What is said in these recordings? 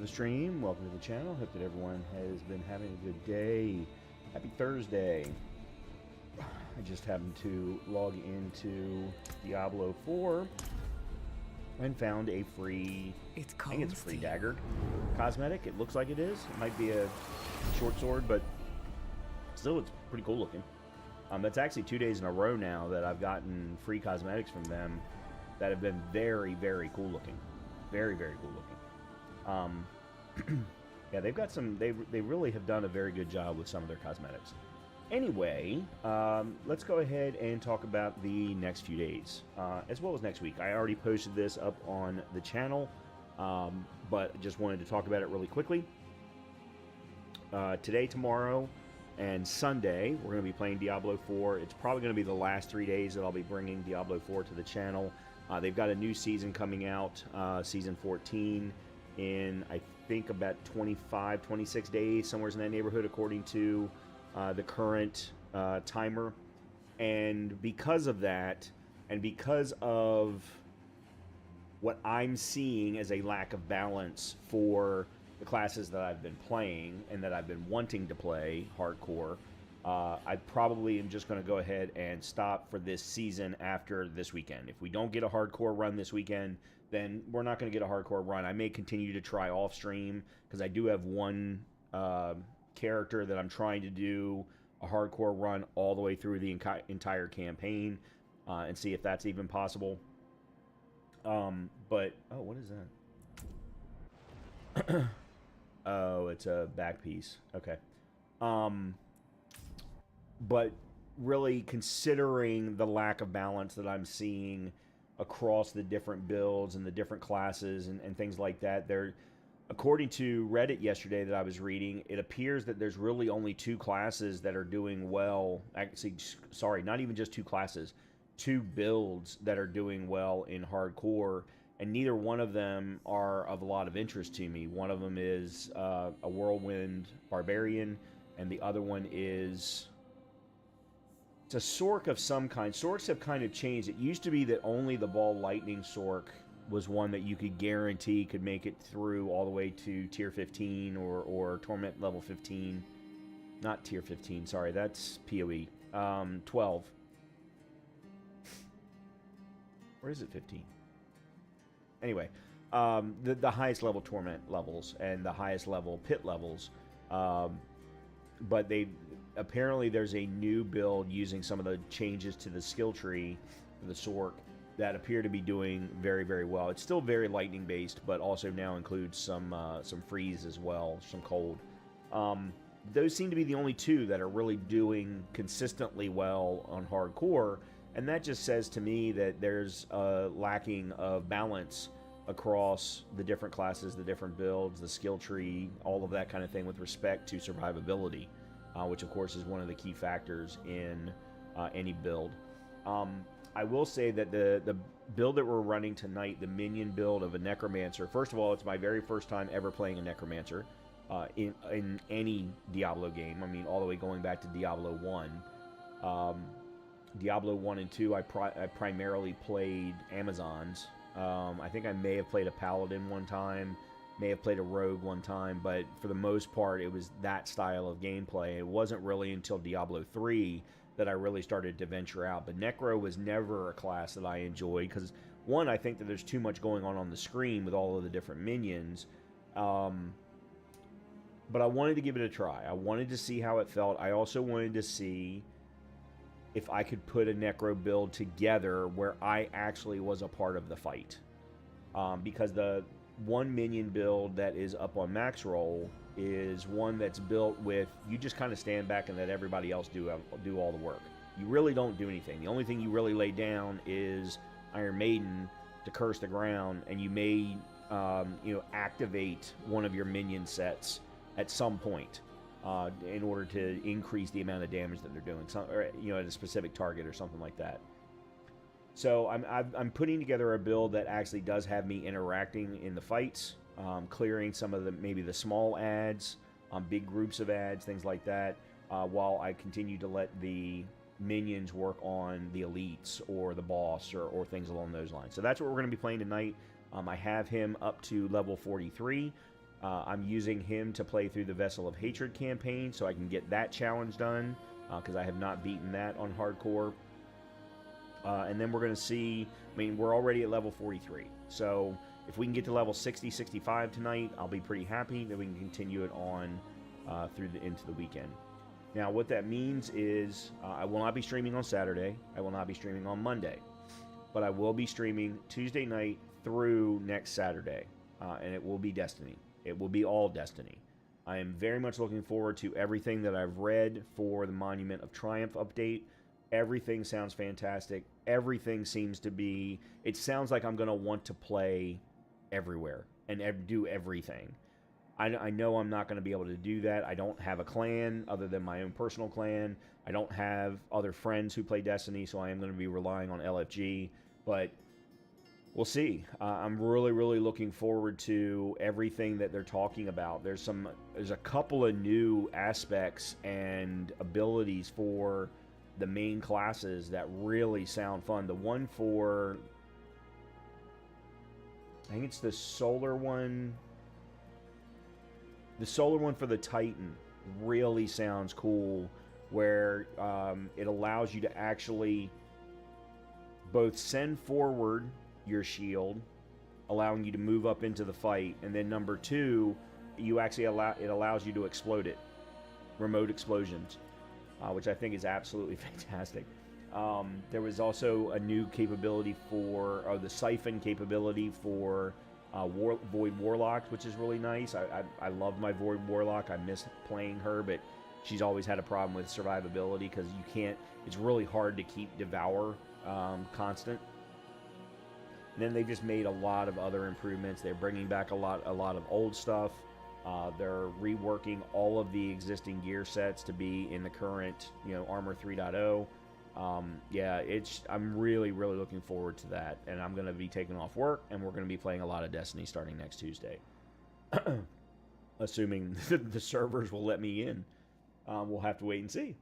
to the stream. Welcome to the channel. Hope that everyone has been having a good day. Happy Thursday. I just happened to log into Diablo 4 and found a free, I think it's a free dagger cosmetic. It looks like it is. It might be a short sword, but still it's pretty cool looking. That's actually 2 days in a row now that I've gotten free cosmetics from them that have been very, very cool looking. Very, very cool looking. Yeah, they've got some, they really have done a very good job with some of their cosmetics. Anyway, let's go ahead and talk about the next few days, as well as next week. I already posted this up on the channel, but just wanted to talk about it really quickly. Today, tomorrow, and Sunday, we're going to be playing Diablo 4. It's probably going to be the last 3 days that I'll be bringing Diablo 4 to the channel. They've got a new season coming out, season 14, in, I think, about 25, 26 days, somewhere in that neighborhood, according to the current timer. And because of that, and because of what I'm seeing as a lack of balance for the classes that I've been playing and that I've been wanting to play hardcore, I probably am just going to go ahead and stop for this season after this weekend. If we don't get a hardcore run this weekend, then we're not going to get a hardcore run. I may continue to try off stream because I do have one character that I'm trying to do a hardcore run all the way through the entire campaign and see if that's even possible. But oh, what is that? Oh, it's a back piece. Okay. But really, considering the lack of balance that I'm seeing across the different builds and the different classes and things like that, according to Reddit yesterday that I was reading, it appears that there's really only two classes that are doing well. Actually, sorry, not even just two classes, two builds that are doing well in hardcore, and neither one of them are of a lot of interest to me. One of them is a Whirlwind Barbarian, and the other one is... it's a Sork of some kind. Sorks have kind of changed. It used to be that only the Ball Lightning Sork was one that you could guarantee could make it through all the way to tier 15 or Torment level 15. Not tier 15, sorry, that's PoE. 12. Where is it 15? Anyway, the highest level Torment levels and the highest level Pit levels. But apparently there's a new build using some of the changes to the skill tree for the Sork that appear to be doing very, very well. It's still very lightning based, but also now includes some freeze as well, some cold. Those seem to be the only two that are really doing consistently well on hardcore, and that just says to me that there's a lacking of balance across the different classes, the different builds, the skill tree, all of that kind of thing with respect to survivability, which of course is one of the key factors in any build. I will say that the build that we're running tonight, the minion build of a Necromancer, first of all, it's my very first time ever playing a Necromancer in any Diablo game. I mean, all the way going back to Diablo 1. Diablo 1 and 2, I primarily played Amazons. I think I may have played a Paladin one time, may have played a Rogue one time, but for the most part, it was that style of gameplay. It wasn't really until Diablo 3 that I really started to venture out. But Necro was never a class that I enjoyed because, one, I think that there's too much going on the screen with all of the different minions. But I wanted to give it a try. I wanted to see how it felt. I also wanted to see if I could put a Necro build together where I actually was a part of the fight. Because the one minion build that is up on max roll is one that's built with, you just kind of stand back and let everybody else do all the work. You really don't do anything. The only thing you really lay down is Iron Maiden to curse the ground, and you may activate one of your minion sets at some point in order to increase the amount of damage that they're doing, at a specific target or something like that. So I'm putting together a build that actually does have me interacting in the fights, clearing some of maybe the small ads, big groups of ads, things like that, while I continue to let the minions work on the elites or the boss or things along those lines. So that's what we're going to be playing tonight. I have him up to level 43. I'm using him to play through the Vessel of Hatred campaign so I can get that challenge done, because I have not beaten that on hardcore. And then we're going to see, I mean, we're already at level 43. So if we can get to level 60, 65 tonight, I'll be pretty happy. Then we can continue it on into the weekend. Now, what that means is I will not be streaming on Saturday. I will not be streaming on Monday. But I will be streaming Tuesday night through next Saturday. And it will be Destiny. It will be all Destiny. I am very much looking forward to everything that I've read for the Monument of Triumph update. Everything sounds fantastic. Everything seems to be... It sounds like I'm going to want to play everywhere and do everything. I know I'm not going to be able to do that. I don't have a clan other than my own personal clan. I don't have other friends who play Destiny, so I am going to be relying on LFG. But we'll see. I'm really, really looking forward to everything that they're talking about. There's a couple of new aspects and abilities for the main classes that really sound fun. The one for... I think it's the solar one... The solar one for the Titan really sounds cool, where it allows you to actually both send forward your shield, allowing you to move up into the fight, and then number two, it allows you to explode it, remote explosions, which I think is absolutely fantastic. There was also a new capability for the siphon capability for Void Warlock, which is really nice. I love my Void Warlock. I miss playing her, but she's always had a problem with survivability because you can't. It's really hard to keep Devour constant. And then they just made a lot of other improvements. They're bringing back a lot of old stuff. They're reworking all of the existing gear sets to be in the current, Armor 3.0. Yeah, I'm really, really looking forward to that, and I'm going to be taking off work, and we're going to be playing a lot of Destiny starting next Tuesday. Assuming the servers will let me in. We'll have to wait and see.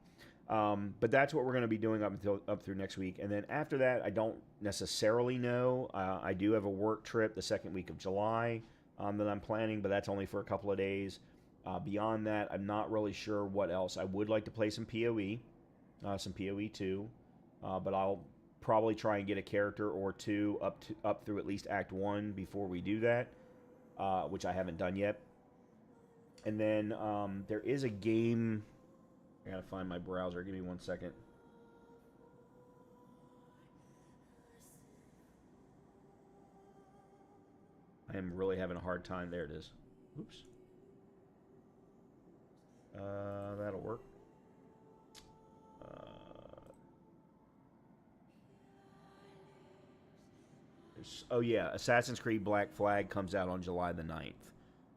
But that's what we're going to be doing up through next week, and then after that, I don't necessarily know. I do have a work trip the second week of July that I'm planning, but that's only for a couple of days. Beyond that, I'm not really sure what else. I would like to play some PoE. Some PoE 2, but I'll probably try and get a character or two up through at least Act 1 before we do that, which I haven't done yet. And then there is a game... I gotta find my browser. Give me 1 second. I am really having a hard time. There it is. Oops. That'll work. Oh yeah, Assassin's Creed Black Flag comes out on July the 9th.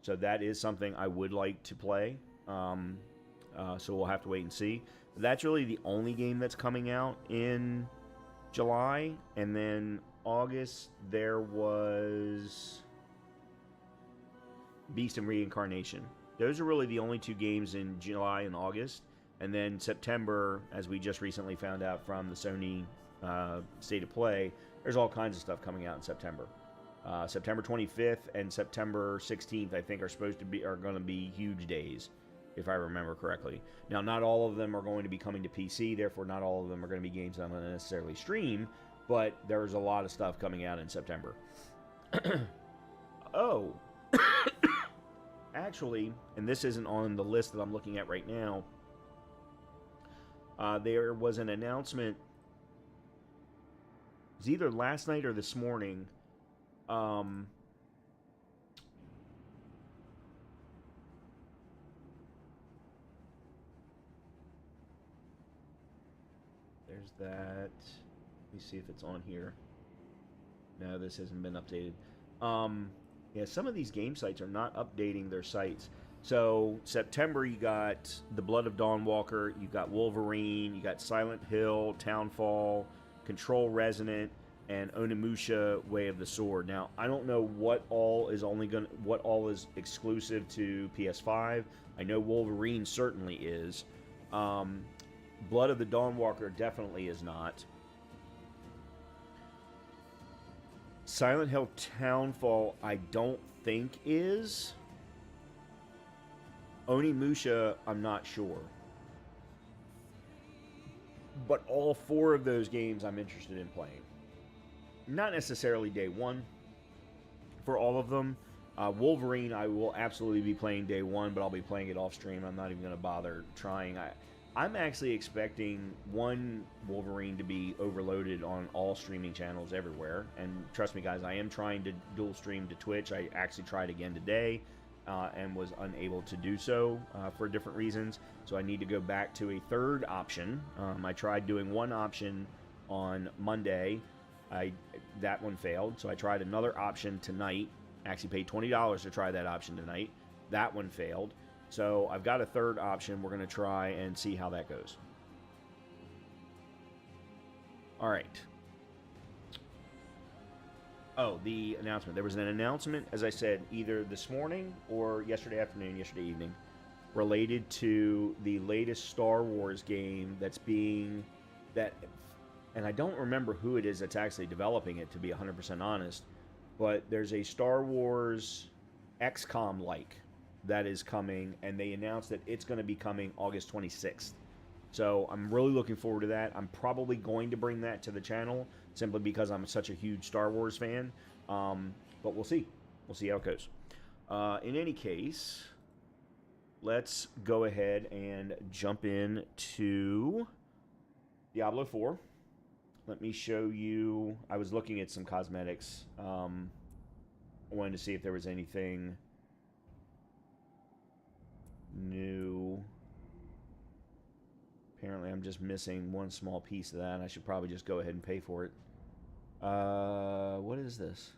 So that is something I would like to play. So we'll have to wait and see. That's really the only game that's coming out in July. And then August, there was Beast and Reincarnation. Those are really the only two games in July and August. And then September, as we just recently found out from the Sony State of Play, there's all kinds of stuff coming out in September. September 25th and September 16th, I think, are going to be huge days, if I remember correctly. Now, not all of them are going to be coming to PC, therefore not all of them are going to be games that I'm going to necessarily stream, but there's a lot of stuff coming out in September. Oh, actually, and this isn't on the list that I'm looking at right now, there was an announcement. It was either last night or this morning. There's that. Let me see if it's on here. No, this hasn't been updated. Yeah, some of these game sites are not updating their sites. So September, you got The Blood of Dawnwalker, you got Wolverine, you got Silent Hill, Townfall, Control Resonant, and Onimusha: Way of the Sword. Now, I don't know what all is exclusive to PS5. I know Wolverine certainly is. Blood of the Dawnwalker definitely is not. Silent Hill Townfall, I don't think is. Onimusha, I'm not sure. But all 4 of those games I'm interested in playing. Not necessarily day 1 for all of them. Wolverine, I will absolutely be playing day 1, but I'll be playing it off stream. I'm not even going to bother trying. I'm actually expecting one Wolverine to be overloaded on all streaming channels everywhere. And trust me, guys, I am trying to dual stream to Twitch. I actually tried again today and was unable to do so for different reasons. So I need to go back to a third option. I tried doing one option on Monday. That one failed. So I tried another option tonight. Actually paid $20 to try that option tonight. That one failed. So I've got a third option. We're going to try and see how that goes. All right. Oh, the announcement. There was an announcement, as I said, either this morning or yesterday afternoon, yesterday evening, related to the latest Star Wars game that's being... And I don't remember who it is that's actually developing it, to be 100% honest. But there's a Star Wars XCOM-like that is coming, and they announced that it's going to be coming August 26th. So I'm really looking forward to that. I'm probably going to bring that to the channel, simply because I'm such a huge Star Wars fan. But we'll see. We'll see how it goes. In any case, let's go ahead and jump in to Diablo 4. Let me show you. I was looking at some cosmetics. I wanted to see if there was anything new. Apparently, I'm just missing one small piece of that. I should probably just go ahead and pay for it. What is this?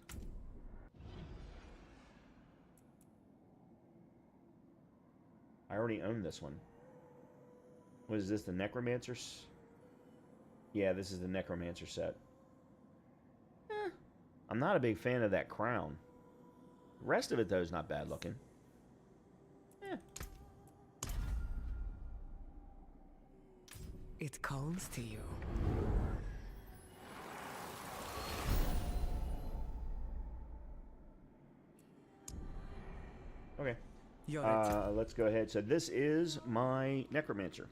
I already own this one. What is this? The Necromancer's? Yeah, this is the Necromancer set. I'm not a big fan of that crown. The rest of it, though, is not bad looking. It calls to you. Okay. You're let's go ahead. So this is my Necromancer.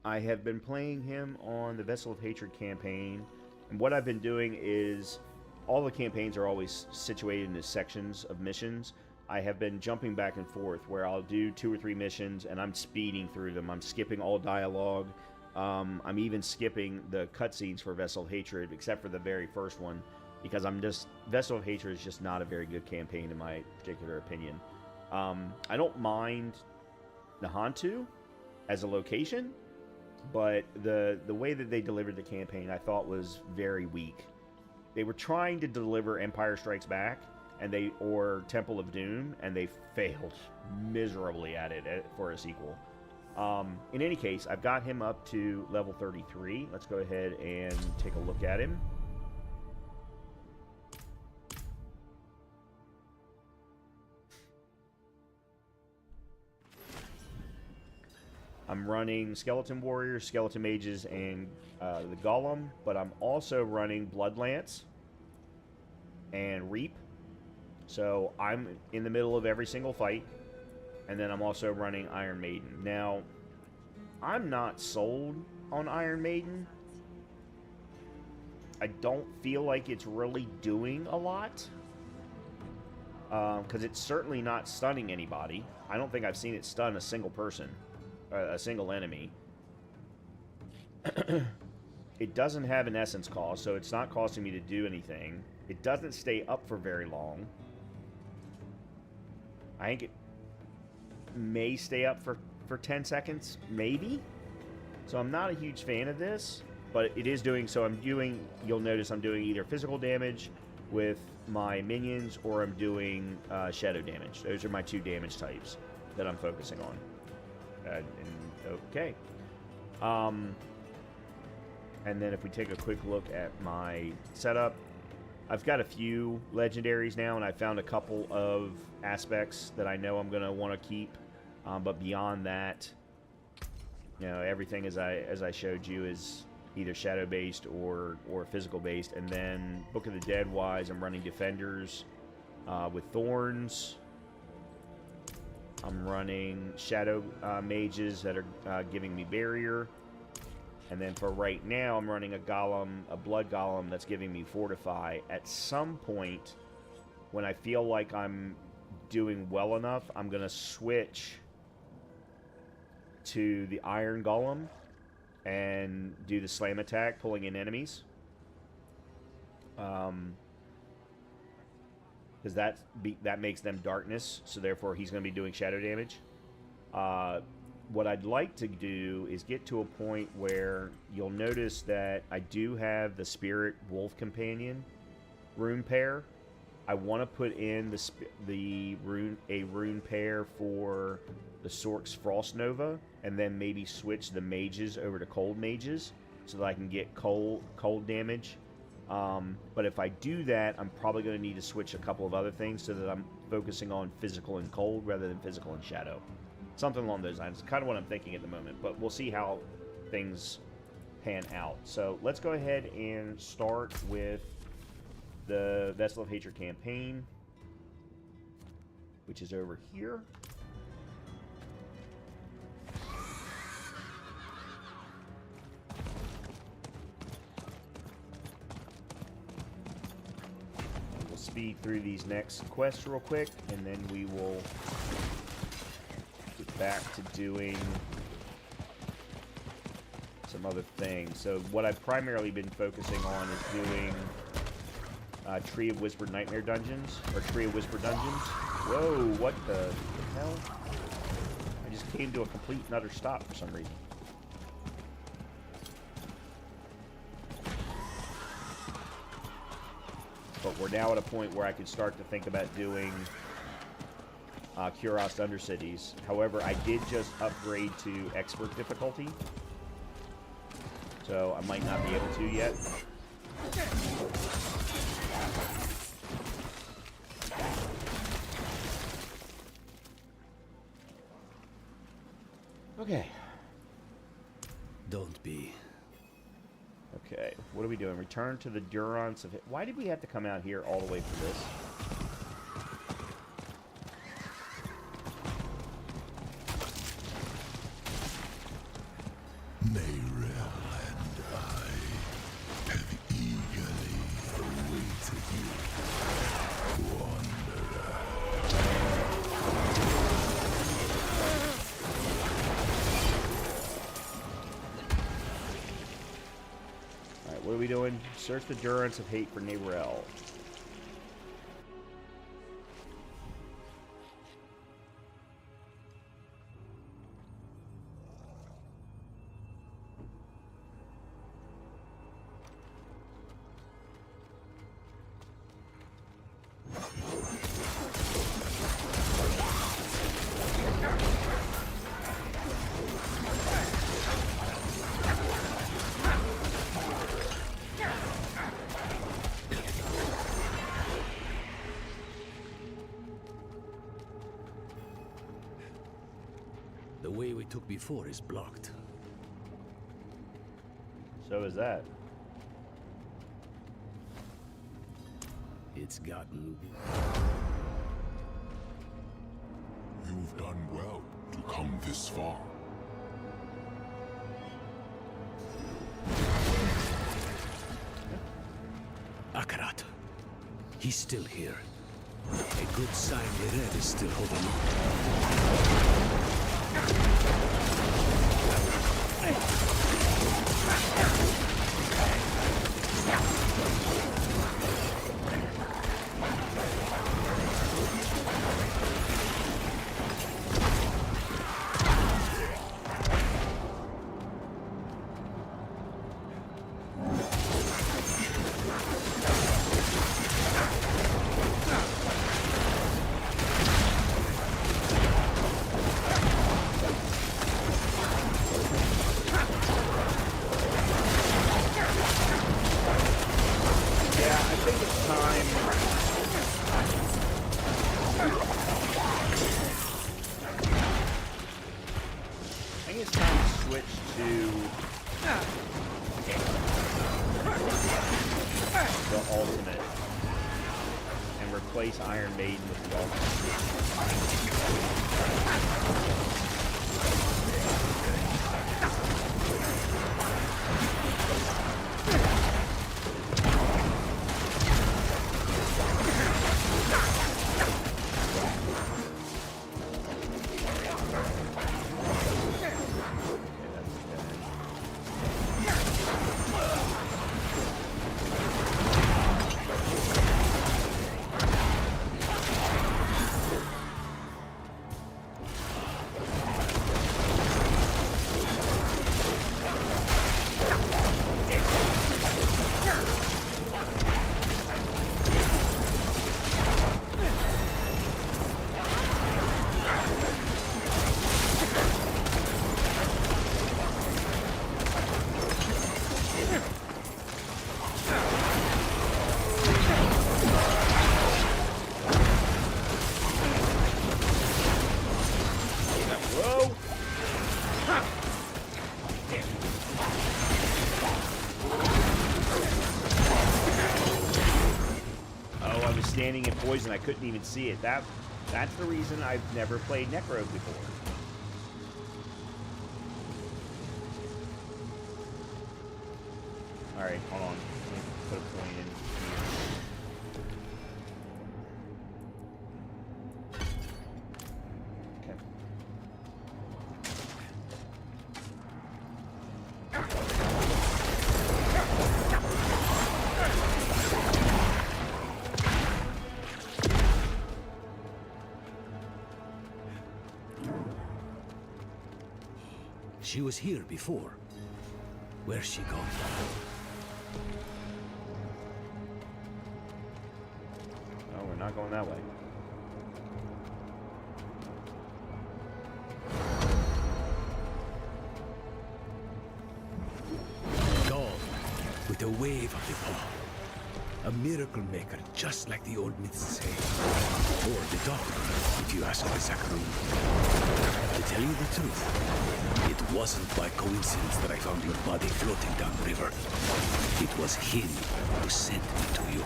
I have been playing him on the Vessel of Hatred campaign, and what I've been doing is, all the campaigns are always situated into sections of missions. I have been jumping back and forth, where I'll do 2 or 3 missions, and I'm speeding through them. I'm skipping all dialogue. I'm even skipping the cutscenes for Vessel of Hatred, except for the very first one, because Vessel of Hatred is just not a very good campaign in my particular opinion. I don't mind Nahantu as a location, but the way that they delivered the campaign I thought was very weak. They were trying to deliver Empire Strikes Back or Temple of Doom, and they failed miserably at it for a sequel. In any case, I've got him up to level 33. Let's go ahead and take a look at him. I'm running Skeleton Warriors, Skeleton Mages, and the Golem, but I'm also running Bloodlance and Reap. So I'm in the middle of every single fight, and then I'm also running Iron Maiden. Now, I'm not sold on Iron Maiden. I don't feel like it's really doing a lot, because it's certainly not stunning anybody. I don't think I've seen it stun a single person. A single enemy. It doesn't have an essence cost, so it's not costing me to do anything. It doesn't stay up for very long. I think it may stay up for 10 seconds, maybe. So I'm not a huge fan of this, but it is doing so. You'll notice I'm doing either physical damage with my minions, or I'm doing shadow damage. Those are my 2 damage types that I'm focusing on. Okay. And then if we take a quick look at my setup, I've got a few legendaries now, and I found a couple of aspects that I know I'm going to want to keep. But beyond that, you know, everything as I showed you is either shadow based or physical based. And then Book of the Dead wise, I'm running Defenders with Thorns. I'm running shadow mages that are giving me barrier. And then for right now, I'm running a blood golem that's giving me fortify. At some point, when I feel like I'm doing well enough, I'm going to switch to the iron golem and do the slam attack, pulling in enemies. Because that makes them darkness, so therefore he's going to be doing shadow damage. What I'd like to do is get to a point where you'll notice that I do have the Spirit Wolf Companion rune pair. I want to put in a rune pair for the Sork's Frost Nova, and then maybe switch the mages over to cold mages so that I can get cold damage. But if I do that, I'm probably going to need to switch a couple of other things so that I'm focusing on physical and cold rather than physical and shadow. Something along those lines. It's kind of what I'm thinking at the moment, but we'll see how things pan out. So let's go ahead and start with the Vessel of Hatred campaign, which is over here. We'll speed through these next quests real quick, and then we will get back to doing some other things. So what I've primarily been focusing on is doing Tree of Whispered Nightmare dungeons, or Tree of Whisper dungeons. Whoa, what the hell? I just came to a complete and utter stop for some reason. But we're now at a point where I can start to think about doing Kuros Undercities. However, I did just upgrade to Expert difficulty, so I might not be able to yet. Okay. Don't be. Okay, what are we doing? Return to the Durance of... Why did we have to come out here all the way for this? What are we doing? Search the Durance of Hate for Nayrel. The way we took before is blocked. So is that. It's gotten... You've done well to come this far. Akarat. He's still here. A good sign the Red is still holding on. replace Iron Maiden with the Ultimate. Standing in poison, I couldn't even see it. That's the reason I've never played Necro before. Alright, hold on. Let me put a point in here. Okay. She was here before. Where's she gone? No, we're not going that way. Gone with a wave of the paw. A miracle maker, just like the old myths say. Or the doctor, if you ask the Zakarum. To tell you the truth, it wasn't by coincidence that I found your body floating down the river. It was him who sent me to you.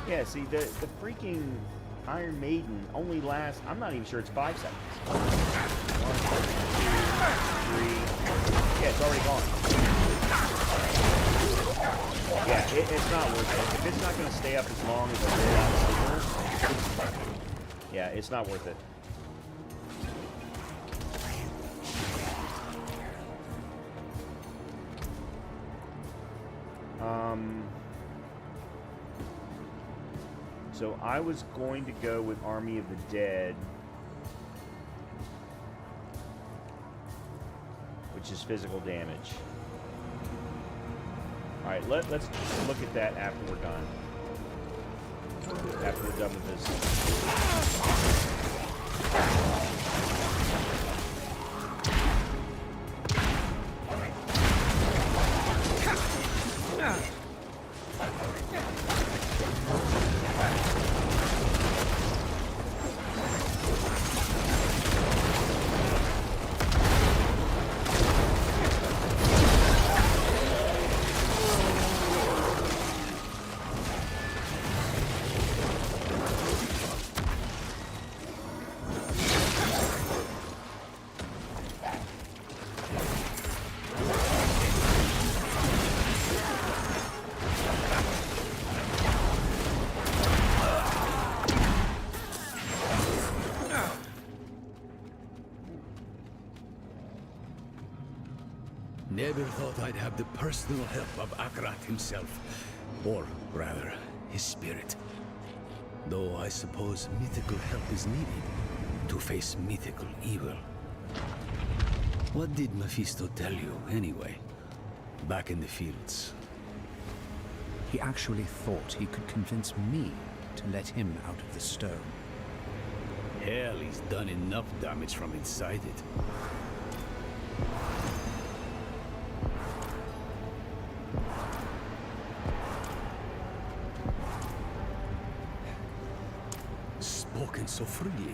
Yeah, see, the freaking Iron Maiden only lasts, I'm not even sure it's 5 seconds. 1, 2, 3. Yeah, it's already gone. Yeah, it's not worth it. If it's not going to stay up as long as a roll out signal, yeah, it's not worth it. So I was going to go with Army of the Dead, which is physical damage. All right, let's look at that after we're done. After we're done with this. Never thought I'd have the personal help of Akrat himself. Or, rather, his spirit. Though I suppose mythical help is needed to face mythical evil. What did Mephisto tell you, anyway? Back in the fields. He actually thought he could convince me to let him out of the stone. Hell, he's done enough damage from inside it. spoken so freely.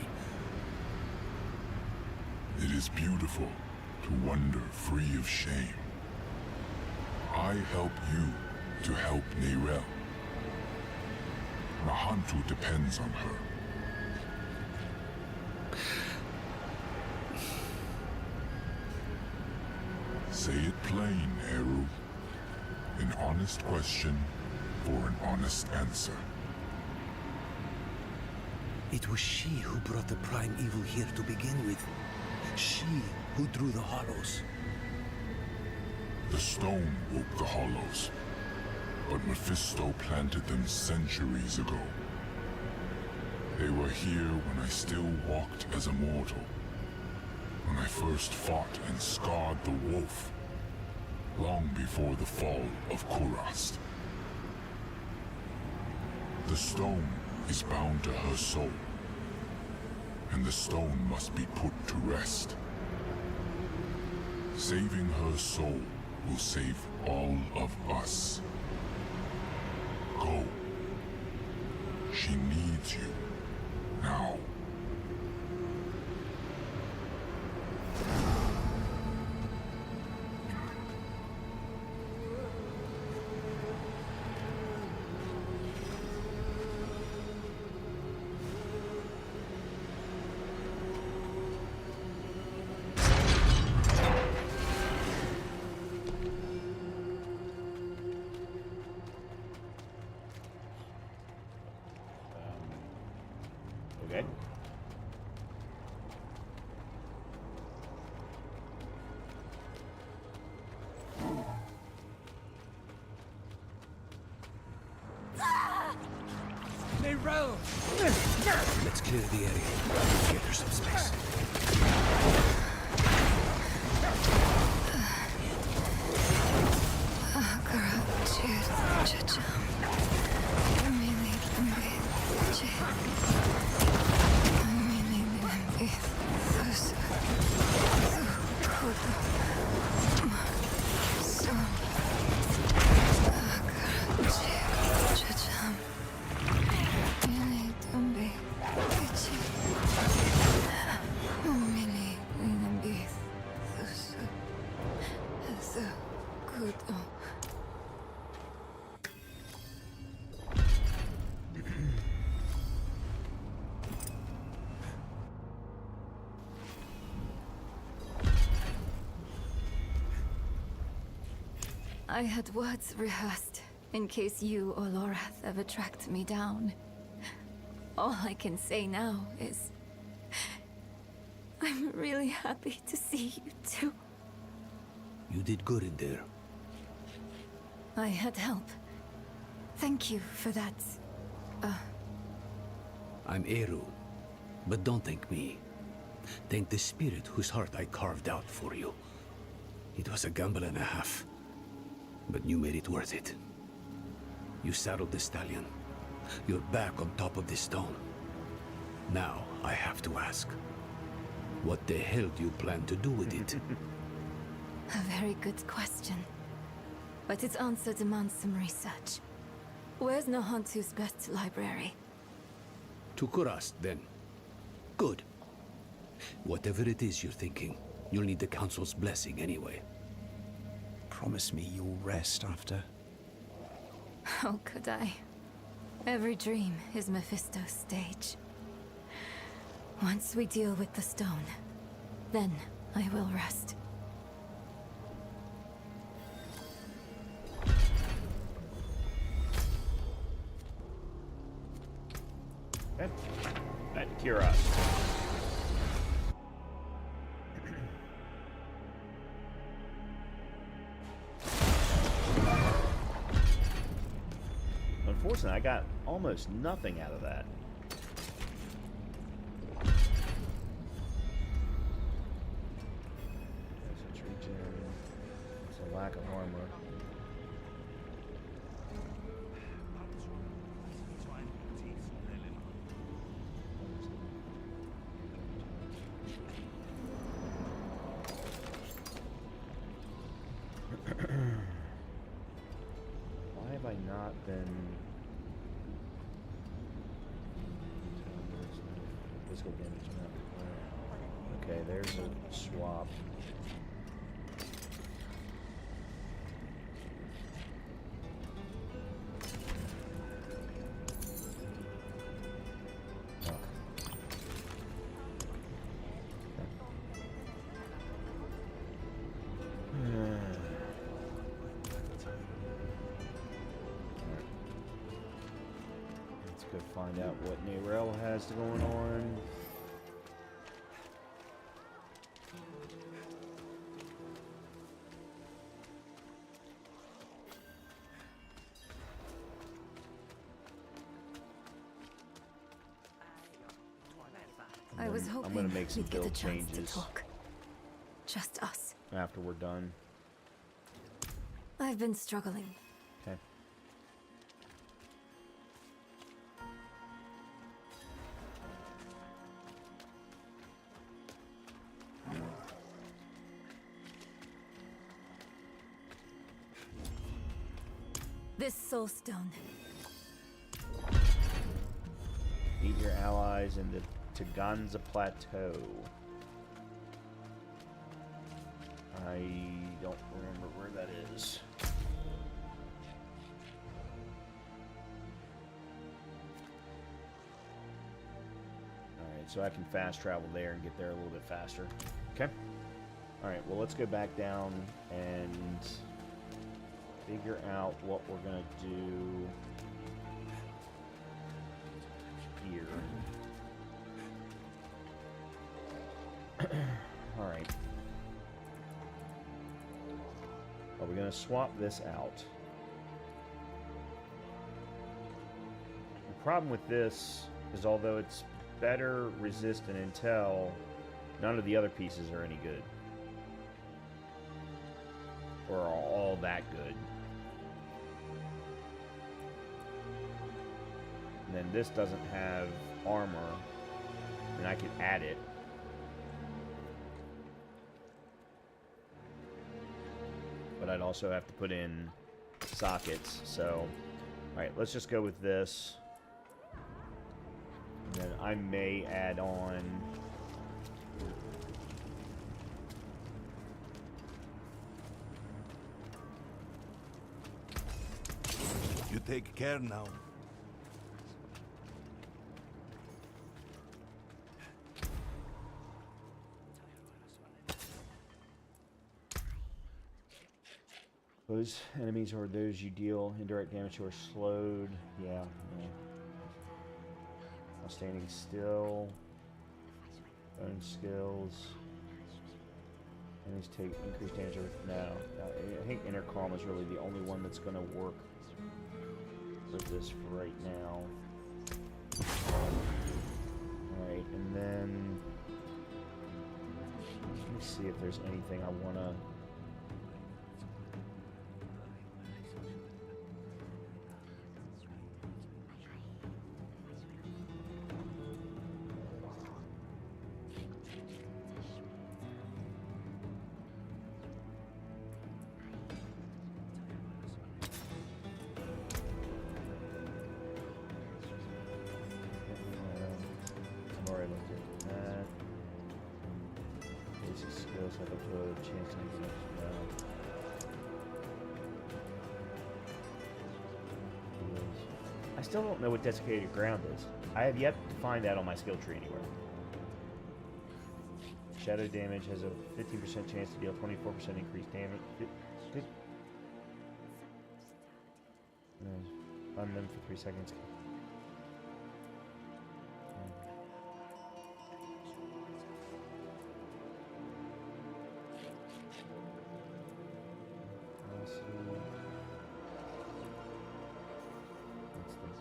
It is beautiful to wander free of shame. I help you to help Neyrelle. Mahantu depends on her. Say it plain, Eru. An honest question for an honest answer. It was she who brought the prime evil here to begin with. She who drew the hollows. The stone woke the hollows, but Mephisto planted them centuries ago. They were here when I still walked as a mortal. When I first fought and scarred the wolf, long before the fall of Kurast. The stone is bound to her soul, and the stone must be put to rest. Saving her soul will save all of us. Go. She needs you now. Okay. Necro! Let's clear the area. Get her some space. I had words rehearsed, in case you or Lorath ever tracked me down. All I can say now is... I'm really happy to see you too. You did good in there. I had help. Thank you for that. I'm Eru, but don't thank me. Thank the spirit whose heart I carved out for you. It was a gamble and a half, but you made it worth it. You saddled the stallion. You're back on top of this stone. Now, I have to ask, what the hell do you plan to do with it? A very good question. But its answer demands some research. Where's Nahantu's best library? To Kurast, then. Good. Whatever it is you're thinking, you'll need the Council's blessing anyway. Promise me you'll rest after. How could I? Every dream is Mephisto's stage. Once we deal with the stone, then I will rest. Okay. Back to Kurast. Unfortunately, I got almost nothing out of that. It's a lack of armor. Why have I not been... physical damage. No. Okay, there's a swap. Find out what Necro has going on. I was hoping I'm gonna make some we'd get a build chance changes to talk. Just us. after we're done. I've been struggling. Okay. This soul stone. Meet your allies in the Taganza Plateau. I don't remember where that is. Alright, so I can fast travel there and get there a little bit faster. Okay. Alright, well let's go back down and figure out what we're gonna do here. Alright. Are we gonna swap this out? The problem with this is although it's better resist and intel, none of the other pieces are any good. Or are all that good. And then this doesn't have armor, and I could add it. But I'd also have to put in sockets, so... Alright, let's just go with this. And then I may add on... You take care now. Those enemies or those you deal indirect damage to are slowed. Yeah. While standing still. Bone skills. Enemies take increased damage over... No. I think intercom is really the only one that's going to work for this for right now. Alright, and then... Let me see if there's anything I want to... Have a good chance to make it I still don't know what desiccated ground is. I have yet to find that on my skill tree anywhere. Shadow damage has a 15% chance to deal 24% increased damage. Run them for 3 seconds.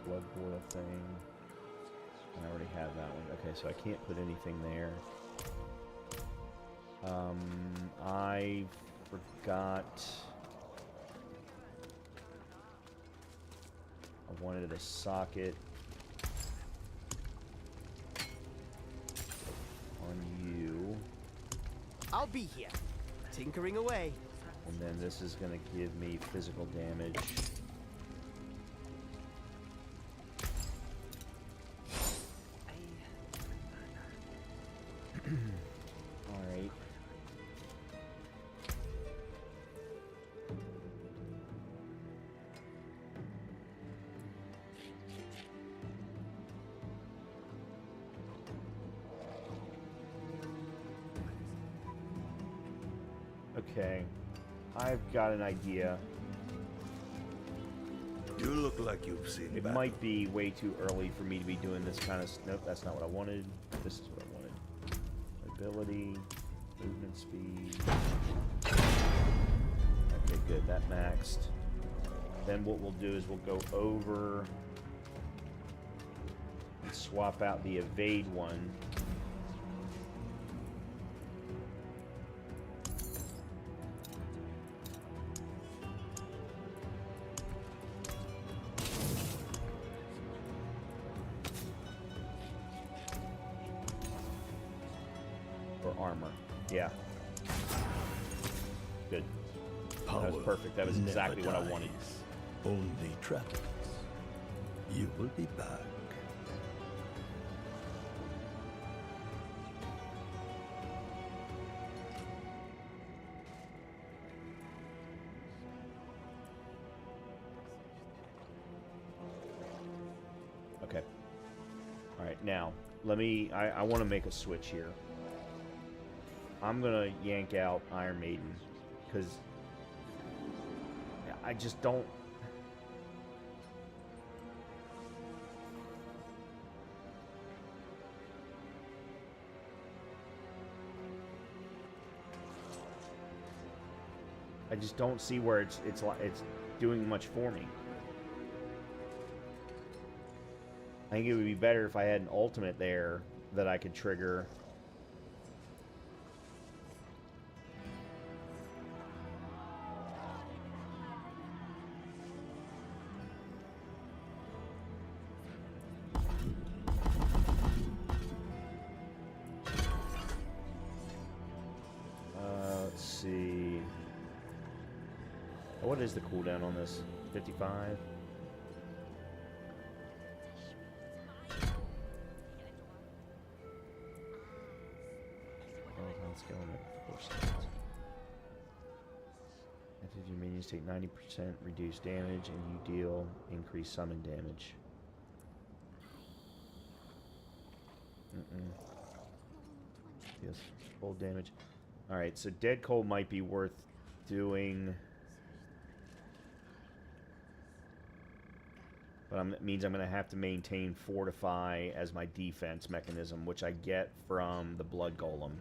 Blood boil thing. I already have that one. Okay, so I can't put anything there. I forgot. I wanted a socket on you. I'll be here, tinkering away. And then this is going to give me physical damage. Alright. Okay. I've got an idea. You look like you've seen It battle. might be way too early for me to be doing this kind of... Nope, that's not what I wanted. This is what I wanted. Ability, movement speed. Okay, good. That maxed. Then what we'll do is we'll go over and swap out the evade one. Armor. Yeah. Good. That was perfect. That was exactly what I wanted. Only travels. You will be back. Okay. All right. Now, let me... I want to make a switch here. I'm gonna yank out Iron Maiden because I just don't. I just don't see where it's doing much for me. I think it would be better if I had an ultimate there that I could trigger. What is the cooldown on this? 55? After your minions take 90% reduced damage and you deal increased summon damage. Deals full damage. Alright, so Dead Cold might be worth doing. But it means I'm going to have to maintain Fortify as my defense mechanism, which I get from the Blood Golem.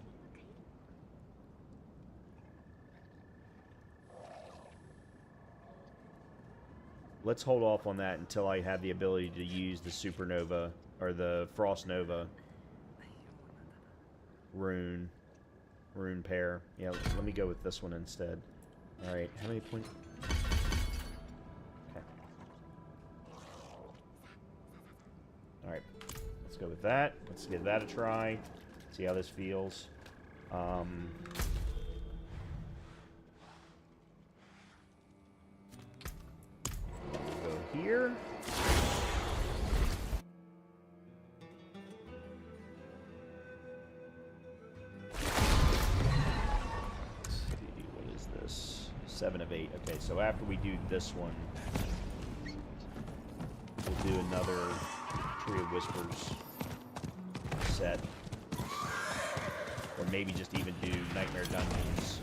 Let's hold off on that until I have the ability to use the Supernova, or the Frost Nova rune pair. Yeah, let me go with this one instead. Alright, how many points? Okay. Alright, let's go with that. Let's give that a try. See how this feels. Go here. Let's see, what is this? 7 of 8. Okay, so after we do this one, we'll do another Tree of Whispers set. Or maybe just even do Nightmare Dungeons.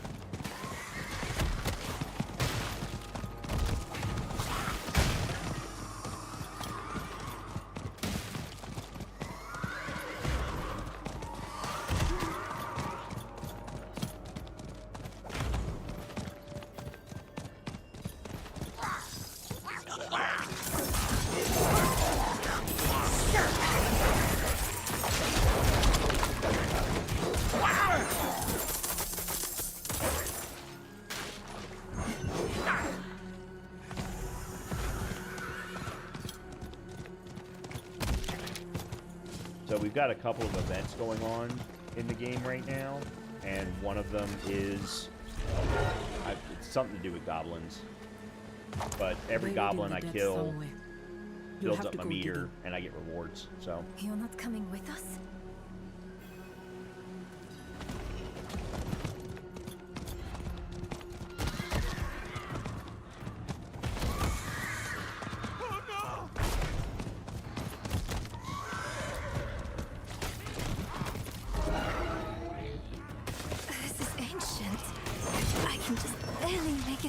So we've got a couple of events going on in the game right now, and one of them is it's something to do with goblins. But every goblin I kill builds up my meter, and I get rewards. So you're not coming with us?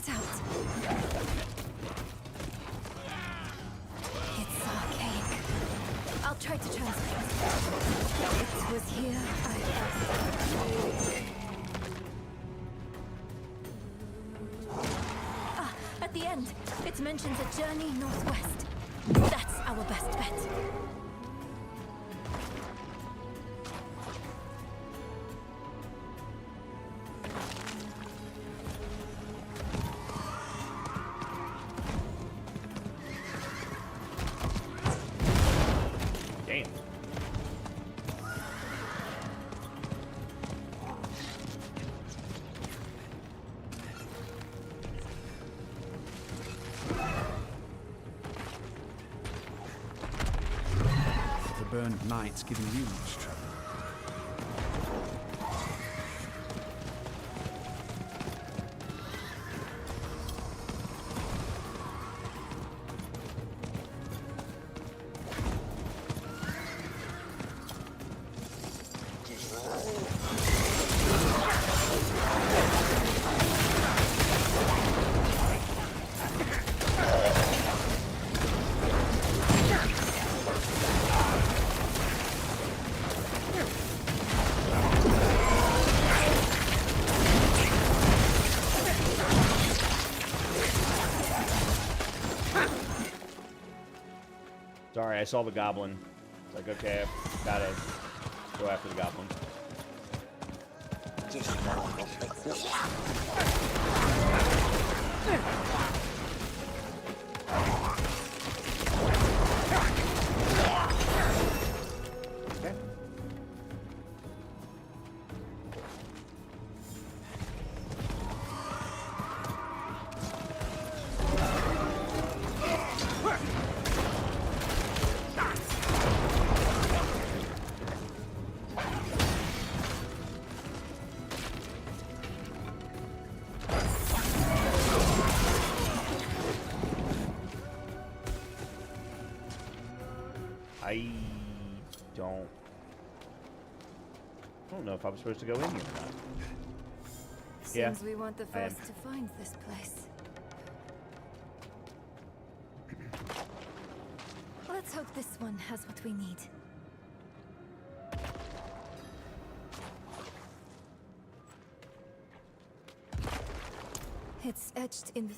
it out. It's archaic. I'll try to translate. It was here I Ah, at the end, it mentions a journey northwest. That's our best bet. Damn. The burned night's giving you much trouble. Sorry, I saw the goblin. It's like, okay, I've gotta go after the goblin. Okay. I don't know if I'm supposed to go in here or not. Yeah, Seems we want the I am. first to find this place. Let's hope this one has what we need. It's etched in the...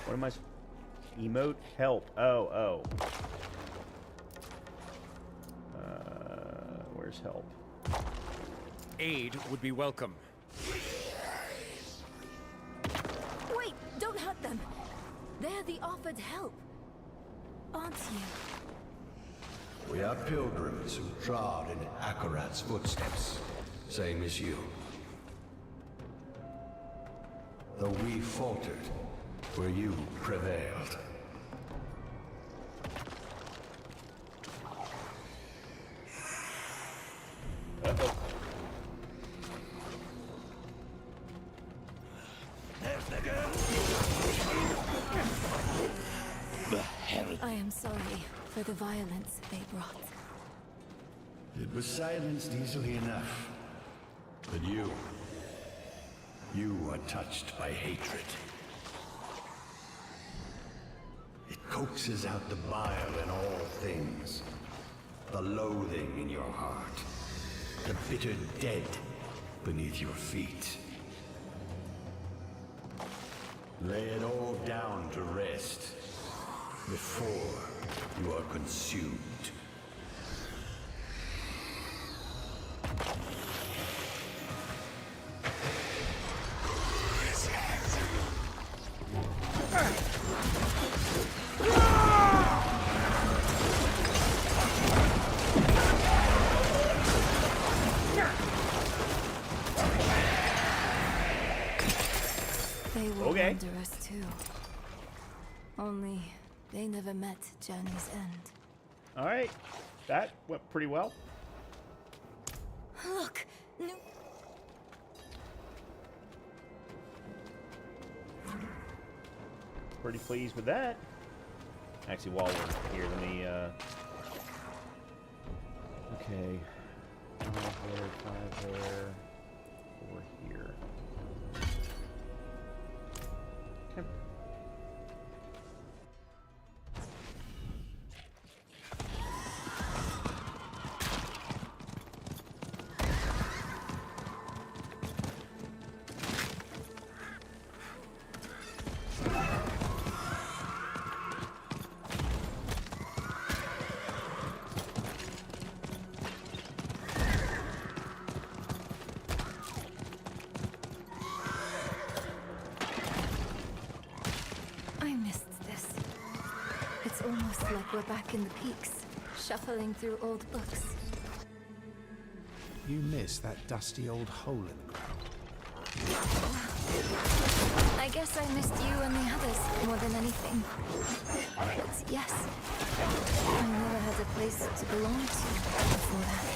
What am I? Emote help. Oh. Where's help? Aid would be welcome. Wait, don't hurt them. They're the offered help, aren't you? We are pilgrims who trod in Akarat's footsteps, same as you. Though we faltered, where you prevailed. Uh-oh. I am sorry for the violence they brought. It was silenced easily enough. But you are touched by hatred. It coaxes out the bile in all things. The loathing in your heart. The bitter dead beneath your feet. Lay it all down to rest before you are consumed. They were Okay. under us too. Only they never met Journey's end. All right, that went pretty well. Look! pretty pleased with that. Actually, while we're here, let me, okay. 5 there, 5 there, 4 here. Okay. Almost like we're back in the peaks, shuffling through old books. You miss that dusty old hole in the ground. I guess I missed you and the others more than anything. But yes, I never had a place to belong to before that.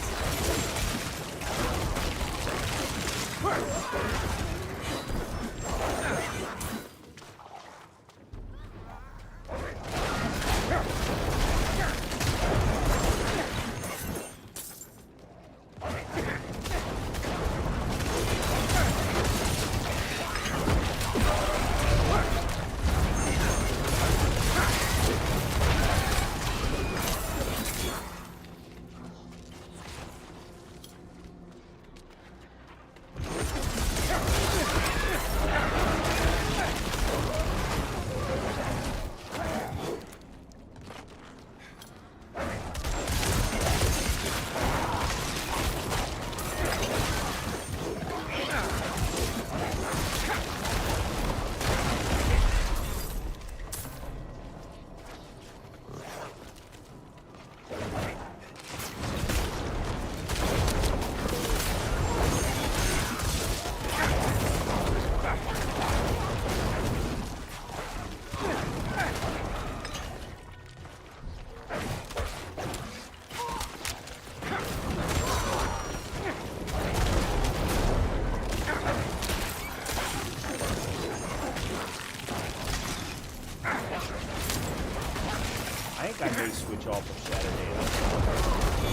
I may switch off of Saturday. Where'd he go?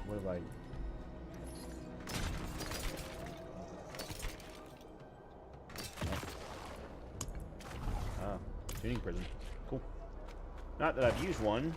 What have I... Ah, tuning prison. Cool. Not that I've used one.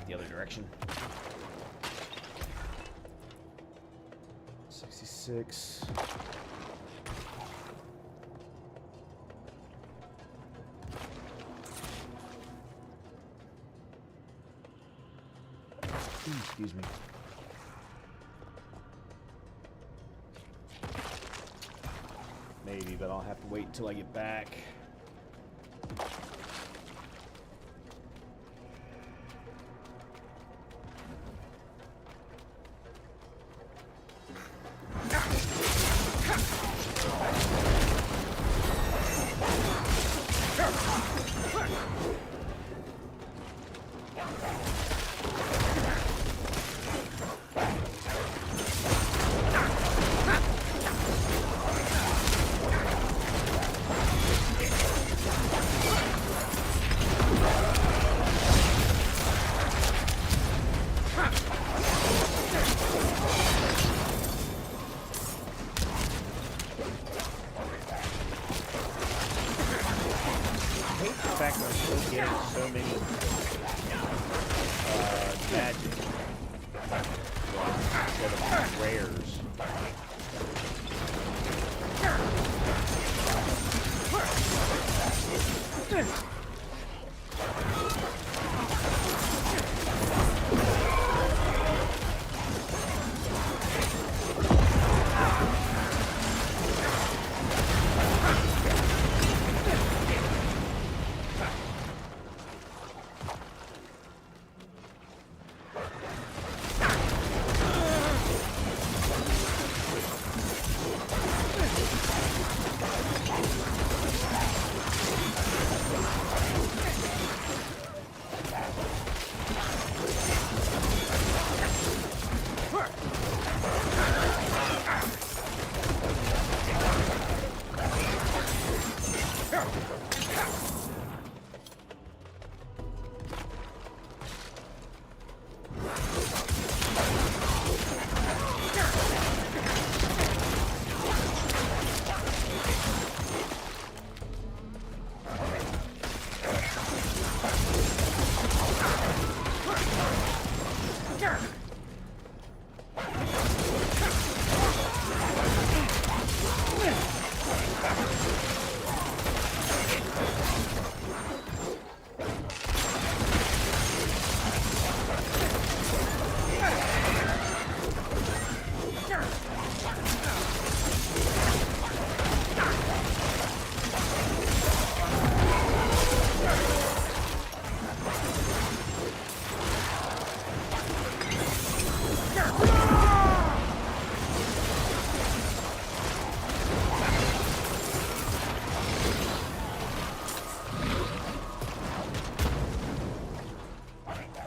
The other direction. 66. Excuse me. Maybe, but I'll have to wait until I get back.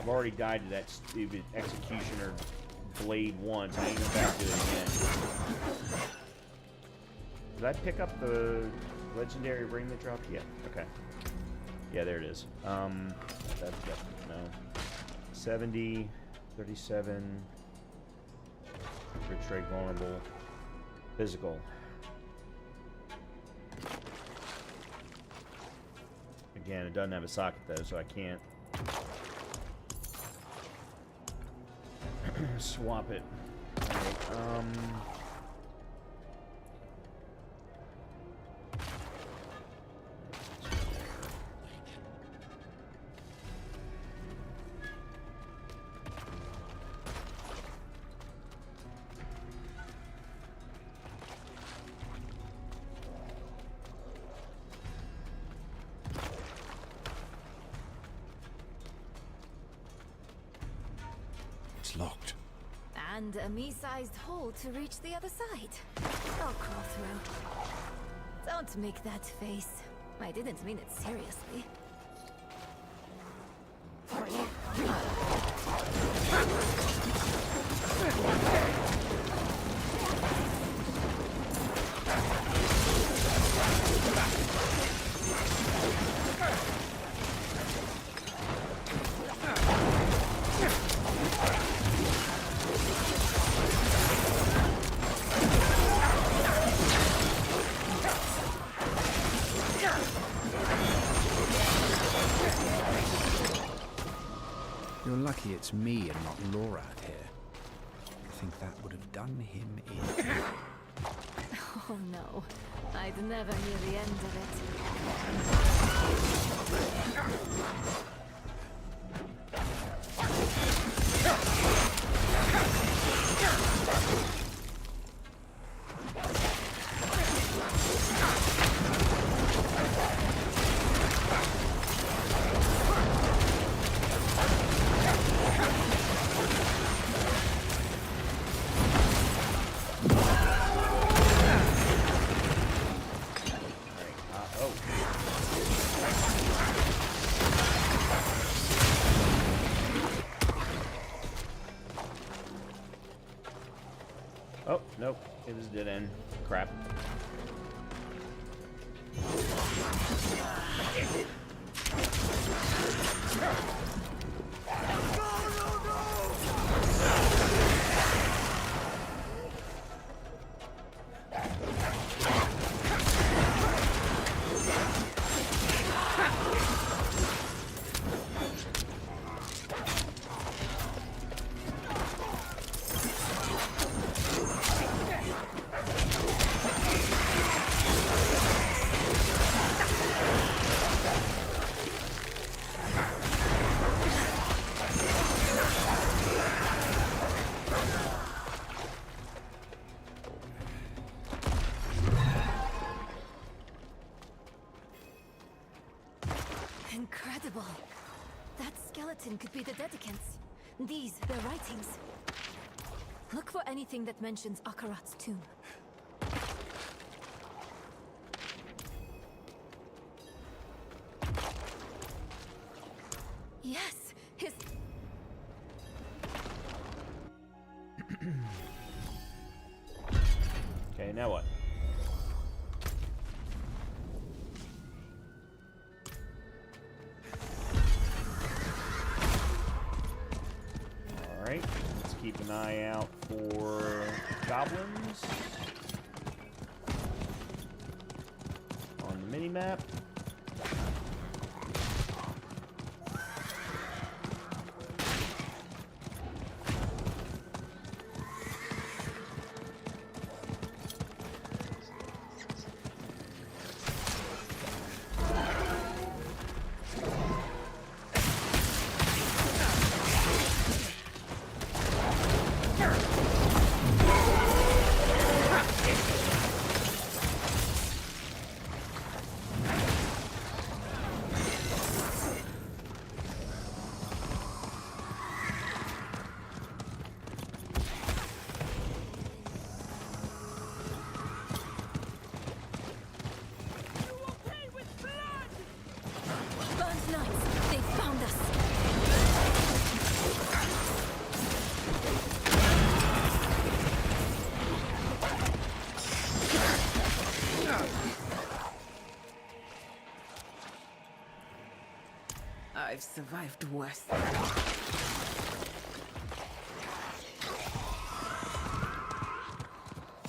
Already died to that stupid executioner blade once. I ain't going back to it again. Did I pick up the legendary ring that dropped? Yeah. Okay. Yeah, there it is. That's no. 70, 37. Rich rate vulnerable. Physical. Again, it doesn't have a socket though, so I can't swap it. Right, It's locked. And a me-sized hole to reach the other side. I'll crawl through. Don't make that face. I didn't mean it seriously. You're lucky it's me and not Lorad here. I think that would have done him in. Oh no, I'd never hear the end of it. It was a dead end. Crap. Incredible. That skeleton could be the Dedicants. These, their writings. Look for anything that mentions Akarat's tomb. Yes, his... Okay, now what? Alright, let's keep an eye out for goblins on the mini-map. Burnt Knights, they found us. I've survived worse.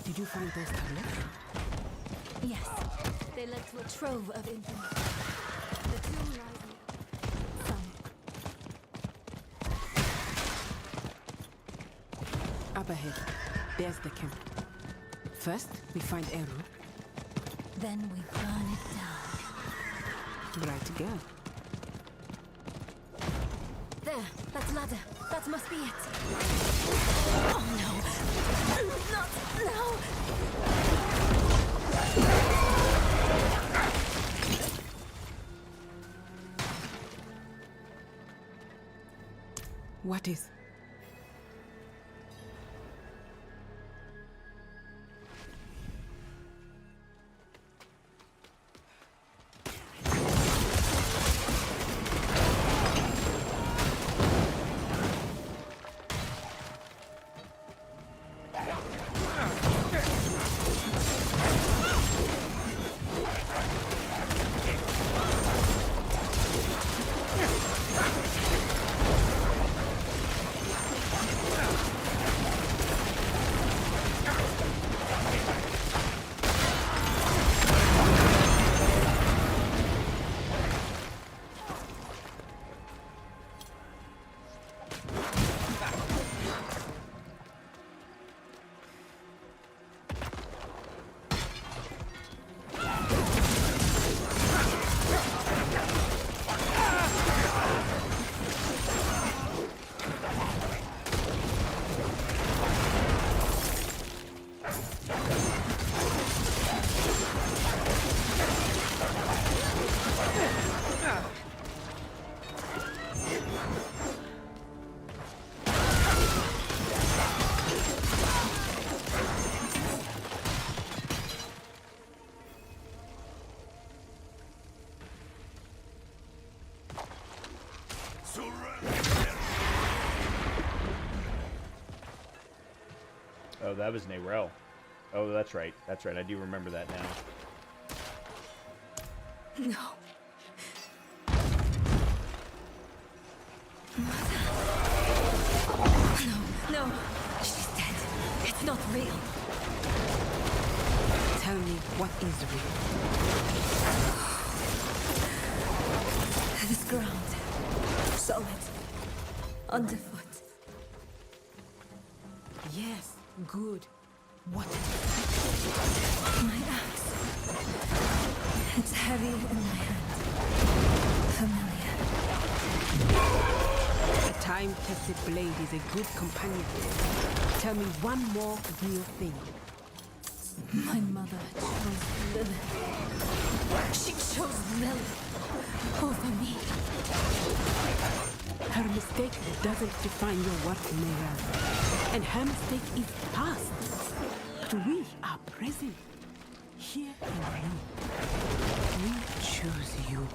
Did you find those tablets? Yes, they led to a trove of infamy. The tomb lies near. Some. Up ahead. There's the camp. First, we find Eru. Then we burn it down. Right girl. There, that ladder. That must be it. Oh no! Not now! What is? Oh, that was Nerel. Oh, that's right. That's right. I do remember that now. No. No, she's dead. It's not real. Tell me what is real. This ground. Solid. Underfoot. Yes, good. What? My axe. It's heavy in my hand. Familiar. A time-tested blade is a good companion. Tell me one more real thing. My mother chose Lilith. She chose Lilith over me. Her mistake doesn't define your worth, Mayra. And her mistake is past. But we are present. Here in you. We choose you.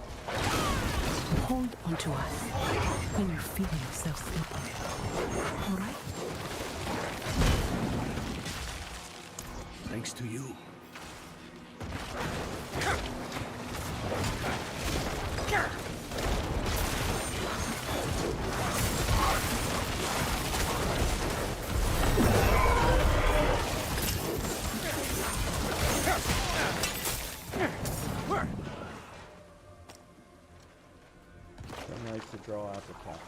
Hold on to us when you feel yourself slipping. All right? Thanks to you. Some likes to draw out the top.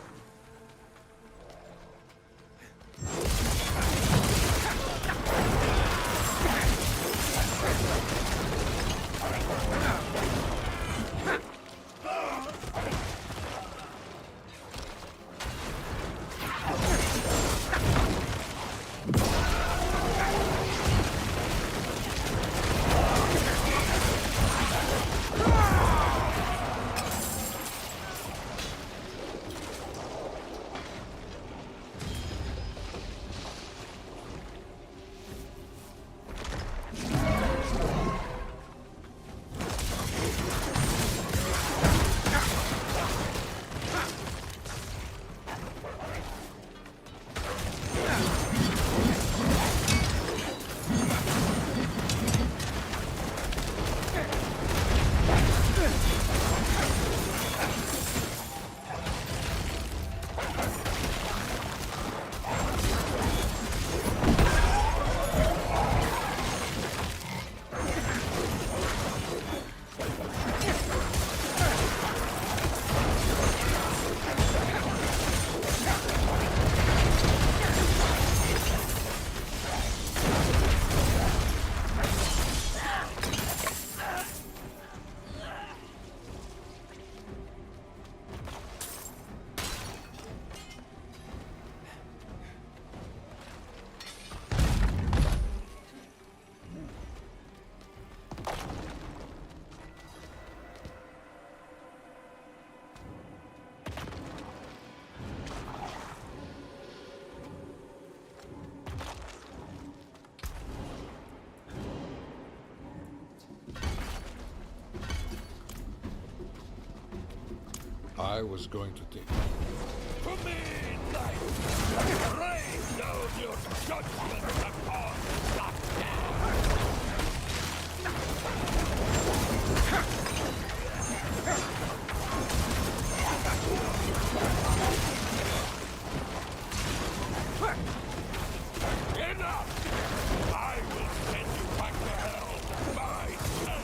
I was going to take To me, life! Rain down your judgment upon Enough! I will send you back to hell myself!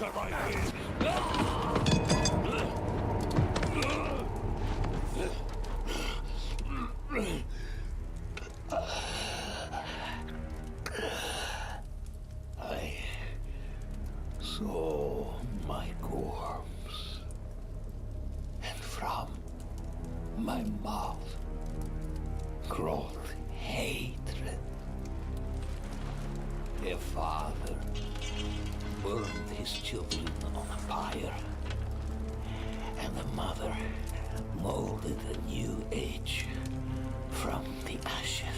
answer my wish. I saw my corpse, and from my mouth crawled hatred. A father burned his children on a pyre, and the mother molded a new age from the ashes.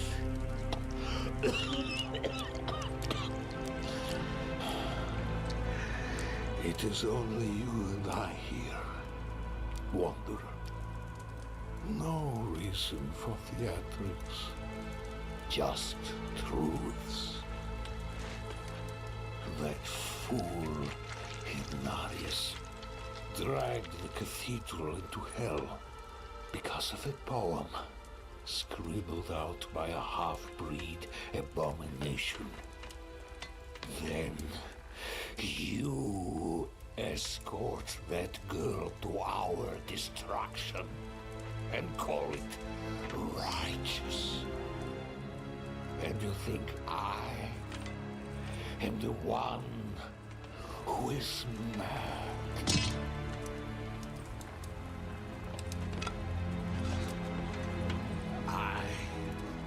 It is only you and I here, Wanderer. No reason for theatrics, just truths. That fool, Ignatius, dragged the cathedral into hell because of a poem scribbled out by a half-breed abomination. Then you escort that girl to our destruction and call it righteous. And you think I am the one who is mad? I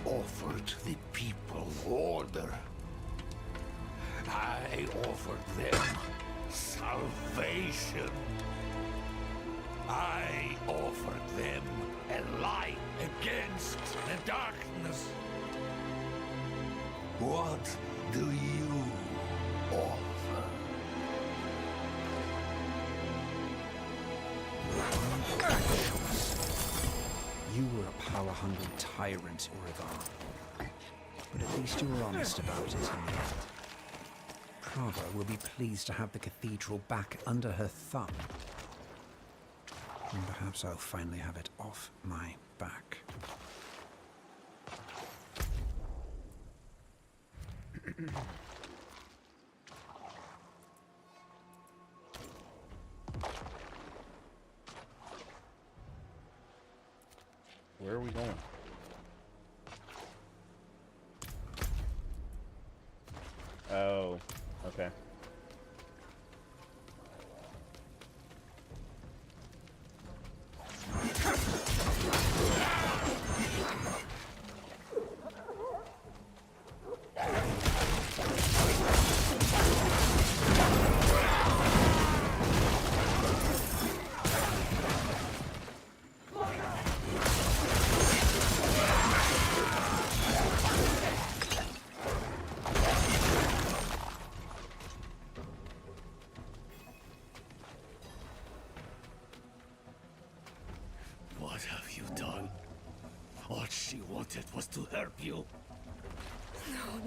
offered the people order. I offered them salvation. I offered them a light against the darkness. What do you offer? You were a power-hungry tyrant, Urivar. But at least you were honest about it in the end. Prava will be pleased to have the cathedral back under her thumb. And perhaps I'll finally have it off my back. Where are we going? Oh, okay. What have you done? All she wanted was to help you. No.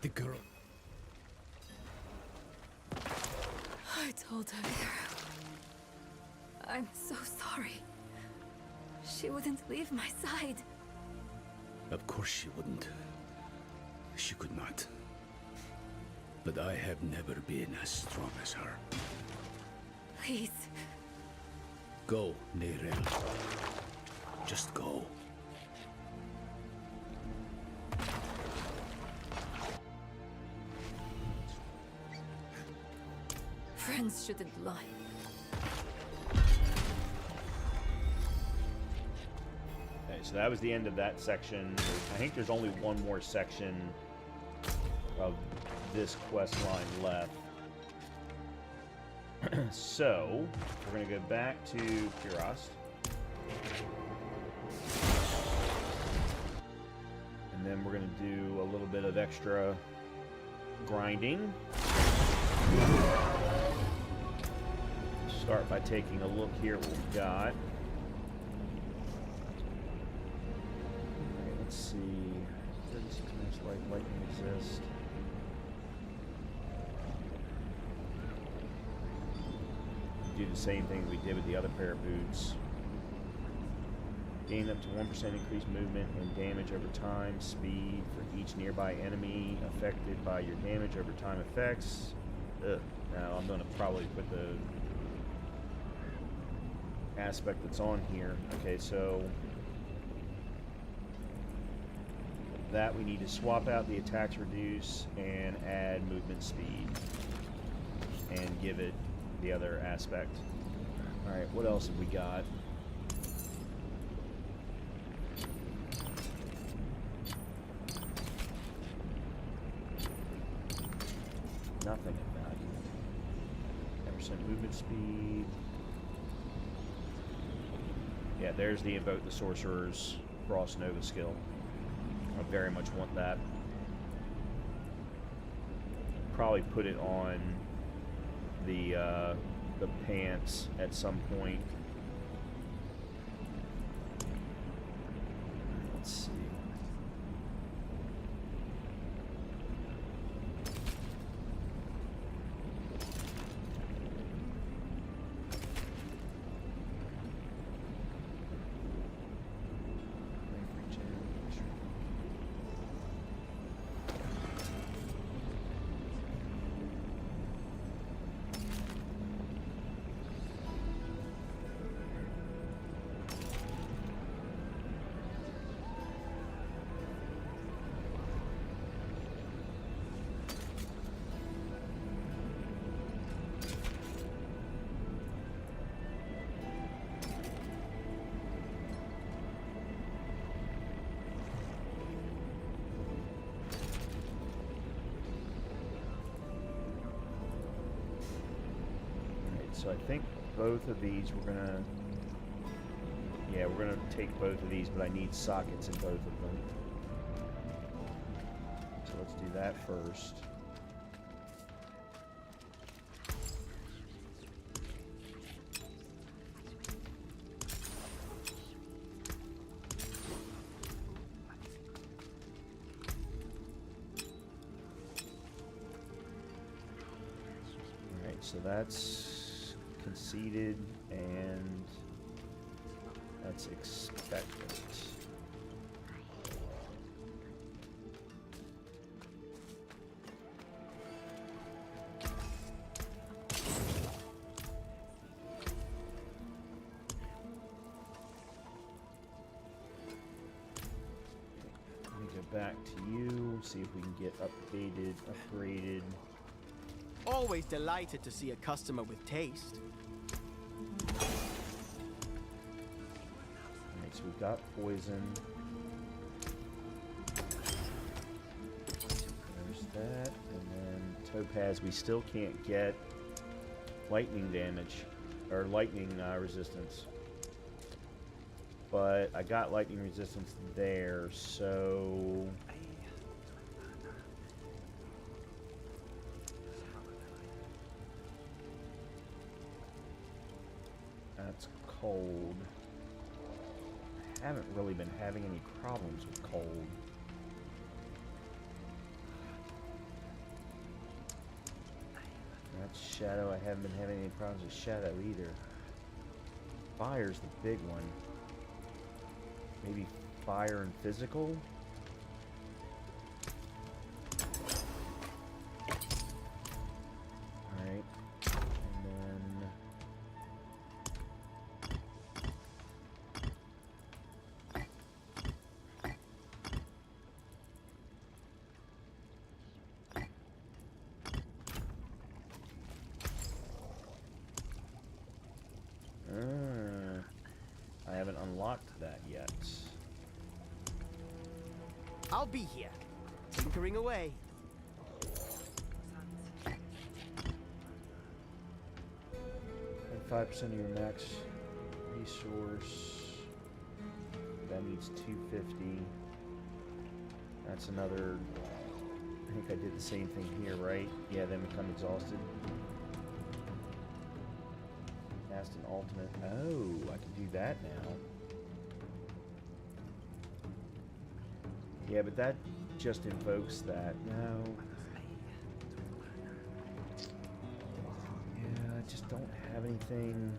The girl. I told her. I'm so sorry. She wouldn't leave my side. Of course she wouldn't. She could not. But I have never been as strong as her. Please. Go, Neyrel. Just go. Friends shouldn't lie. Okay, so that was the end of that section. I think there's only one more section of this quest line left. So, we're going to go back to Kurast. And then we're going to do a little bit of extra grinding. Start by taking a look here at what we've got. Alright, let's see. 36 minutes lightning exist. Do the same thing we did with the other pair of boots. Gain up to 1% increased movement and damage over time. Speed for each nearby enemy affected by your damage over time effects. Ugh. Now I'm going to probably put the aspect that's on here. Okay, so that we need to swap out the attacks reduce and add movement speed and give it the other aspect. Alright, what else have we got? Nothing of value. 10% movement speed. Yeah, there's the Invoke the Sorcerer's Frost Nova skill. I very much want that. Probably put it on the pants at some point. Let's see. So I think both of these we're gonna take both of these, but I need sockets in both of them. So let's do that first. Alright, so that's conceded, and that's expectant. Let me go back to you, see if we can get updated, upgraded. Always delighted to see a customer with taste. Alright, so we've got poison. There's that. And then Topaz, we still can't get lightning damage, or lightning resistance. But I got lightning resistance there, so... That's cold. I haven't really been having any problems with cold. That's shadow. I haven't been having any problems with shadow either. Fire's the big one. Maybe fire and physical? Alright. And then... I haven't unlocked that yet. I'll be here, tinkering away. 5% of your max resource. That needs 250. That's another. I think I did the same thing here, right? Yeah, then become exhausted. Cast an ultimate. Oh, I can do that now. Yeah, but that just invokes that. No. Yeah, I just don't have anything.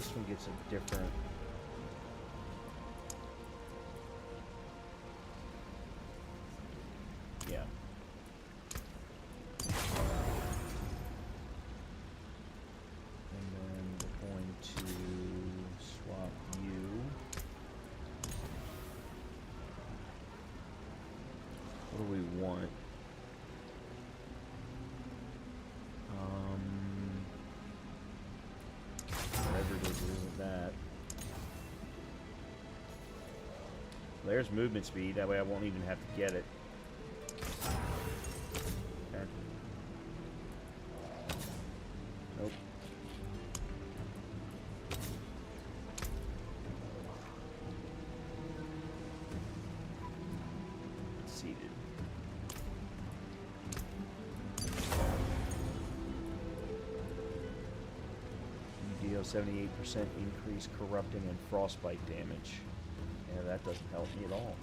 this one gets a different... Yeah. And then we're going to swap you. What do we want? Whatever it is with that. There's movement speed, that way I won't even have to get it. Okay. Nope. Seated. You deal 78% increase corrupting and frostbite damage. Yeah, that doesn't help me at all.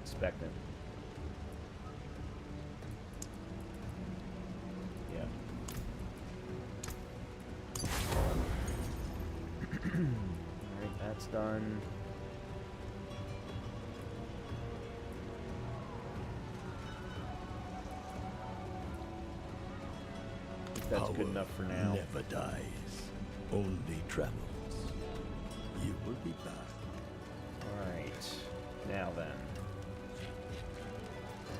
Expectant. Yeah. Alright, that's done. That's good enough for now. Never dies, only travels. You will be back. Alright. Now then.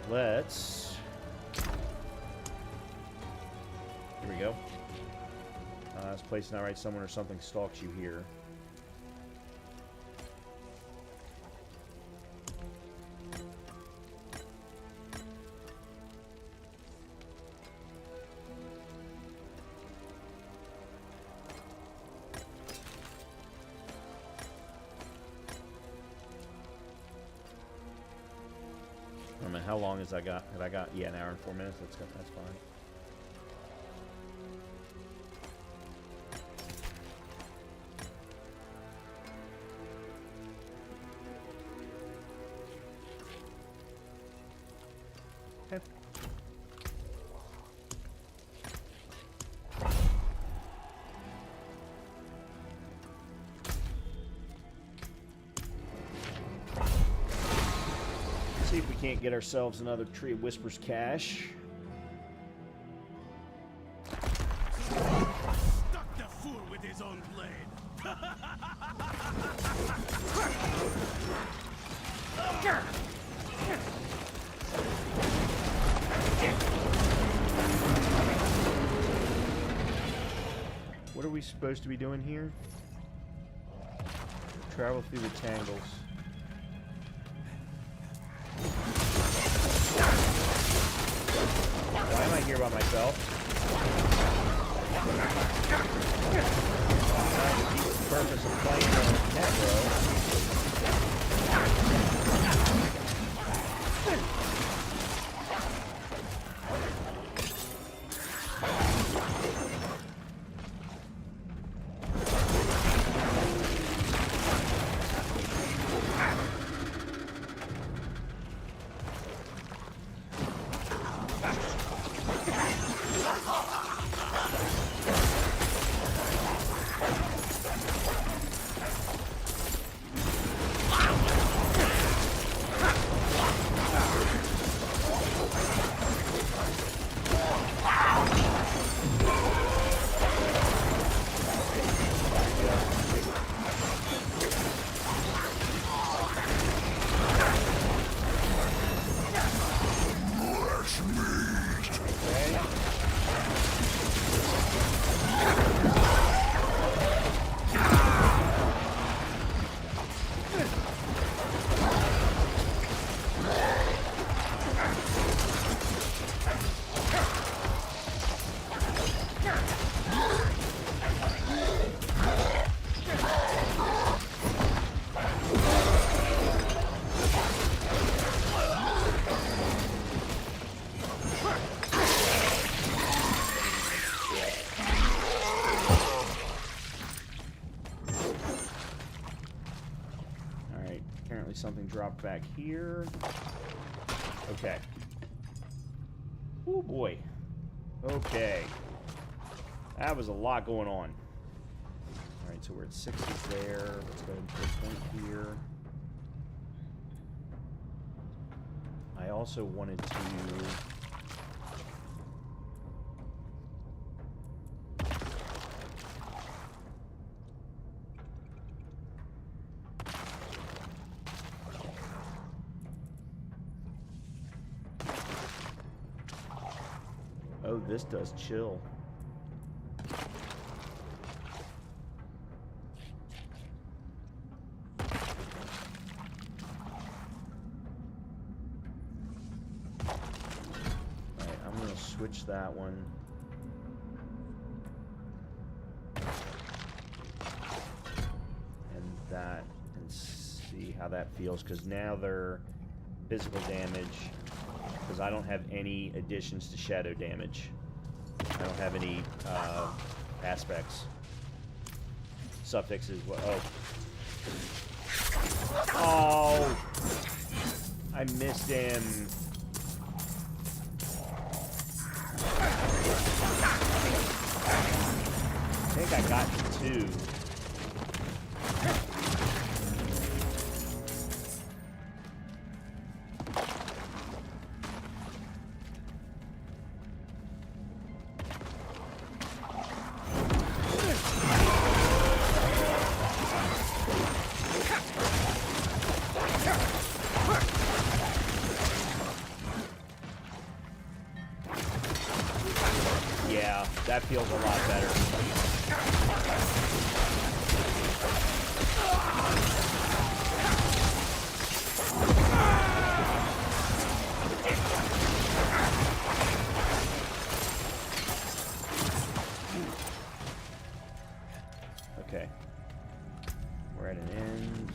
Let's... Here we go. This place not right. Someone or something stalks you here. I mean, how long has I got? Have I got? Yeah, an hour and 4 minutes. That's fine. Okay. See if we can't get ourselves another Tree of Whispers cache. Stuck the fool with his own blade. What are we supposed to be doing here? Travel through the tangles. Why am I here by myself? Trying to defeat the purpose of playing the Necro. Something dropped back here. Okay. Oh boy. Okay. That was a lot going on. Alright, so we're at 60s there. Let's go ahead and put a point here. I also wanted to... Oh, this does chill. Alright, I'm gonna switch that one. And that, and see how that feels, because now they're physical damage. Because I don't have any additions to shadow damage. I don't have any aspects. Suffixes. Oh. Oh! I missed him. I think I got two. Yeah, that feels a lot better. Okay. We're at an end.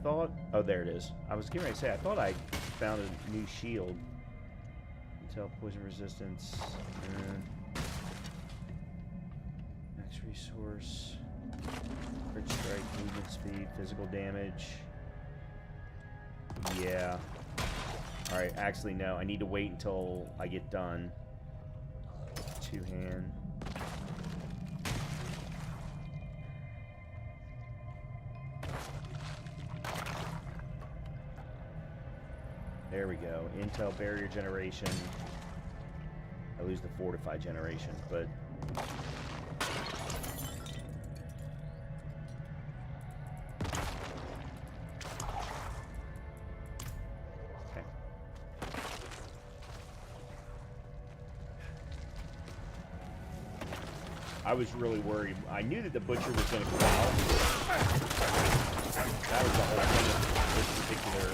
Thought... Oh, there it is. I was getting ready to say, I thought I found a new shield. Intel poison resistance. Max resource. Crit strike, movement speed, physical damage. Yeah. Alright, actually, no. I need to wait until I get done. Two-hand. There we go. Intel barrier generation. I lose the fortify generation, but... Okay. I was really worried. I knew that the butcher was going to come out. That was the whole thing of this particular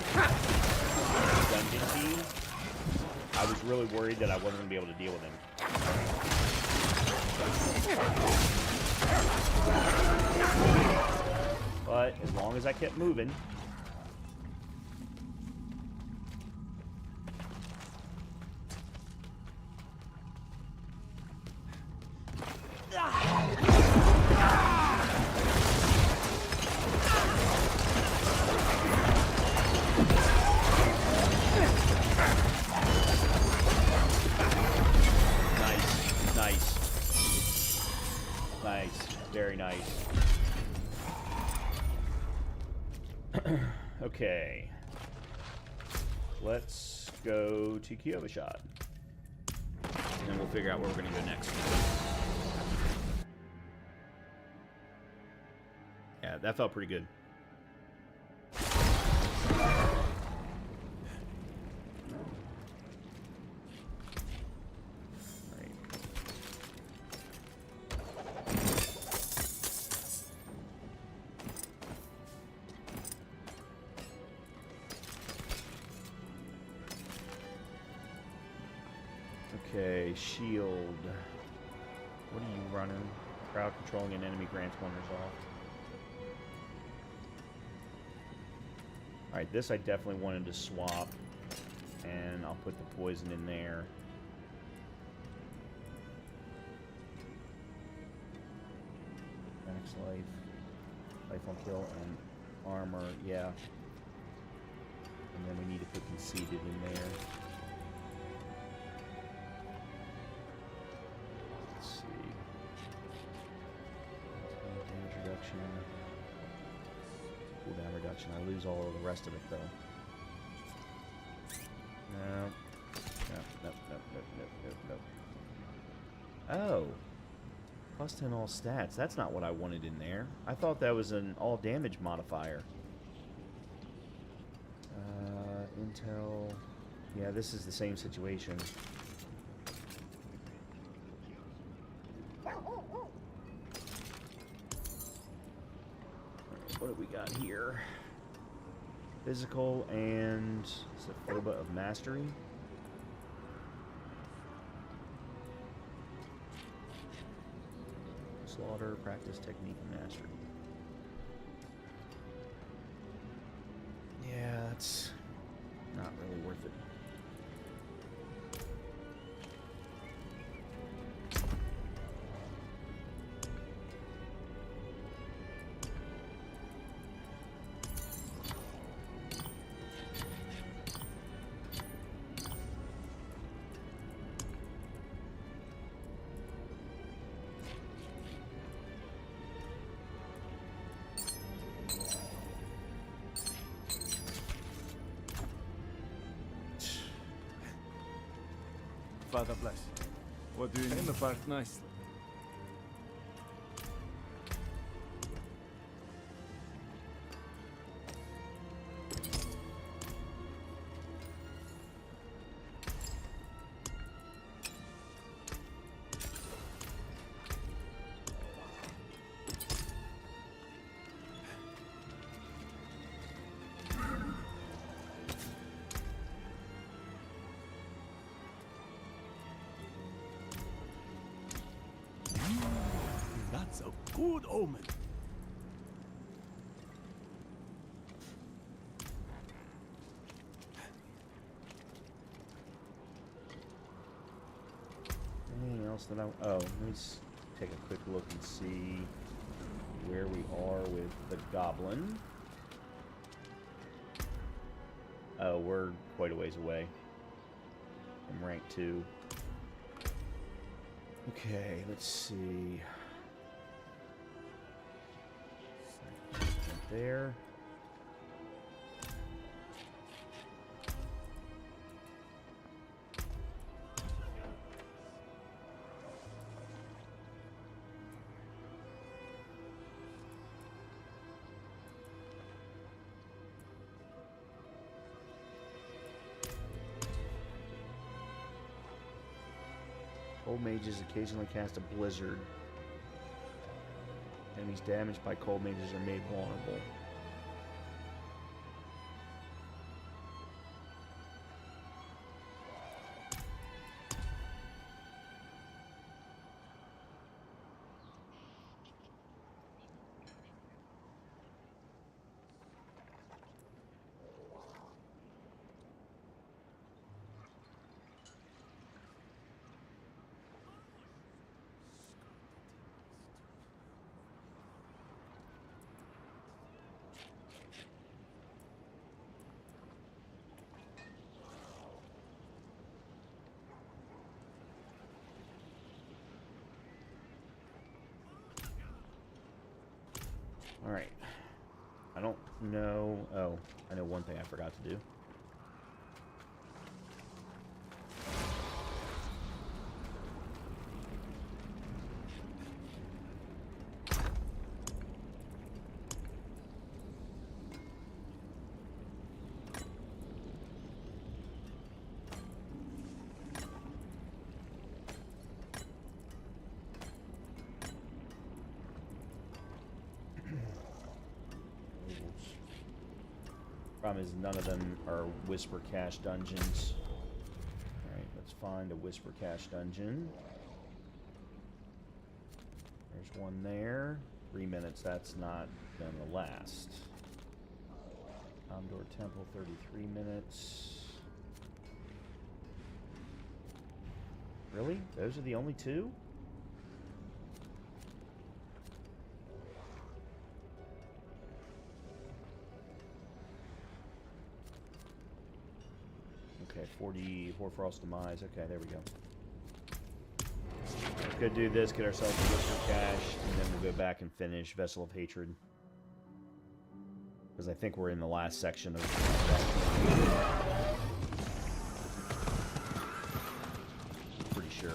dungeon team. I was really worried that I wasn't going to be able to deal with him. But as long as I kept moving. Very nice. Okay. Let's go to Kyovashad. And then we'll figure out where we're going to go next. Yeah, that felt pretty good. Okay, shield. What are you running? Crowd controlling an enemy grants one resolve. Alright, this I definitely wanted to swap. And I'll put the poison in there. Max life. Life on kill and armor, yeah. And then we need to put conceited in there. production. I lose all of the rest of it, though. No. No, no, no, no, no, no, no. Oh. Plus 10 all stats. That's not what I wanted in there. I thought that was an all damage modifier. Intel. Yeah, this is the same situation. What do we got here? Physical and Phoba of Mastery. Slaughter, practice, technique, and mastery. Yeah, that's not really worth it. Father bless. What do you need? Apart nicely. That's a good omen. Anything else that oh, let me just take a quick look and see where we are with the goblin. Oh, we're quite a ways away from rank 2. Okay, let's see. There. Cold mages occasionally cast a blizzard. Enemies damaged by cold mages are made vulnerable. Alright. I don't know... Oh, I know one thing I forgot to do. Problem is none of them are Whisper Cache dungeons. Alright, let's find a Whisper Cache dungeon. There's one there. 3 minutes, that's not gonna last. Commodore Temple, 33 minutes. Really? Those are the only two? Okay, 40 Hoarfrost Demise. Okay, there we go. Let's go do this, get ourselves a Whisper Cache, and then we'll go back and finish Vessel of Hatred. Because I think we're in the last section of... Pretty sure.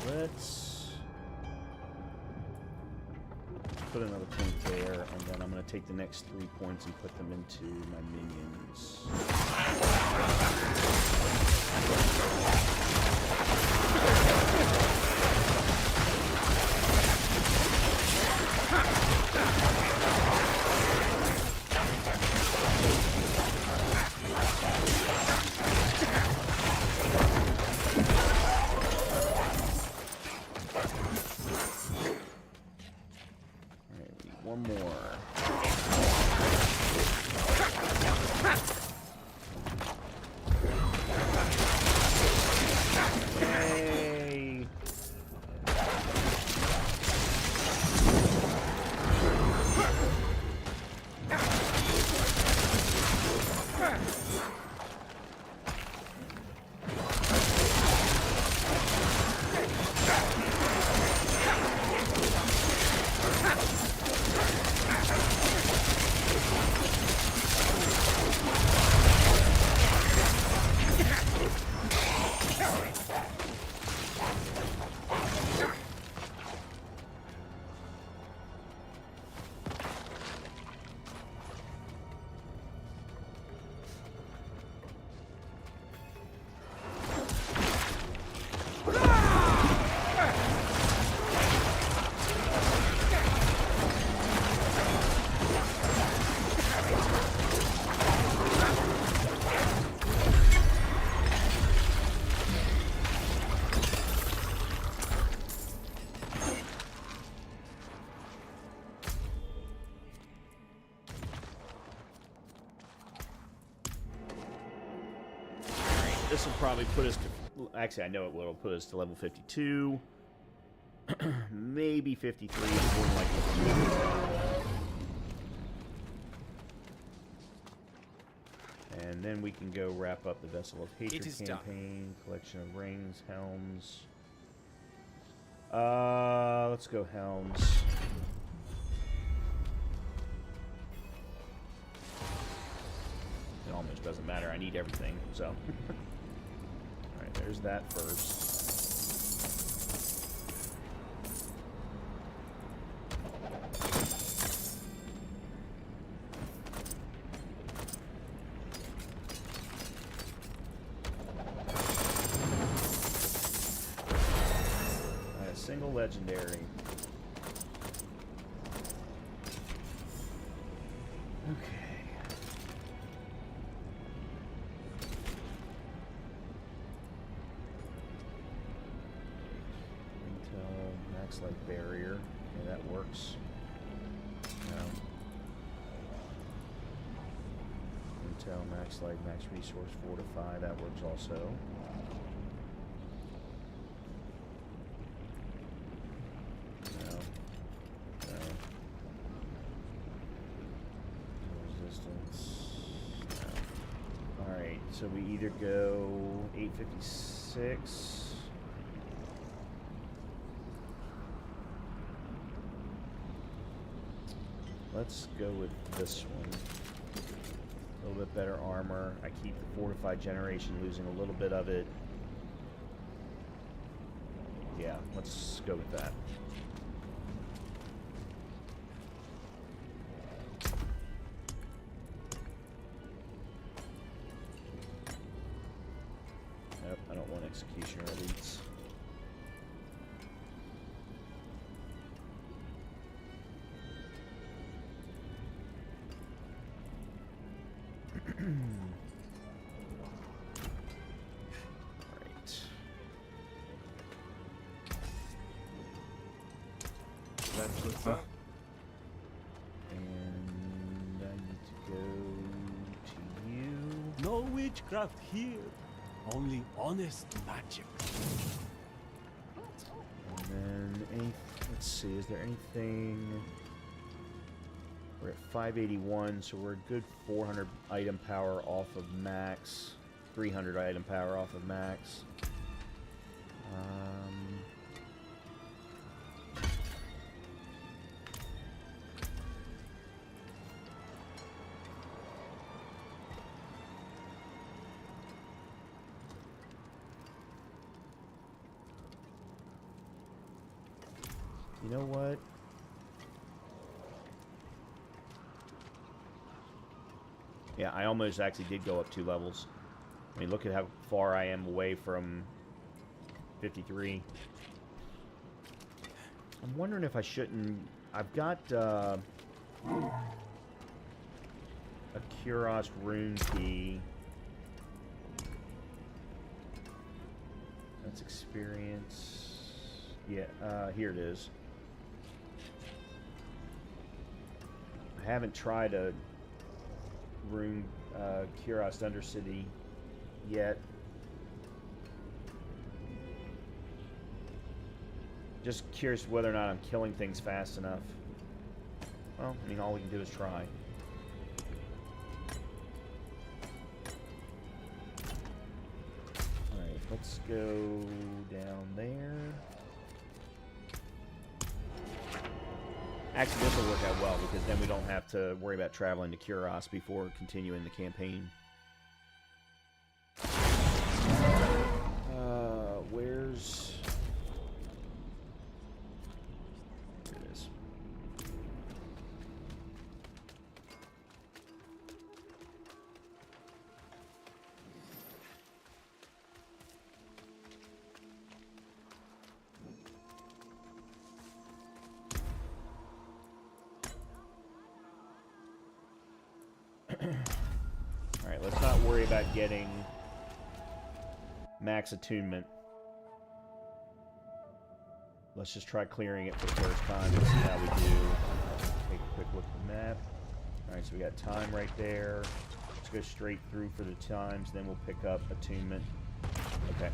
Let's put another point there, and then I'm going to take the next 3 points and put them into my minions. One more. Yay! This will probably put us to... Actually, I know it will. It'll put us to level 52. Maybe 53. More than likely. And then we can go wrap up the Vessel of Hatred campaign. Collection of rings, helms. Let's go helms. It almost doesn't matter. I need everything, so... Alright, there's that first. legendary. Okay. Intel max life barrier. Okay, that works. No. Intel max life, max resource fortify. That works also. No. No. Resistance. No. Alright, so we either go 856. Let's go with this one. A little bit better armor. I keep the fortified generation, losing a little bit of it. Yeah, let's go with that. Nope, I don't want executioner elites. That's what's up. And I need to go to you. No witchcraft here. Only honest magic. And then, let's see, is there anything... We're at 581, so we're a good 400 item power off of max. 300 item power off of max. You know what? Yeah, I almost actually did go up 2 levels. I mean, look at how far I am away from 53. I'm wondering if I shouldn't... I've got a Kuros rune key. That's experience. Yeah, here it is. I haven't tried a rune Kuros Undercity yet. Just curious whether or not I'm killing things fast enough. Well, I mean, all we can do is try. Alright, let's go down there. Actually, this will work out well, because then we don't have to worry about traveling to Kuros before continuing the campaign. Where's... Here it is. Alright, let's not worry about getting max attunement. Let's just try clearing it for the first time and see how we do. Take a quick look at the map. Alright, so we got time right there. Let's go straight through for the times, then we'll pick up attunement. Okay.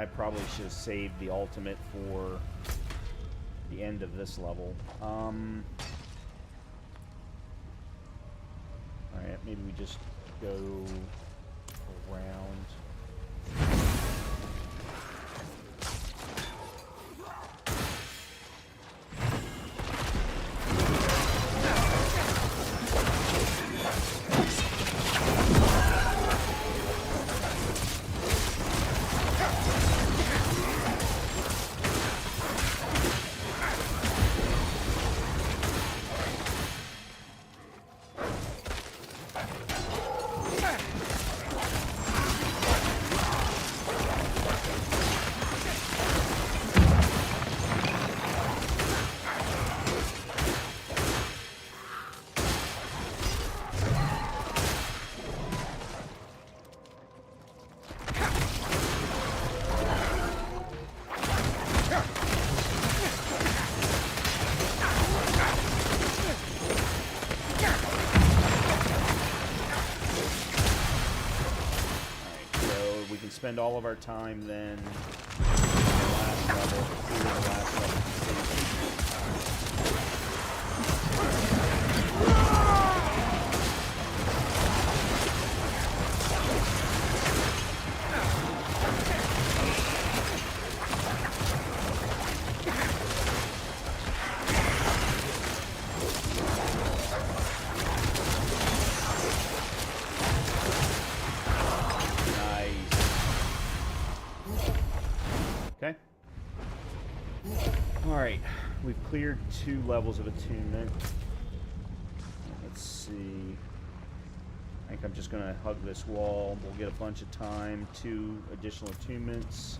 I probably should have saved the ultimate for the end of this level. Alright, maybe we just go around. Spend all of our time then the last level. Alright, we've cleared 2 levels of attunement. Let's see. I think I'm just going to hug this wall. We'll get a bunch of time. 2 additional attunements.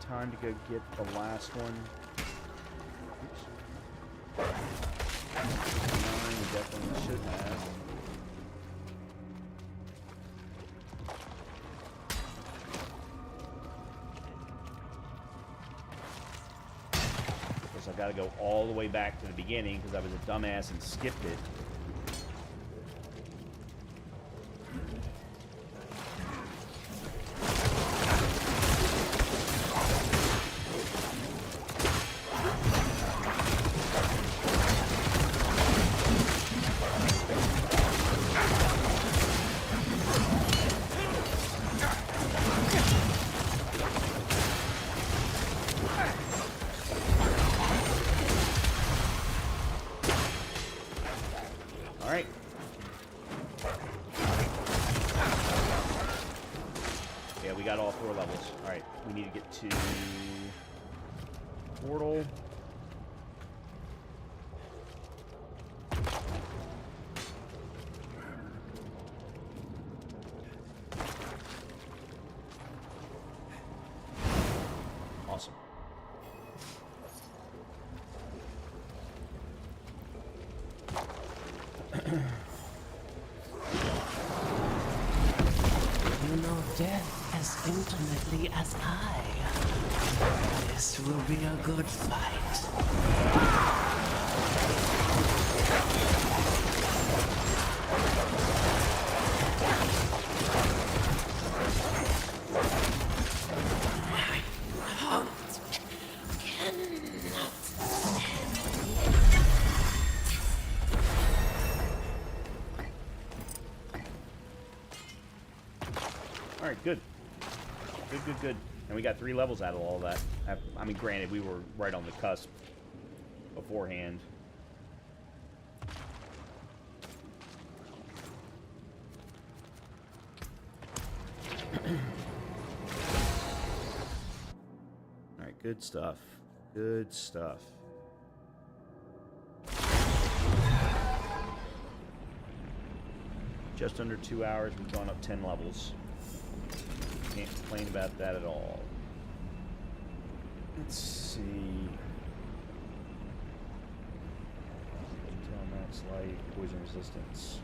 Time to go get the last one. Oops. 9 we definitely should have. Because I got to go all the way back to the beginning because I was a dumbass and skipped it. Got all 4 levels. Alright, we need to get to portal. You know death as intimately as I. This will be a good fight. Alright, good. Good. And we got 3 levels out of all that. I mean, granted, we were right on the cusp beforehand. Alright, good stuff. Good stuff. Just under 2 hours, we've gone up 10 levels. Can't complain about that at all. Let's see. Intel max light, poison resistance.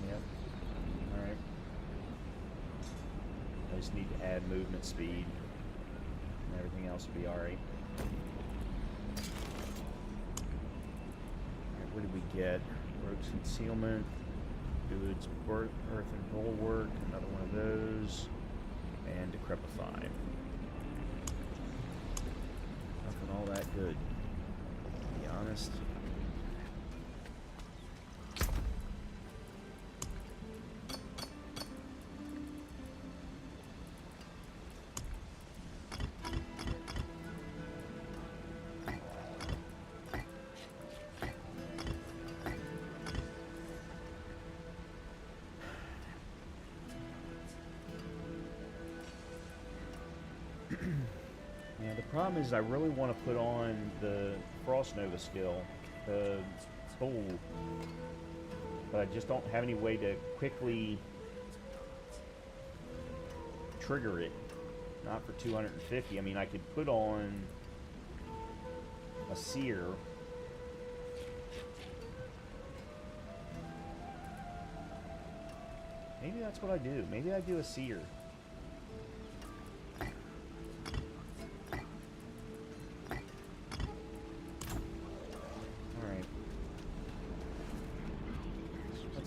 Yep. Alright. I just need to add movement speed, and everything else will be alright. Alright, what did we get? Rogue's concealment, goods, earth and bulwark, another one of those, and decrepify. Nothing all that good, to be honest. Yeah, the problem is I really want to put on the Frost Nova skill, the tool, but I just don't have any way to quickly trigger it. Not for 250. I mean, I could put on a seer. Maybe that's what I do. Maybe I do a seer.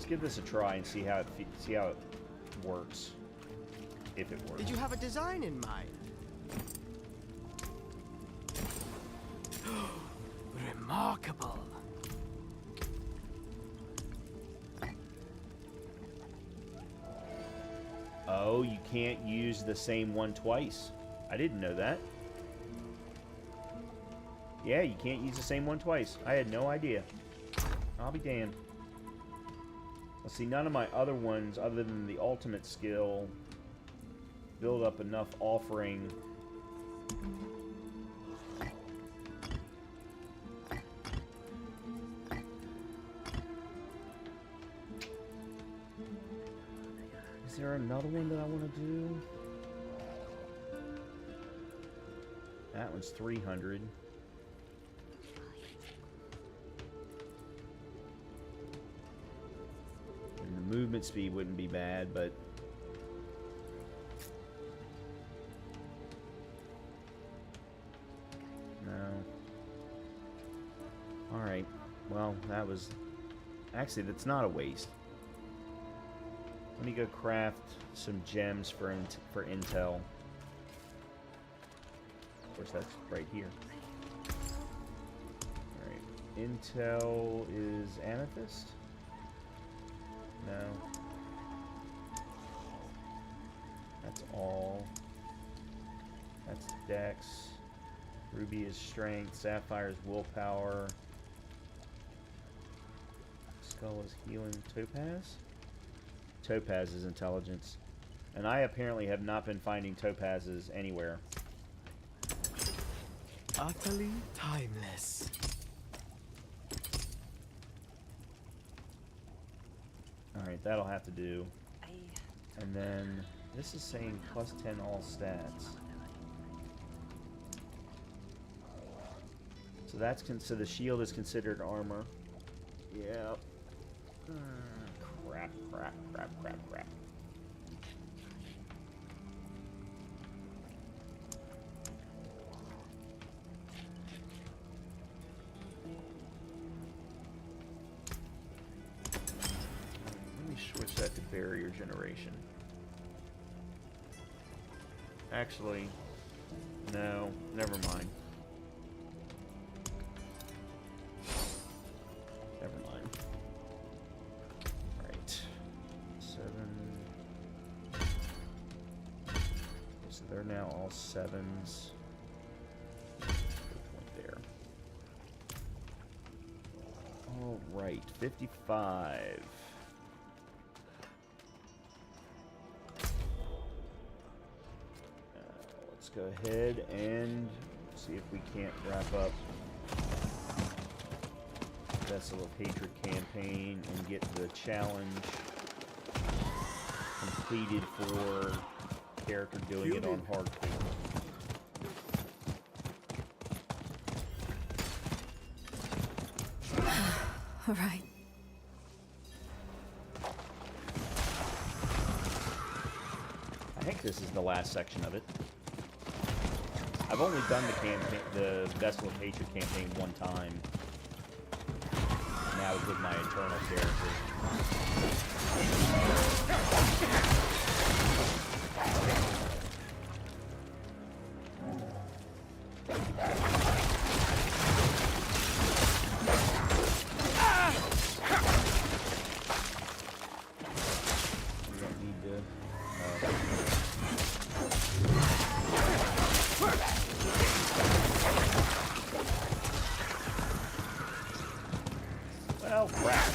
Give this a try and see how it works, if it works. Did you have a design in mind? Remarkable. Oh, you can't use the same one twice. I didn't know that. Yeah, you can't use the same one twice. I had no idea. I'll be damned. Let's see, none of my other ones, other than the ultimate skill, build up enough offering. Is there another one that I want to do? That one's 300. Movement speed wouldn't be bad, but no. Alright, well, that was actually, that's not a waste. Let me go craft some gems for intel. Of course, that's right here. Alright, intel is amethyst. No. That's all. That's dex. Ruby is strength. Sapphire is willpower. Skull is healing. Topaz? Topaz is intelligence. And I apparently have not been finding topazes anywhere. Utterly timeless. Alright, that'll have to do. And then this is saying plus 10 all stats. So that's so the shield is considered armor. Yep. Crap. Let me switch that to barrier generation. Actually, no, never mind. Alright. 7. So they're now all 7s. Good point there. Alright, 55. Let's go ahead and see if we can't wrap up Vessel of Hatred campaign and get the challenge completed for character doing it on hardcore. All right. I think this is the last section of it. I've only done the Vessel of Hatred campaign one time. And that was with my Eternal character. We don't need to... Well, crap.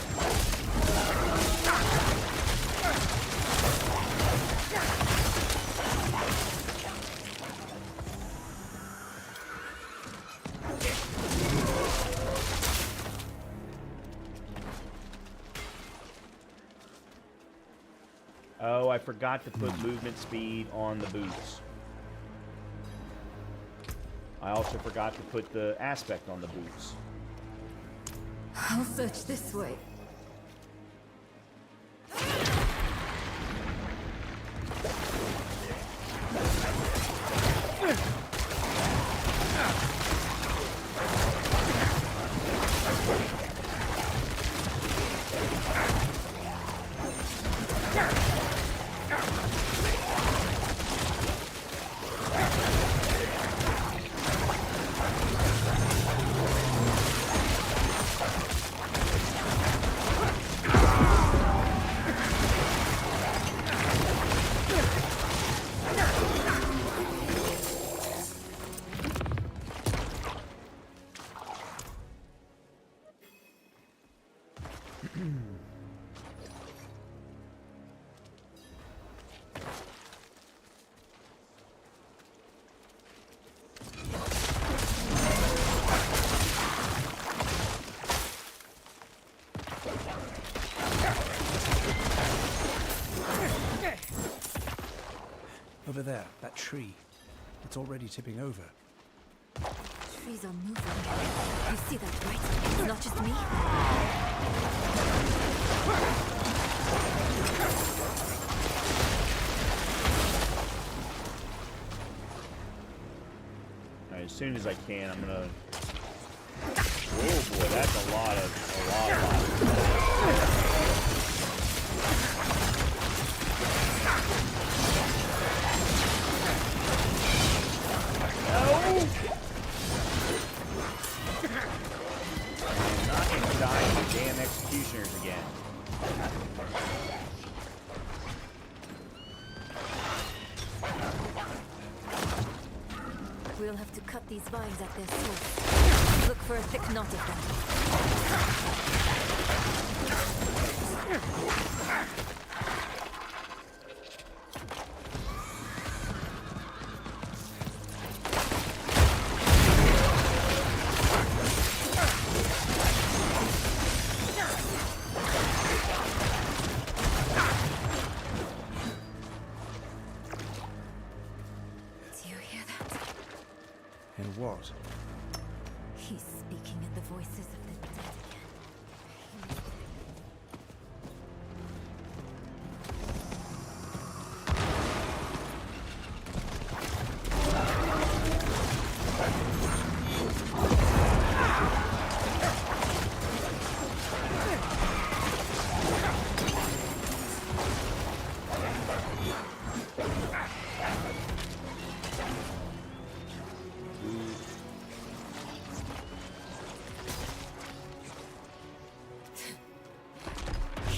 Oh, I forgot to put movement speed on the boots. I also forgot to put the aspect on the boots. I'll search this way. Over there, that tree. It's already tipping over. Trees are moving. You see that, right? It's not just me. Alright, as soon as I can, I'm gonna... Oh boy, that's a lot of... Damn executioners again. We'll have to cut these vines at their source. Look for a thick knot of them. what? He's speaking in the voices of the dead again.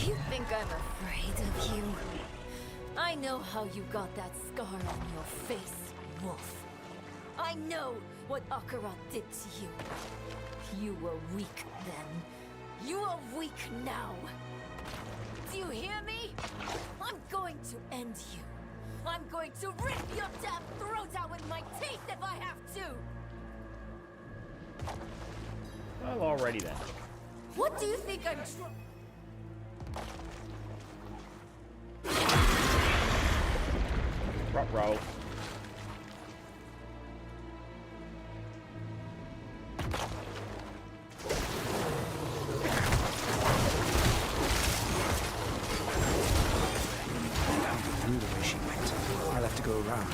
You think I'm afraid of you? I know how you got that scar on your face, Wolf. I know what Akarat did to you. You were weak then. You are weak now. Do you hear me? I'm going to end you. I'm going to rip your damn throat out with my teeth if I have to! Well, alrighty then. What do you think I'm Ruh-roh. Through the way she went. I'll have to go around.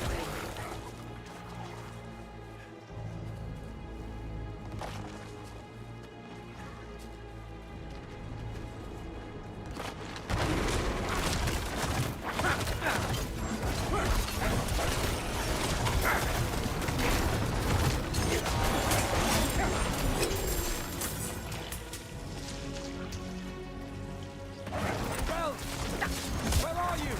Where are you?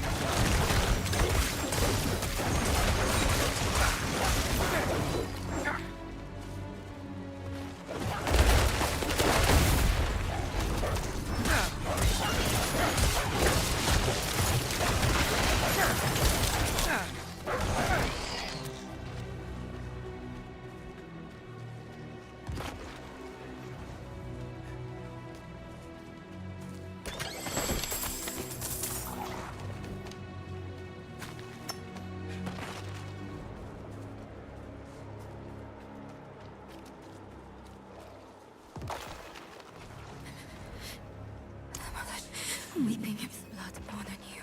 weeping his blood upon you?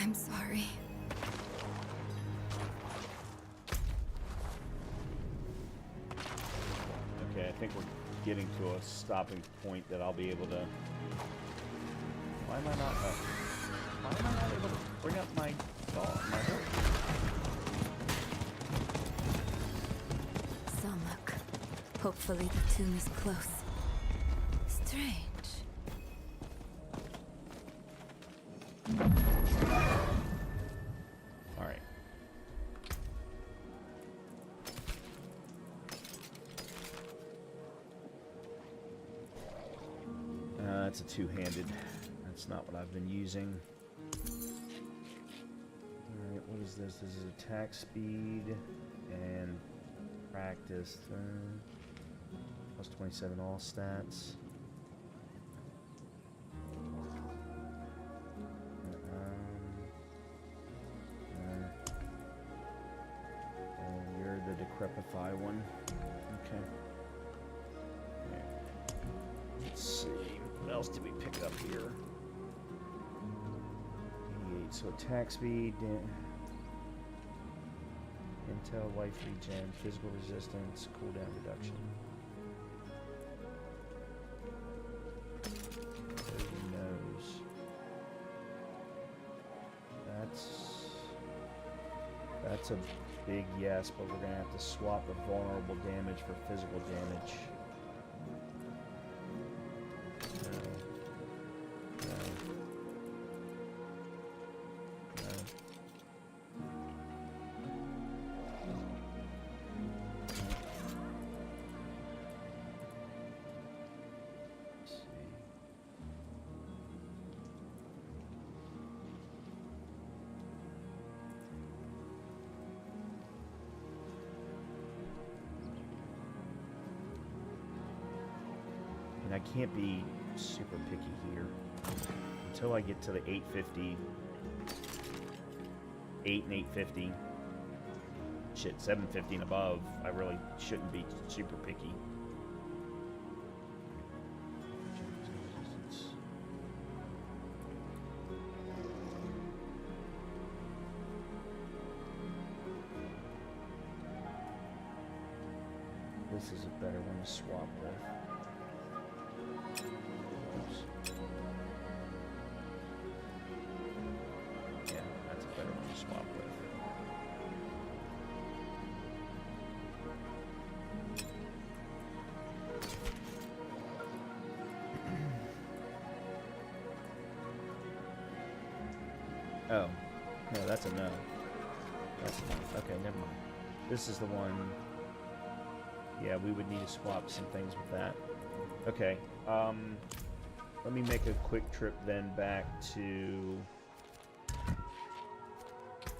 I'm sorry. Okay, I think we're getting to a stopping point that I'll be able to... Why am I not able to bring up my dog, my horse? Some luck. Hopefully the tomb is close. Strange. Alright. It's a two-handed. That's not what I've been using. Alright, what is this? This is attack speed and practice. Plus 27 all stats. And you're the decrepify one. Okay. Let's see. What else did we pick up here? 88. So attack speed, intel, life regen, physical resistance, cooldown reduction. 30 nose. That's a big yes, but we're going to have to swap the vulnerable damage for physical damage. No. No. No. Let's see. And I can't be super picky here until I get to the 850, 8 and 850. Shit, 750 and above. I really shouldn't be super picky. This is a better one to swap with. Yeah, that's a better one to swap with. Oh, no, that's a no. That's a no. Okay, never mind. This is the one. Yeah, we would need to swap some things with that. Okay, let me make a quick trip then back to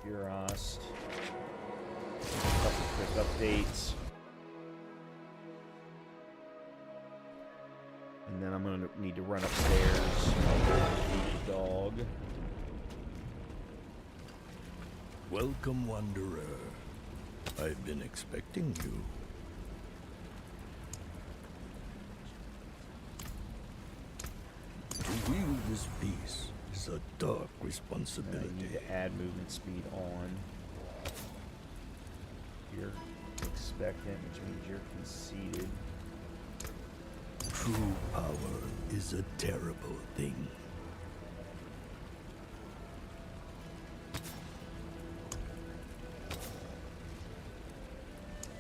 Urast. A couple quick updates. And then I'm going to need to run upstairs, feed the dog. Welcome, Wanderer. I've been expecting you. To wield this beast is a dark I responsibility. need to add movement speed on. You're expectant, which means you're conceited. True power is a terrible thing.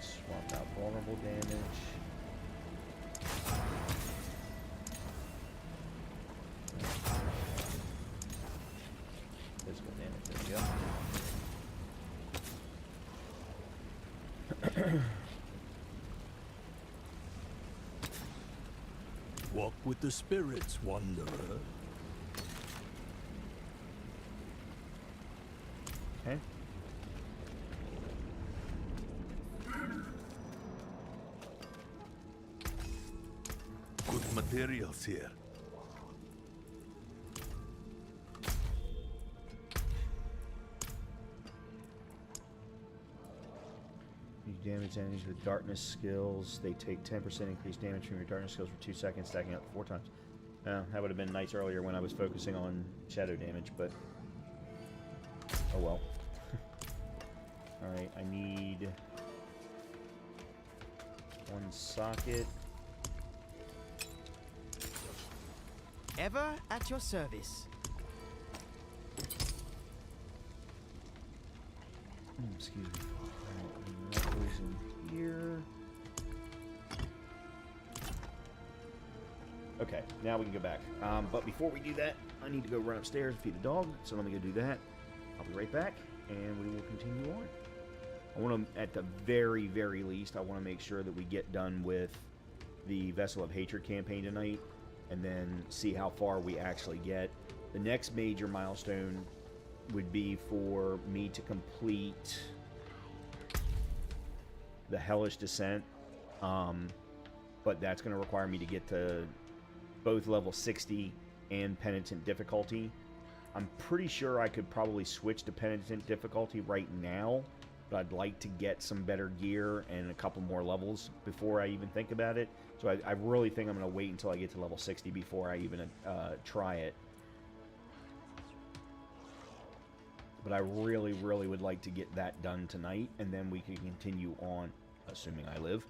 Swap out vulnerable damage. Physical damage, there we go. Walk with the spirits, Wanderer. Okay. Good materials here. You damage enemies with darkness skills. They take 10% increased damage from your darkness skills for 2 seconds, stacking up to 4 times. That would have been nice earlier when I was focusing on shadow damage, but oh well. Alright, I need 1 socket. Ever at your service. Excuse me. Alright, and that goes in here. Okay, now we can go back. But before we do that, I need to go run upstairs and feed the dog. So let me go do that. I'll be right back, and we will continue on. I want to, at the very, very least, I want to make sure that we get done with the Vessel of Hatred campaign tonight, and then see how far we actually get. The next major milestone would be for me to complete the Hellish Descent, but that's going to require me to get to both level 60 and Penitent difficulty. I'm pretty sure I could probably switch to Penitent difficulty right now, but I'd like to get some better gear and a couple more levels before I even think about it. So I really think I'm going to wait until I get to level 60 before I even try it. But I really, really would like to get that done tonight, and then we can continue on, assuming I live,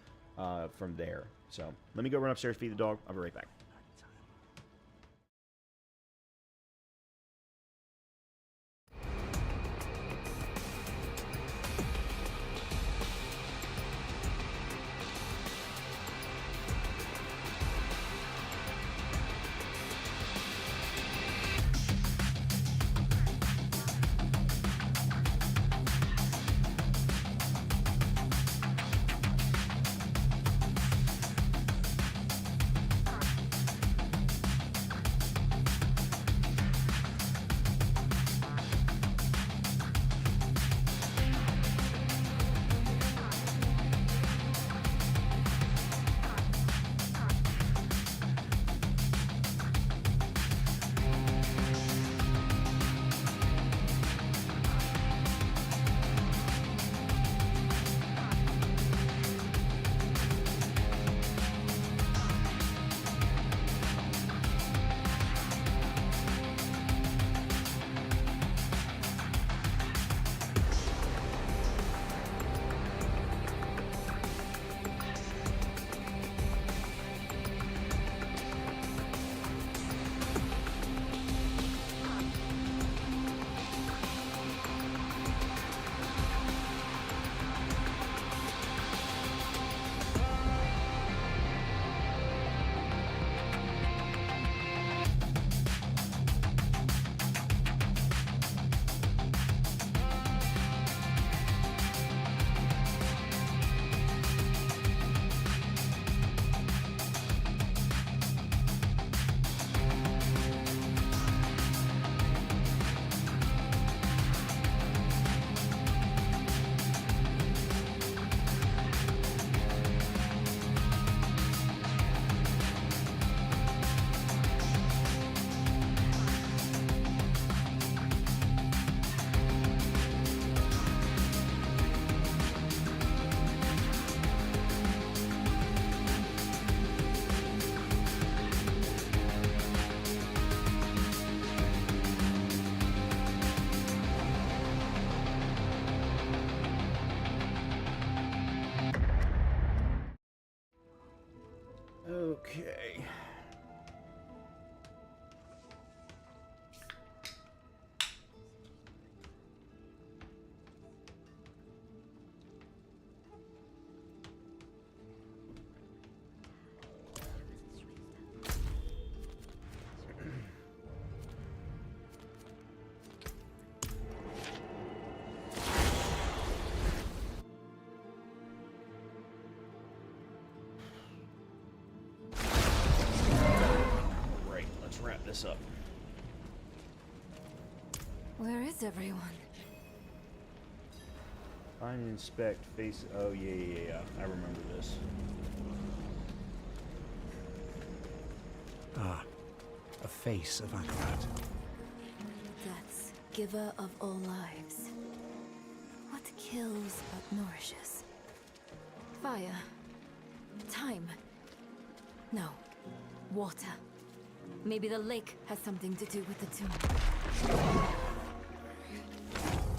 from there. So let me go run upstairs, feed the dog. I'll be right back. Okay. Wrap this up. Where is everyone? Find and inspect face. Oh yeah. I remember this. Ah, a face of Akarat. That's giver of all lives. What kills but nourishes? Fire. Time. No. Water. Maybe the lake has something to do with the tomb.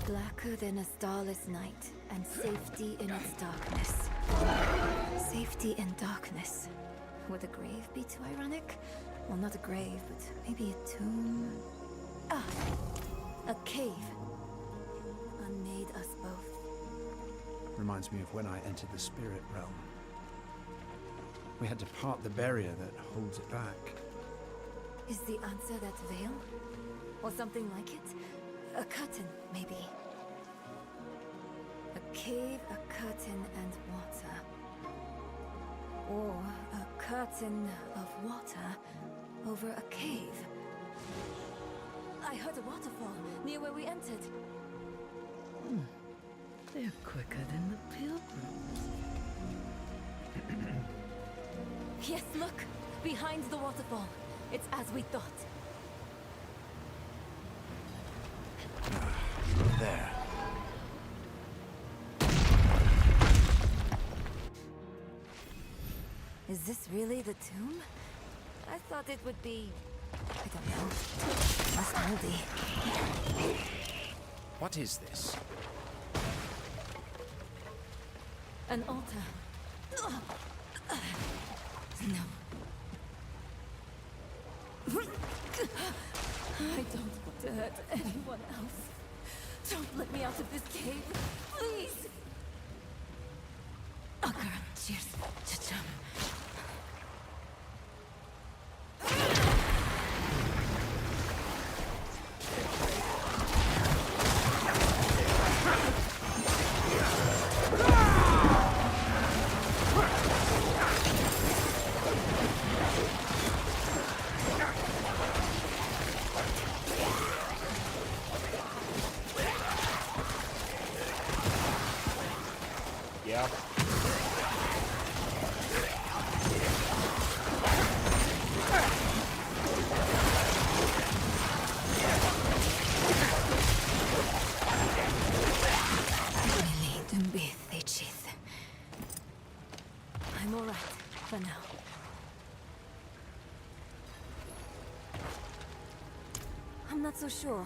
Blacker than a starless night, and safety in its darkness. Safety in darkness. Would a grave be too ironic? Well, not a grave, but maybe a tomb. Ah! A cave. Unmade us both. Reminds me of when I entered the spirit realm. We had to part the barrier that holds it back. Is the answer that veil? Or something like it? A curtain, maybe. A cave, a curtain, and water. Or a curtain of water over a cave. I heard a waterfall near where we entered. They're quicker than the pilgrims. Yes, look! Behind the waterfall. It's as we thought. There. Is this really the tomb? I thought it would be... I don't know. Less moldy. What is this? An altar. No. I don't want to hurt anyone else. Don't let me out of this cave, please! Akarat, cheers. Cha-chum. Yeah. I'm alright for now. I'm not so sure.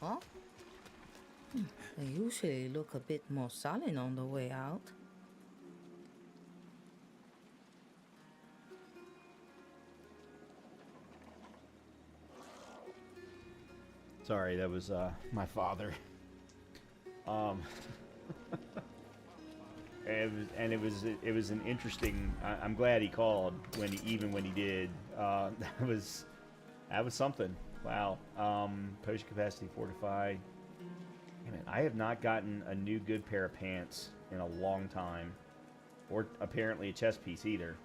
Huh? They usually look a bit more solid on the way out. Sorry, that was my father. It was an interesting. I'm glad he called when he did. That was something. Wow. Potion capacity fortified. Man, I have not gotten a new good pair of pants in a long time, or apparently a chest piece either.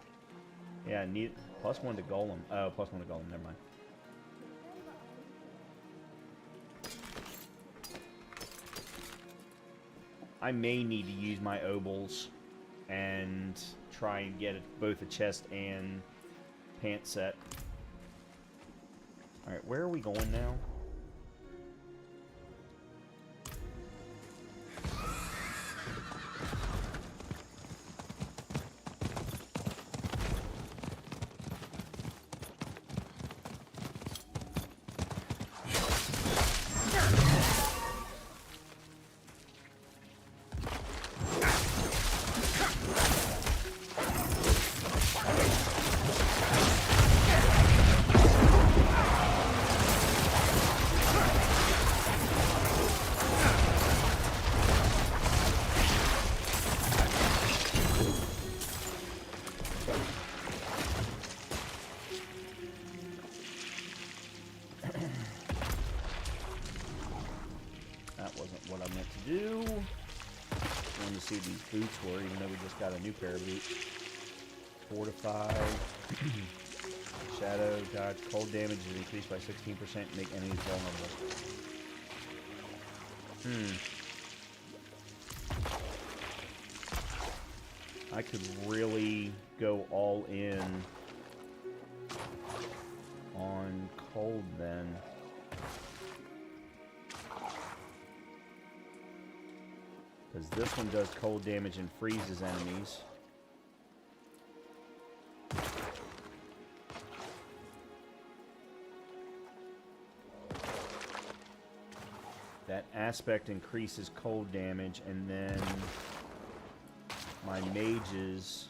Yeah, need +1 to golem. Oh, +1 to golem. Never mind. I may need to use my obols and try and get both a chest and pant set. Alright, where are we going now? These boots were, even though we just got a new pair of boots. Fortify. Shadow, dodge, cold damage is increased by 16%, make enemies vulnerable. I could really go all in on cold then. Because this one does cold damage and freezes enemies. That aspect increases cold damage, and then my mages...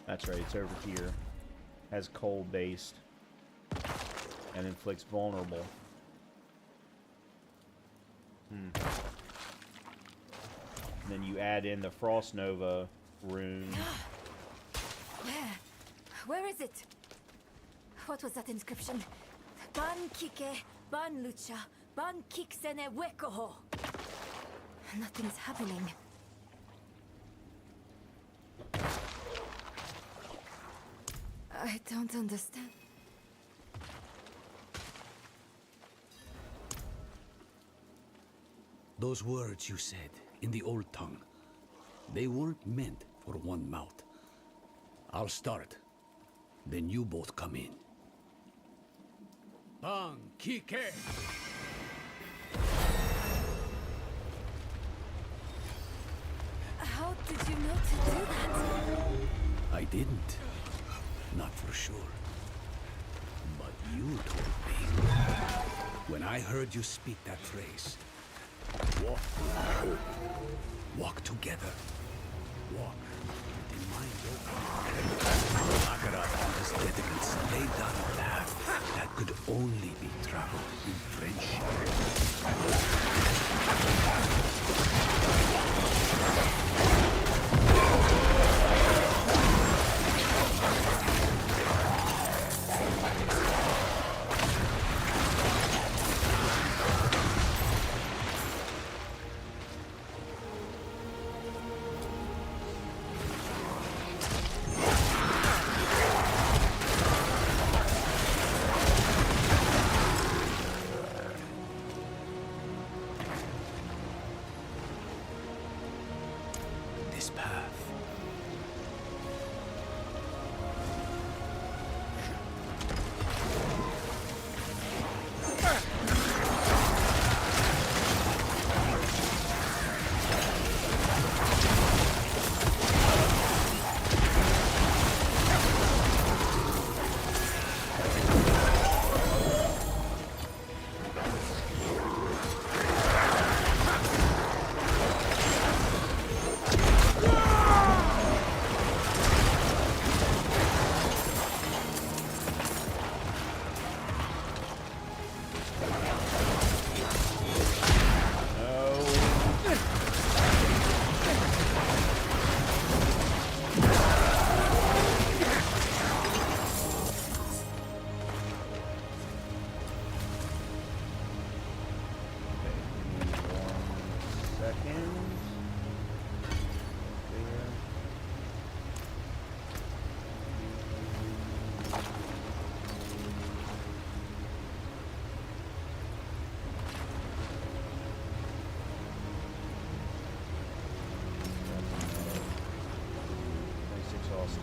That's right, it's over here. Has cold based. And inflicts vulnerable. Then you add in the Frost Nova rune. Where is it? What was that inscription? Ban kike, ban lucha, ban kiksene wekoho. Nothing's happening. I don't understand. Those words you said in the old tongue, they weren't meant for one mouth. I'll start, then you both come in. Bang Kike! How did you know to do that? I didn't. Not for sure. But you told me. When I heard you speak that phrase, walk with hope. Walk together. Walk with the mind open. Akarat has dedicants laid down a path that could only be traveled in friendship. This path.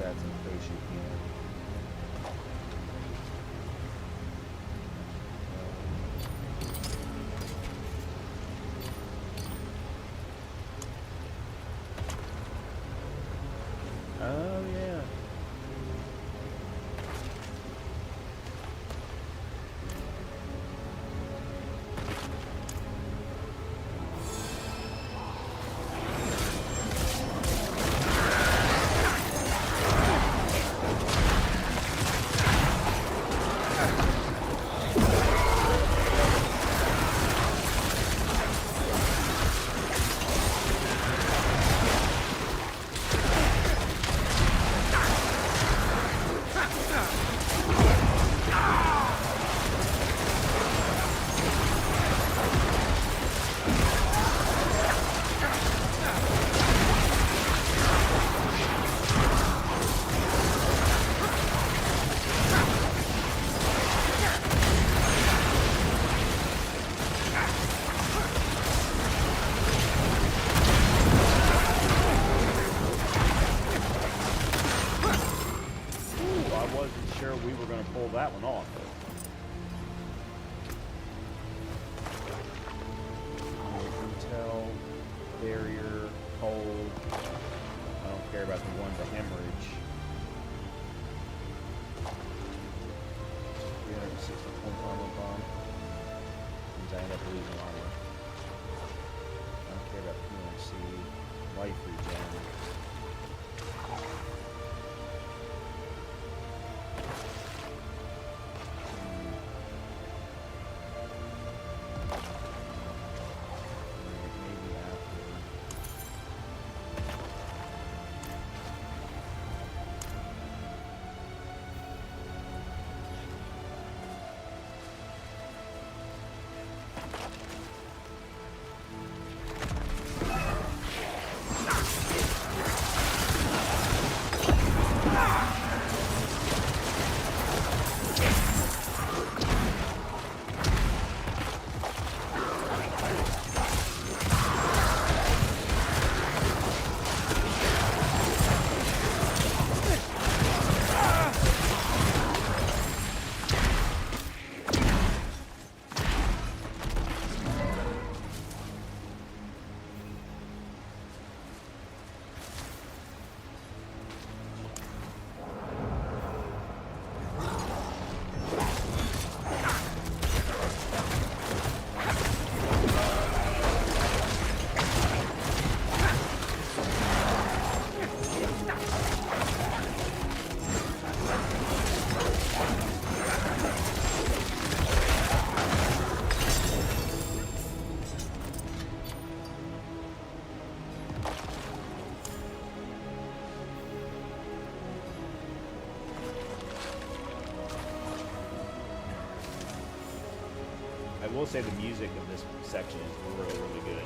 stats and potion here. Oh yeah. We were going to pull that one off. Intel, barrier, cold. I don't care about the one to hemorrhage. 360 point armor bomb. Means I end up losing armor. I don't care about PNC. Life regen. I will say the music of this section is really, really good.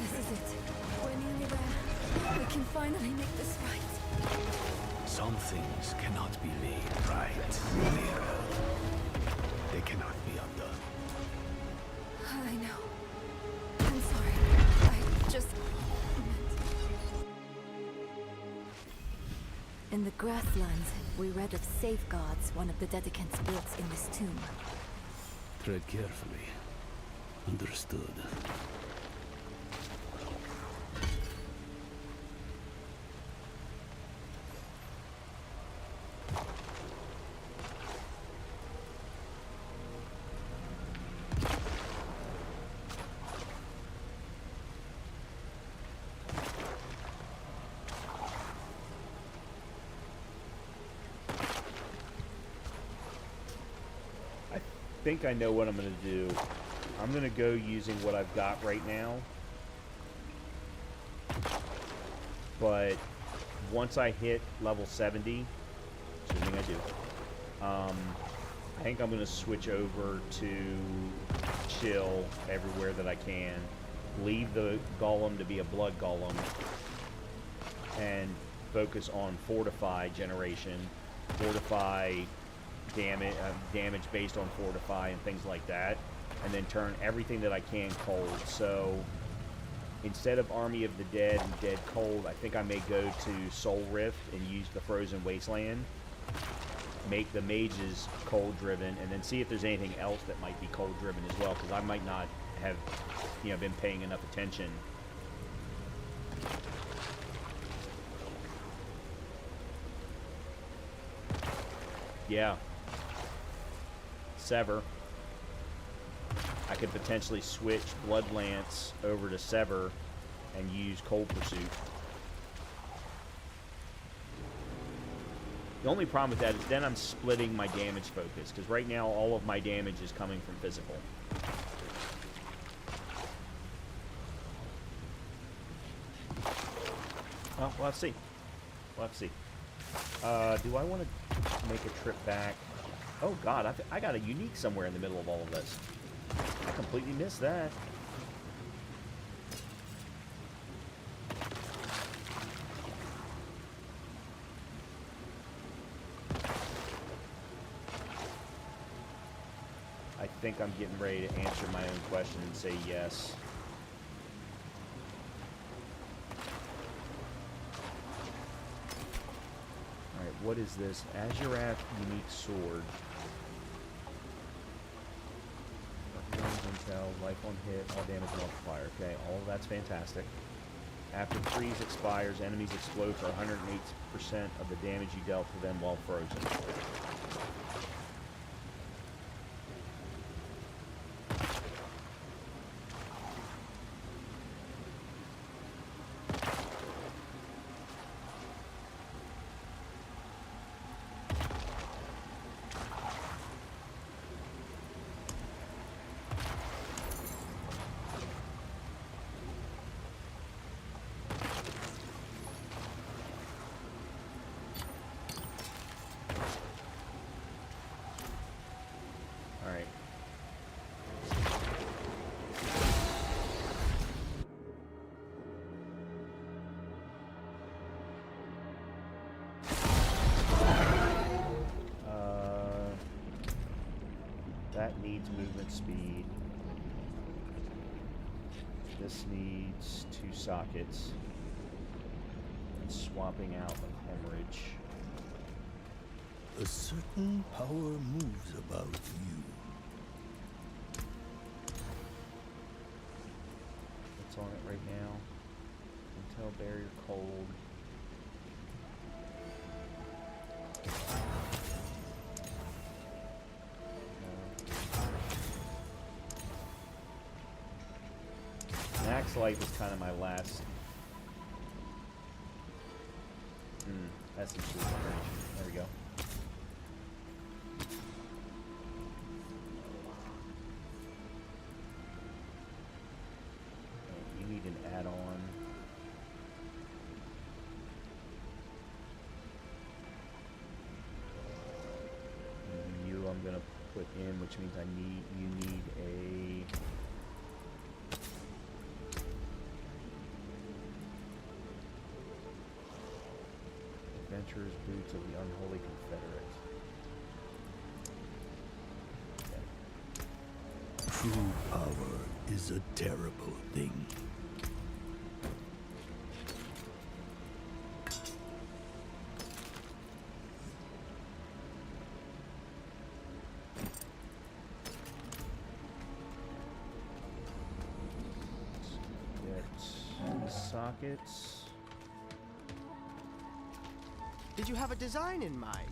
This is it. We're nearly there. We can finally make this right. Some things cannot be made right, Necro. They cannot be undone. I know. I'm sorry. I just... In the grasslands, we read of safeguards one of the dedicants built in this tomb. Tread carefully. Understood. I think I know what I'm going to do. I'm going to go using what I've got right now. But once I hit level 70, assuming I do, I think I'm going to switch over to chill everywhere that I can. Leave the golem to be a blood golem. And focus on fortify generation. Fortify damage based on fortify and things like that, and then turn everything that I can cold. So instead of Army of the Dead and Dead Cold, I think I may go to Soul Rift and use the Frozen Wasteland. Make the mages cold driven, and then see if there's anything else that might be cold driven as well, because I might not have, you know, been paying enough attention. Yeah. Sever. I could potentially switch Bloodlance over to Sever and use Cold Pursuit. The only problem with that is then I'm splitting my damage focus, because right now all of my damage is coming from physical. Well, we'll have to see. We'll have to see. Do I want to make a trip back? Oh god, I got a unique somewhere in the middle of all of this. I completely missed that. I think I'm getting ready to answer my own question and say yes. Alright, what is this? Azurath unique sword. Intel, life on hit, all damage multiplier. Okay, all of that's fantastic. After freeze expires, enemies explode for 108% of the damage you dealt to them while frozen. That needs movement speed. This needs 2 sockets. And swapping out of hemorrhage. A certain power moves about you. What's on it right now? Intel barrier cold. Max life is kind of my last. Essence regeneration. There we go. You need an add-on. You, I'm gonna put in, which means you need a. Adventurer's Boots of the Unholy Confederate. Okay. True power is a terrible thing. Get the sockets. Did you have a design in mind?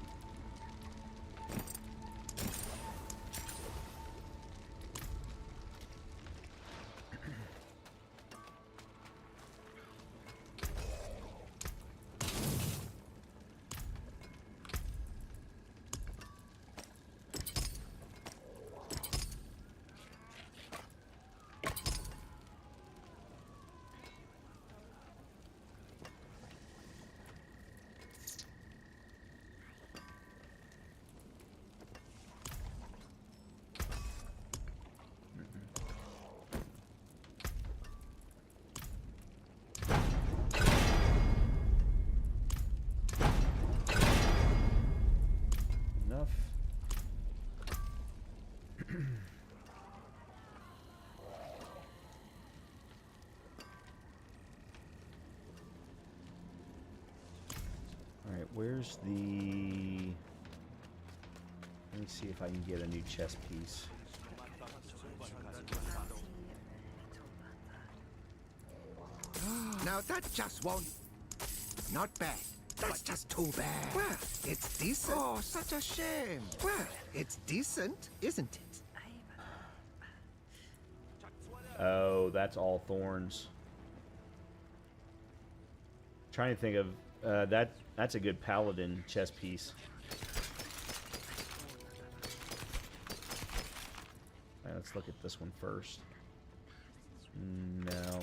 Where's the... Let me see if I can get a new chess piece. Now that just won't... Not bad. That's just too bad. Well, it's decent. Oh, such a shame. Well, it's decent, isn't it? Oh, that's all thorns. Trying to think of that's a good paladin chess piece. All right, let's look at this one first. No.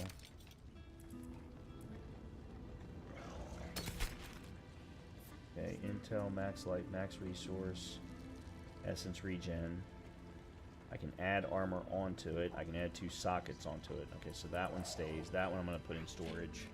Okay, Intel, max light, max resource, essence regen. I can add armor onto it. I can add 2 sockets onto it. Okay, so that one stays. That one I'm going to put in storage.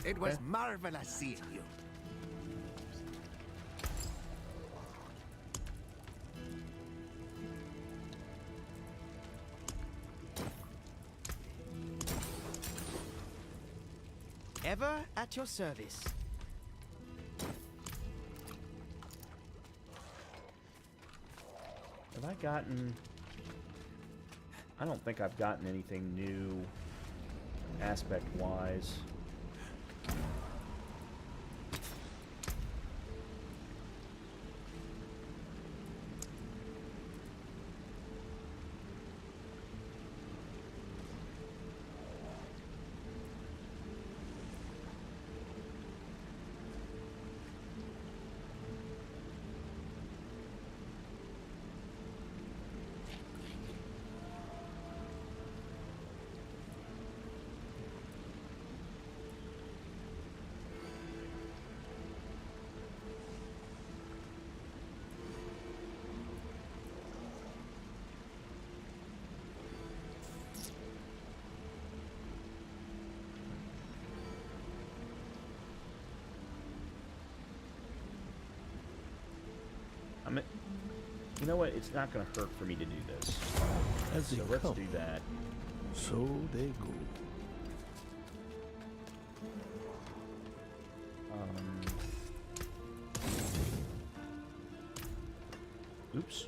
It was marvelous seeing you. Ever at your service. Have I gotten... I don't think I've gotten anything new aspect-wise. You know what? It's not going to hurt for me to do this. As so let's do that. So they go. Oops.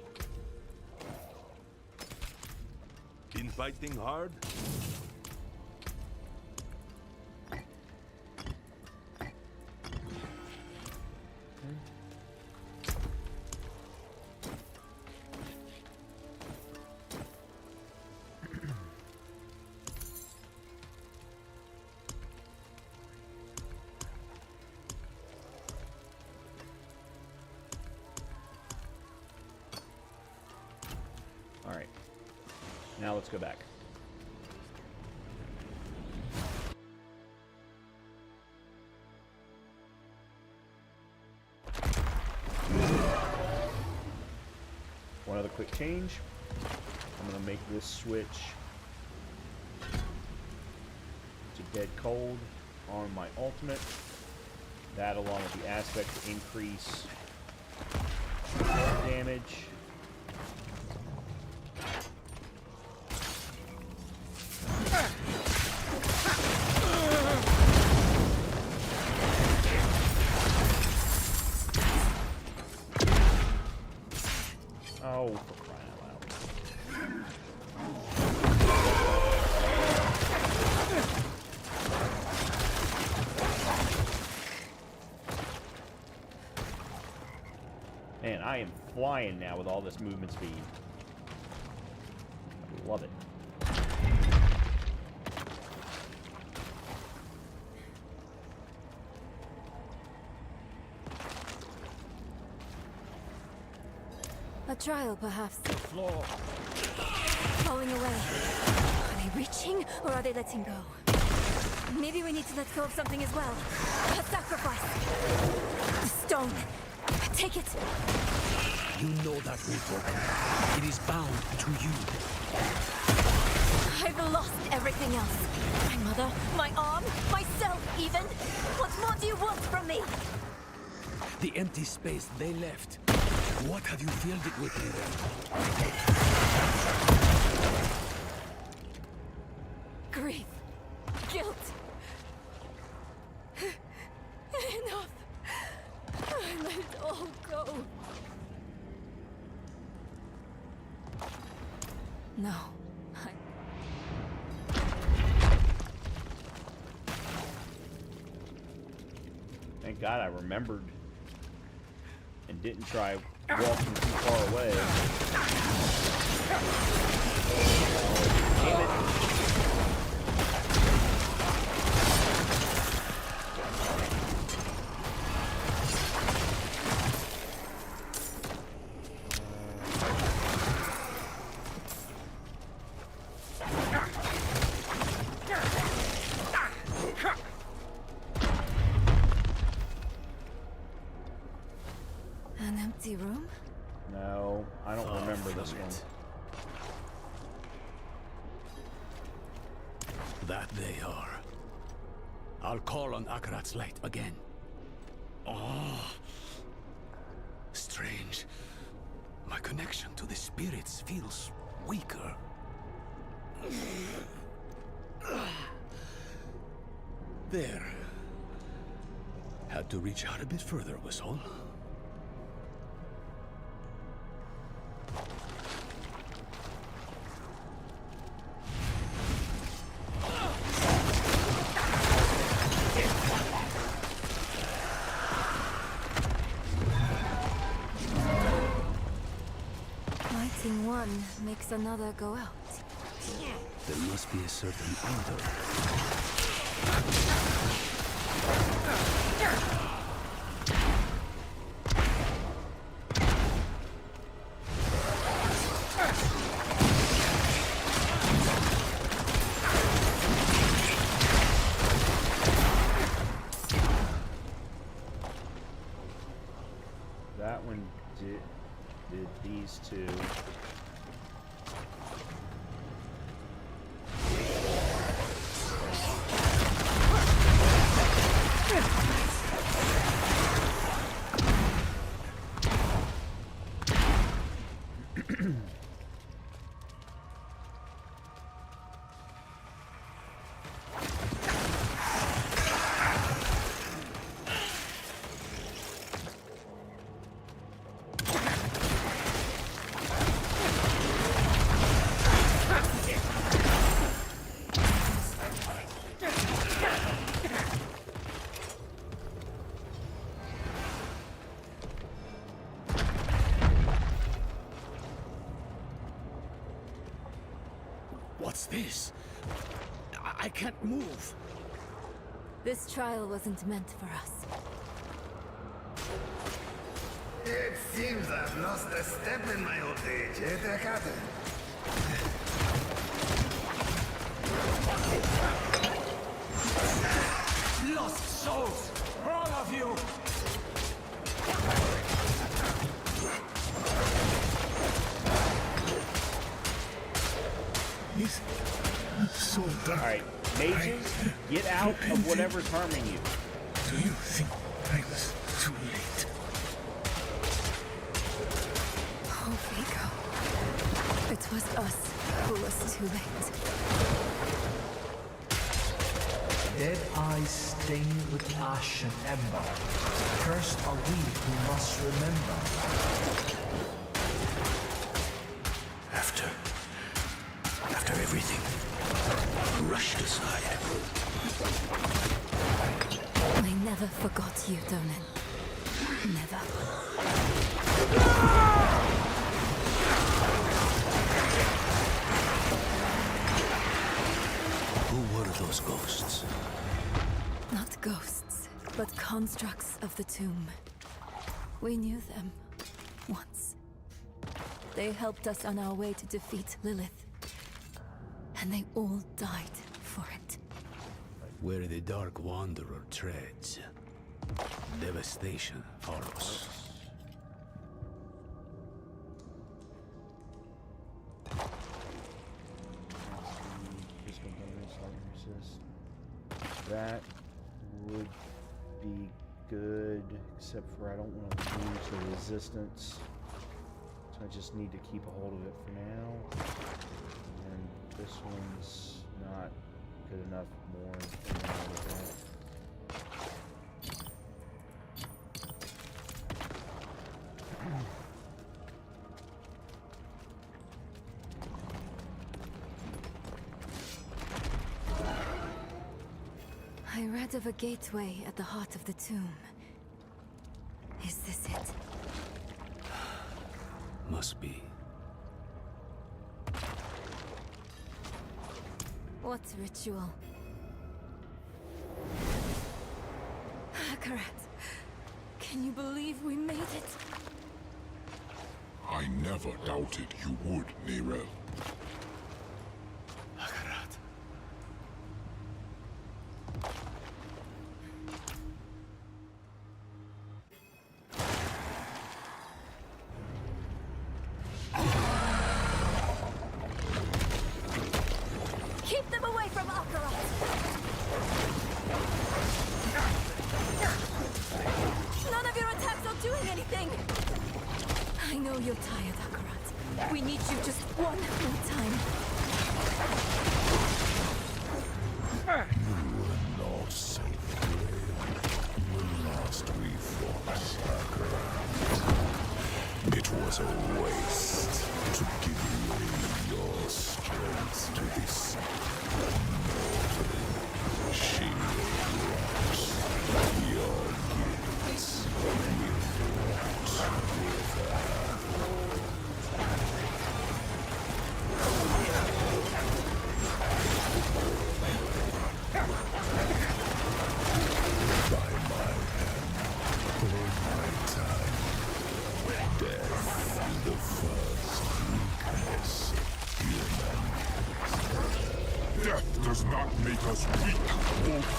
Been fighting hard? Alright. Now let's go back. One other quick change. I'm going to make this switch to dead cold on my ultimate. That along with the aspect to increase damage. Oh, for crying out loud. Man, I am flying now with all this movement speed. I love it. A trial, perhaps. The floor. Falling away. Are they reaching, or are they letting go? Maybe we need to let go of something as well. A sacrifice. The stone. Take it. You know that ritual. It is bound to you. I've lost everything else. My mother, my arm, myself even. What more do you want from me? The empty space they left. What have you filled it with, then? Grief. Guilt. Enough. I let it all go. No. Thank God I remembered and didn't try walking too far away. Oh, damn it. An empty room? No, I don't remember this one. That they are. I'll call on Akarat's light again. Oh, strange. My connection to the spirits feels weaker. There. Had to reach out a bit further, was all. Lighting one makes another go out. There must be a certain order. That one did these two. What's this? I can't move. This trial wasn't meant for us. It seems I've lost a step in my old age, eh, Takata? Lost souls! All of you! He's so dark. Alright, mages, get out of whatever's harming you. Do you think I was too late? Oh, Vigo. It was us who was too late. Dead eyes stained with ash and ember. Cursed are we who must remember. After everything, rushed aside. I never forgot you, Donan. Never. Who were those ghosts? Not ghosts, but constructs of the tomb. We knew them. Once. They helped us on our way to defeat Lilith. And they all died for it. Where the Dark Wanderer treads, devastation follows. That would be good, except for I don't want to lose the resistance. So I just need to keep a hold of it for now. And this one's not good enough more than that. I read of a gateway at the heart of the tomb. Is this it? Must be. What ritual? Akarat, can you believe we made it? I never doubted you would, Nerel. Keep them away from Akarat! None of your attacks are doing anything! I know you're tired, Akarat. We need you just one more time. You were not so brave. The last we fought, Akarat. It was a waste to give away your strength to this mortal. She rocks your gifts will rot with her. By my hand, for my time, death is the first weakness of humanity. Death does not make us weak, Wolf.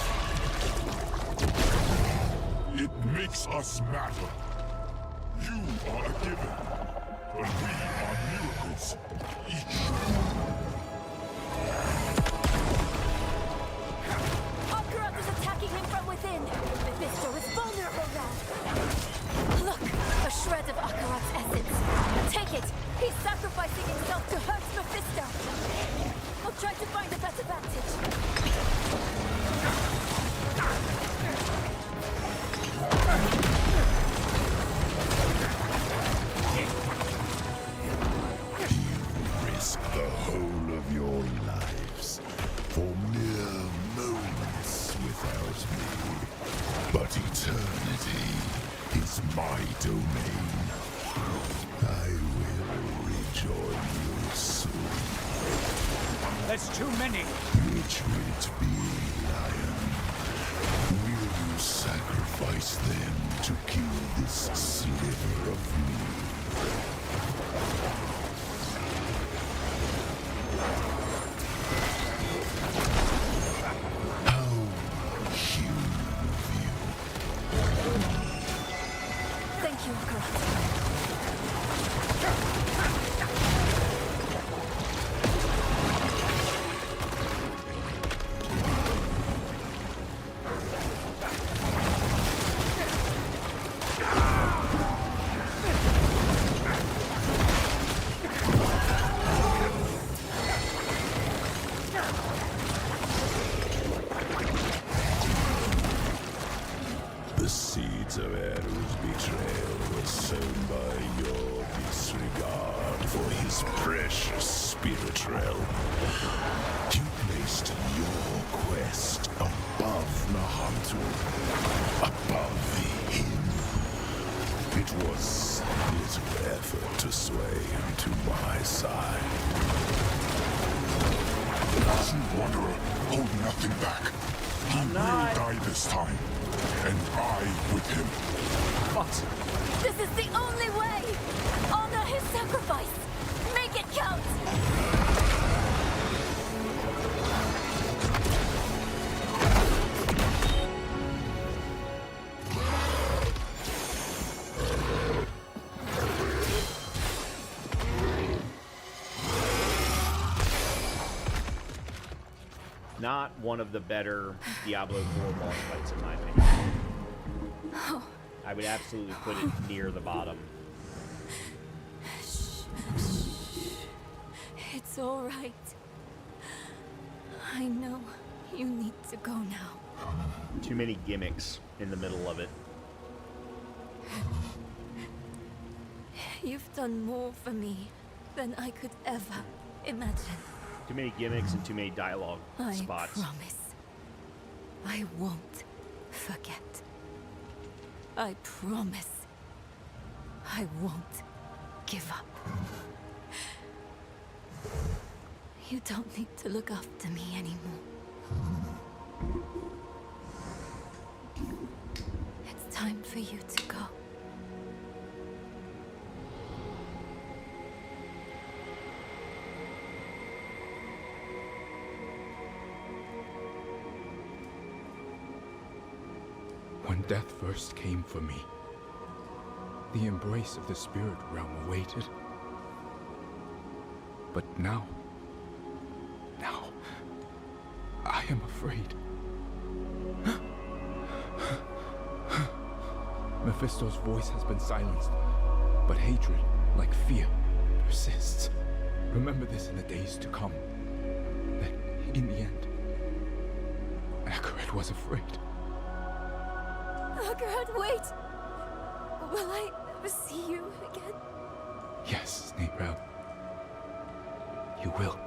It makes us matter. You are a given, but we are miracles, each. Akarat is attacking him from within. Mephisto is vulnerable now. Look, a shred of Akarat's essence. Take it. He's sacrificing himself to hurt Mephisto. I'll try to find a better vantage. Risk the whole of your lives for mere moments without me. But eternity is my domain. I will rejoin you soon. That's too many. Retreat be, Lion. Will you sacrifice them to kill this sliver of me? How human of you. Thank you, Akarat. The seeds of Eru's betrayal were sown by your disregard for his precious spirit realm. You placed your quest above Nahantu, above him. It was little effort to sway him to my side. True Wanderer, hold nothing back. He will die this time. And I with him. What? This is the only way! Honor his sacrifice! Make it count! Not one of the better Diablo 4 boss fights in my opinion. I would absolutely put it near the bottom. It's all right. I know you need to go now. Too many gimmicks in the middle of it. You've done more for me than I could ever imagine. Too many gimmicks and too many dialogue spots. I promise. I won't forget. I promise. I won't give up. You don't need to look after me anymore. It's time for you to go. When death first came for me, the embrace of the spirit realm awaited. But now, I am afraid. Mephisto's voice has been silenced, but hatred, like fear, persists. Remember this in the days to come. That, in the end, Akarat was afraid. Akarat, wait! Will I ever see you again? Yes, Necro. You will.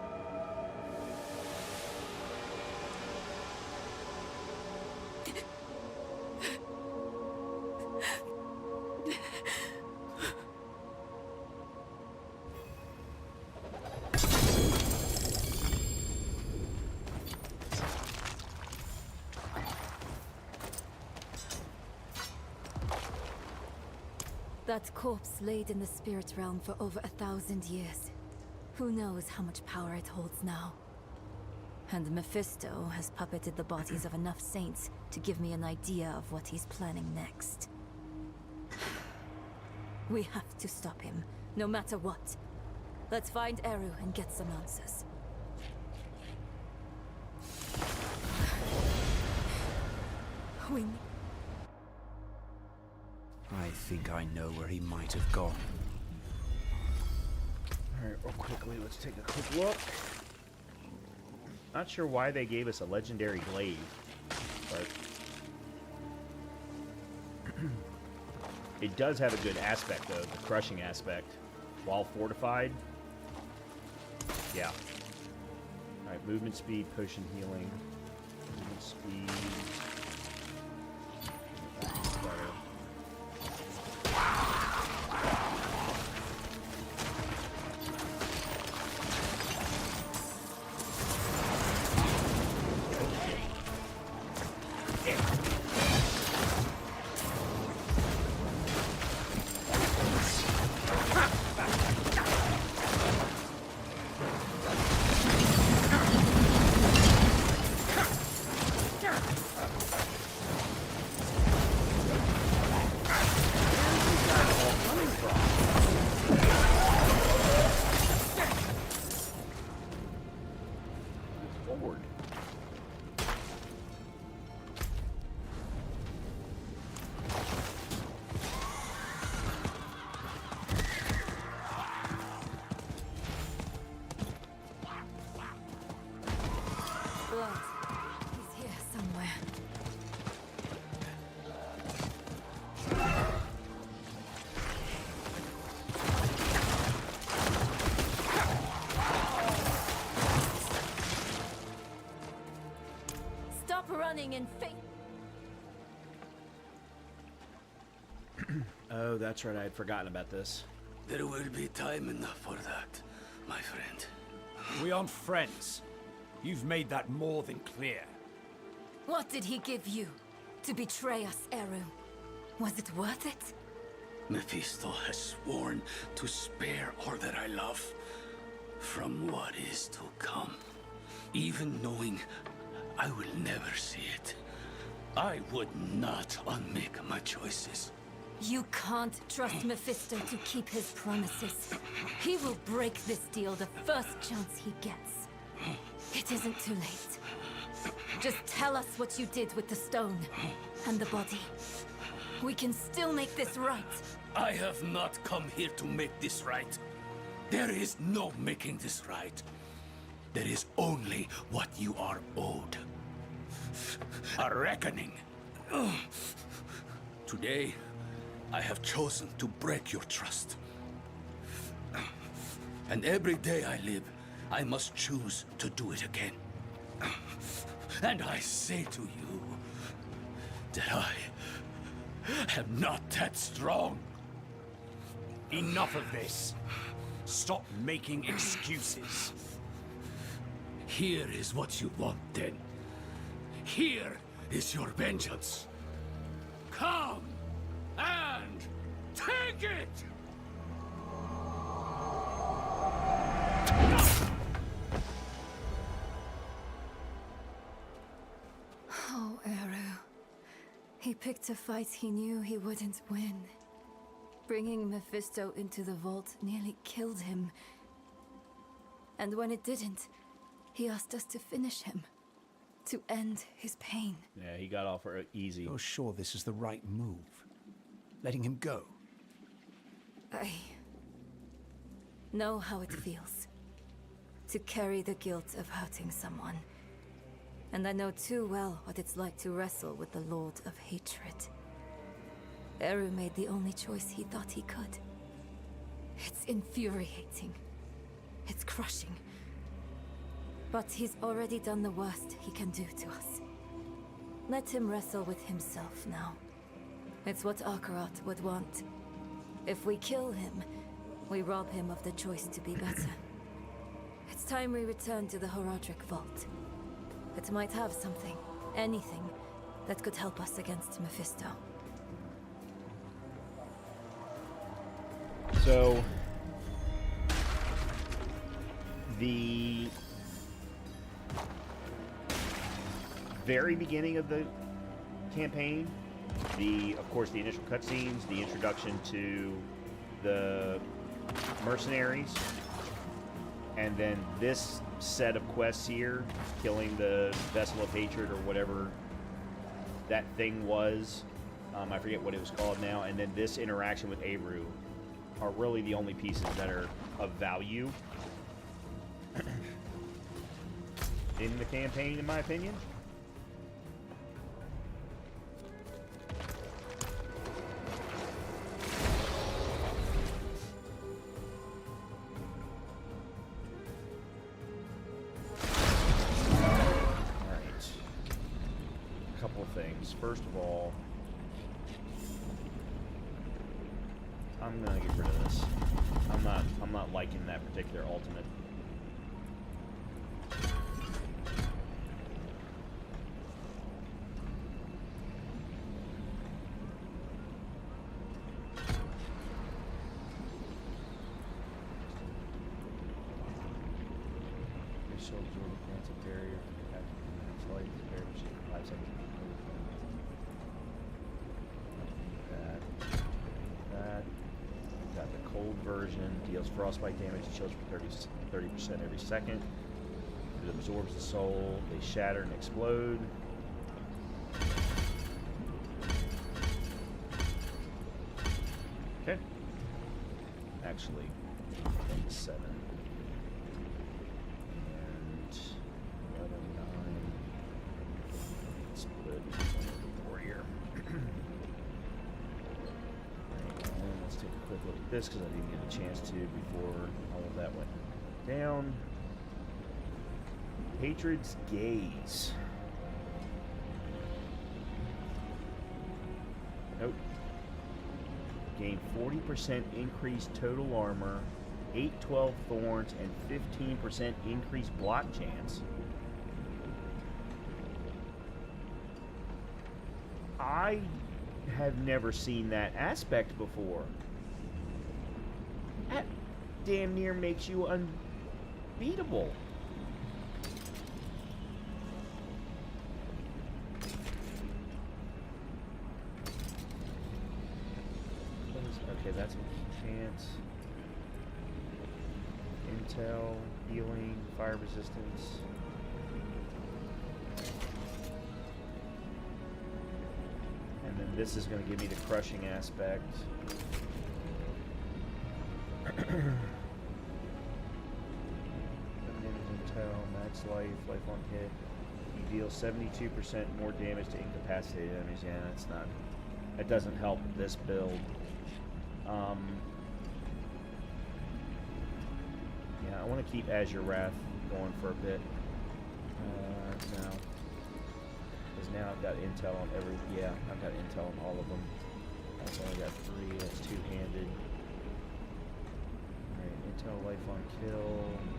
That corpse laid in the spirit realm for over 1,000 years. Who knows how much power it holds now? And Mephisto has puppeted the bodies of enough saints to give me an idea of what he's planning next. We have to stop him, no matter what. Let's find Eru and get some answers. I think I know where he might have gone. Alright, real quickly, let's take a quick look. Not sure why they gave us a legendary glaive, but it does have a good aspect, though, the crushing aspect. While fortified, yeah. Alright, movement speed, potion healing. Movement speed. Better. He's here somewhere. Stop running and faith. Oh, that's right. I had forgotten about this. There will be time enough for that, my friend. We aren't friends. You've made that more than clear. What did he give you to betray us, Eru? Was it worth it? Mephisto has sworn to spare all that I love from what is to come. Even knowing I will never see it, I would not unmake my choices. You can't trust Mephisto to keep his promises. He will break this deal the first chance he gets. It isn't too late. Just tell us what you did with the stone and the body. We can still make this right. I have not come here to make this right. There is no making this right. There is only what you are owed. A reckoning. Today, I have chosen to break your trust. And every day I live, I must choose to do it again. And I say to you that I am not that strong. Enough of this. Stop making excuses. Here is what you want, then. Here is your vengeance. Come and take it! Oh, Eru. He picked a fight he knew he wouldn't win. Bringing Mephisto into the vault nearly killed him. And when it didn't, he asked us to finish him. To end his pain. Yeah, he got off easy. You're sure this is the right move? Letting him go? I know how it feels. To carry the guilt of hurting someone. And I know too well what it's like to wrestle with the Lord of Hatred. Eru made the only choice he thought he could. It's infuriating. It's crushing. But he's already done the worst he can do to us. Let him wrestle with himself now. It's what Akarat would want. If we kill him, we rob him of the choice to be better. It's time we return to the Horadric Vault. It might have something, anything, that could help us against Mephisto. So, the very beginning of the campaign, of course, the initial cutscenes, the introduction to the mercenaries, and then this set of quests here, killing the Vessel of Hatred or whatever that thing was. I forget what it was called now. And then this interaction with Eru are really the only pieces that are of value in the campaign, in my opinion. First of all, I'm gonna get rid of this. I'm not liking that particular ultimate. Deals frostbite damage to children for 30% every second. It absorbs the soul. They shatter and explode. Okay. Actually, 7. And 11, 9. Split. Warrior. Let's take a quick look at this because I didn't get a chance to before all of that went down. Hatred's Gaze. Nope. Gain 40% increased total armor, 8/12 thorns, and 15% increased block chance. I have never seen that aspect before. That damn near makes you unbeatable. Okay, that's a chance. Intel, healing, fire resistance. And then this is going to give me the crushing aspect. Max life, life on hit. You deal 72% more damage to incapacitated enemies. Yeah, that's not. That doesn't help this build. Yeah, I want to keep Azure Wrath going for a bit. No. Because now I've got intel on every. Yeah, I've got intel on all of them. I've only got 3. That's two-handed. Alright, intel, life on kill,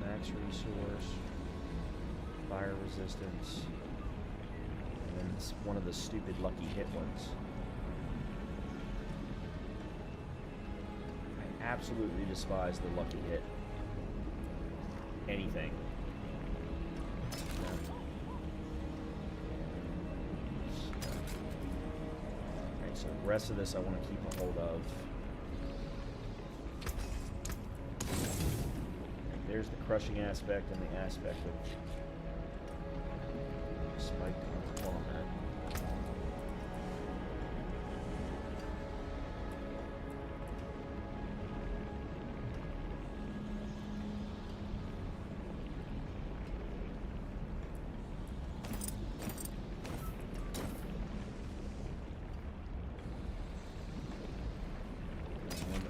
max resource, fire resistance, and then it's one of the stupid lucky hit ones. I absolutely despise the lucky hit. Anything. Alright, so the rest of this I want to keep a hold of. There's the crushing aspect and the aspect of spiked format.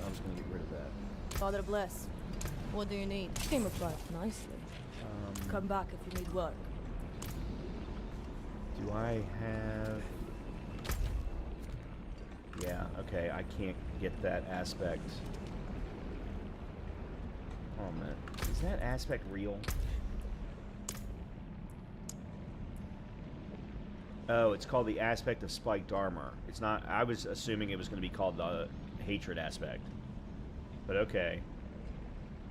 I was going to get rid of that. Father bless. What do you need? Came apart nicely. Come back if you need work. Do I have... Yeah, okay, I can't get that aspect. Oh, man. Is that aspect real? Oh, it's called the aspect of spiked armor. It's not... I was assuming it was going to be called the hatred aspect. But okay.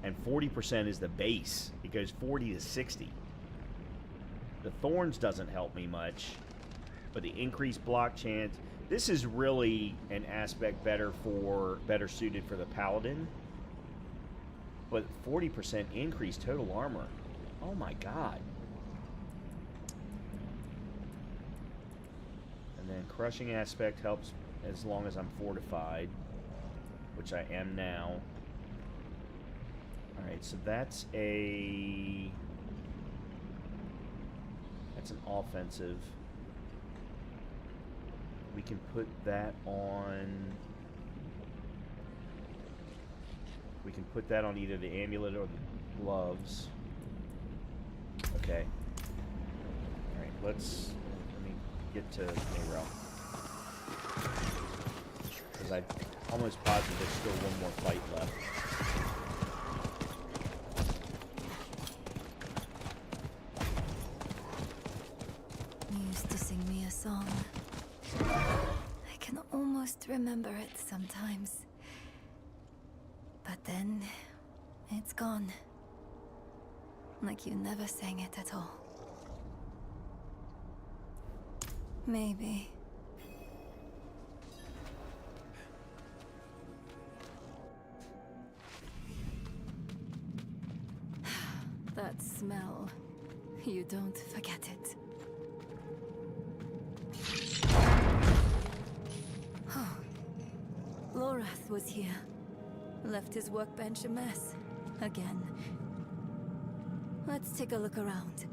And 40% is the base. It goes 40 to 60. The thorns doesn't help me much, but the increased block chance. This is really an aspect better suited for the paladin. But 40% increased total armor. Oh my god. And then crushing aspect helps as long as I'm fortified, which I am now. Alright, so that's an offensive. We can put that on... We can put that on either the amulet or the gloves. Okay. Alright, let me get to Necro. Because I'm almost positive there's still one more fight left. Song. I can almost remember it sometimes. But then it's gone. Like you never sang it at all. Maybe. That smell. You don't forget it. Lorath was here. Left his workbench a mess. Again. Let's take a look around.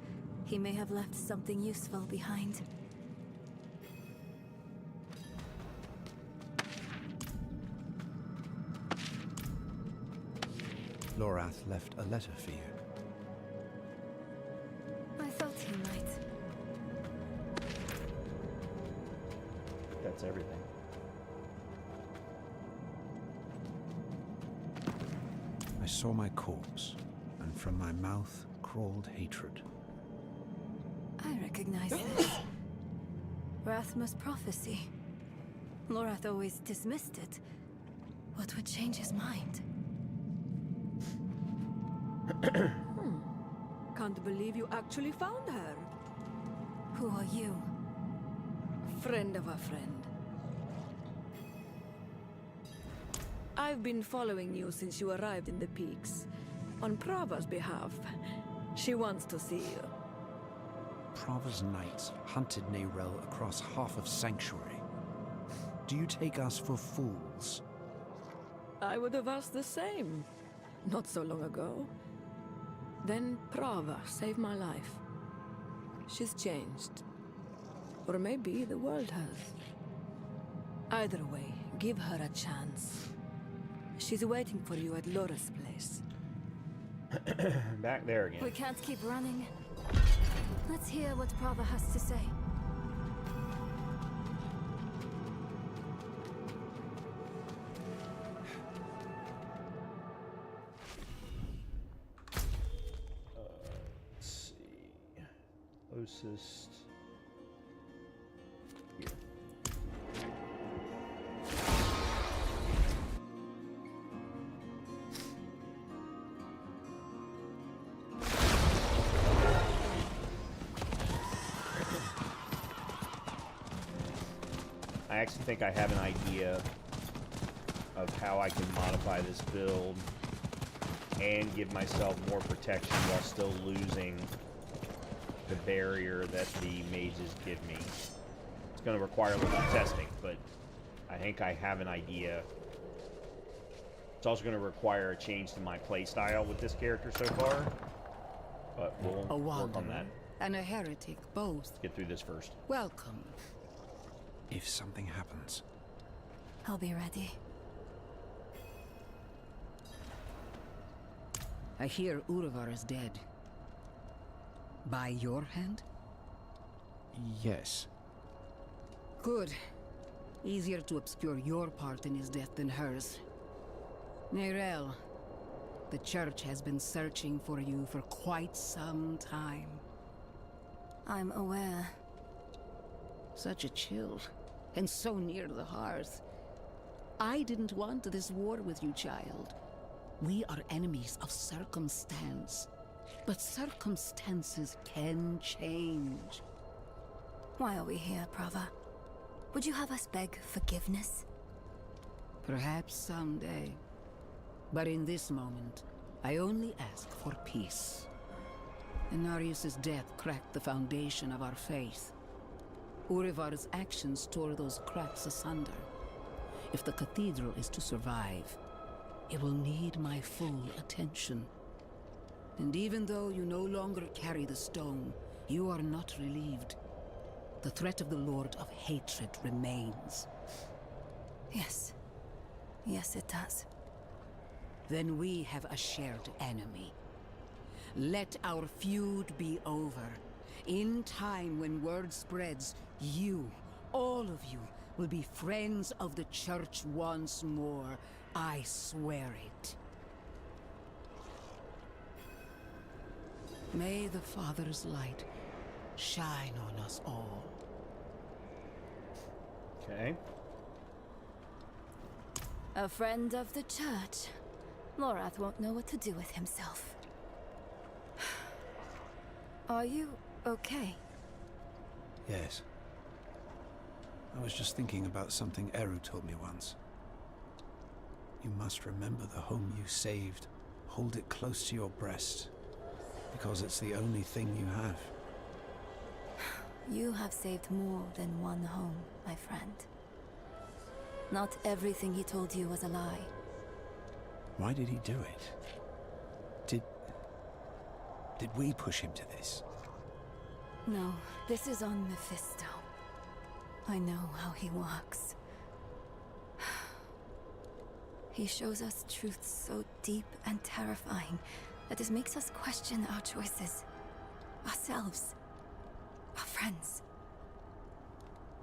He may have left something useful behind. Lorath left a letter for you. I thought he might. That's everything. I saw my corpse, and from my mouth crawled hatred. I recognize this. Rathma's prophecy. Lorath always dismissed it. What would change his mind? Can't believe you actually found her. Who are you? Friend of a friend. I've been following you since you arrived in the peaks. On Prava's behalf. She wants to see you. Prava's knights hunted Necro across half of Sanctuary. Do you take us for fools? I would have asked the same, not so long ago. Then Prava saved my life. She's changed. Or maybe the world has. Either way, give her a chance. She's waiting for you at Laura's place. Back there again. We can't keep running. Let's hear what Prava has to say. Let's see. Closest. Here. I actually think I have an idea of how I can modify this build and give myself more protection while still losing the barrier that the mages give me. It's going to require a little testing, but I think I have an idea. It's also going to require a change to my playstyle with this character so far, but we'll work on that. And a heretic, both. Let's get through this first. Welcome. If something happens... I'll be ready. I hear Uravar is dead. By your hand? Yes. Good. Easier to obscure your part in his death than hers. Nerel, the church has been searching for you for quite some time. I'm aware. Such a chill, and so near the hearth. I didn't want this war with you, child. We are enemies of circumstance. But circumstances can change. Why are we here, Prava? Would you have us beg forgiveness? Perhaps someday. But in this moment, I only ask for peace. Inarius' death cracked the foundation of our faith. Urivar's actions tore those cracks asunder. If the cathedral is to survive, it will need my full attention. And even though you no longer carry the stone, you are not relieved. The threat of the Lord of Hatred remains. Yes. Yes, it does. Then we have a shared enemy. Let our feud be over. In time, when word spreads, you, all of you, will be friends of the Church once more. I swear it. May the Father's light shine on us all. Okay. A friend of the Church. Lorath won't know what to do with himself. Are you okay? Yes. I was just thinking about something Eru told me once. You must remember the home you saved. Hold it close to your breast, because it's the only thing you have. You have saved more than one home, my friend. Not everything he told you was a lie. Why did he do it? Did we push him to this? No, this is on Mephisto. I know how he works. He shows us truths so deep and terrifying that it makes us question our choices, ourselves, our friends.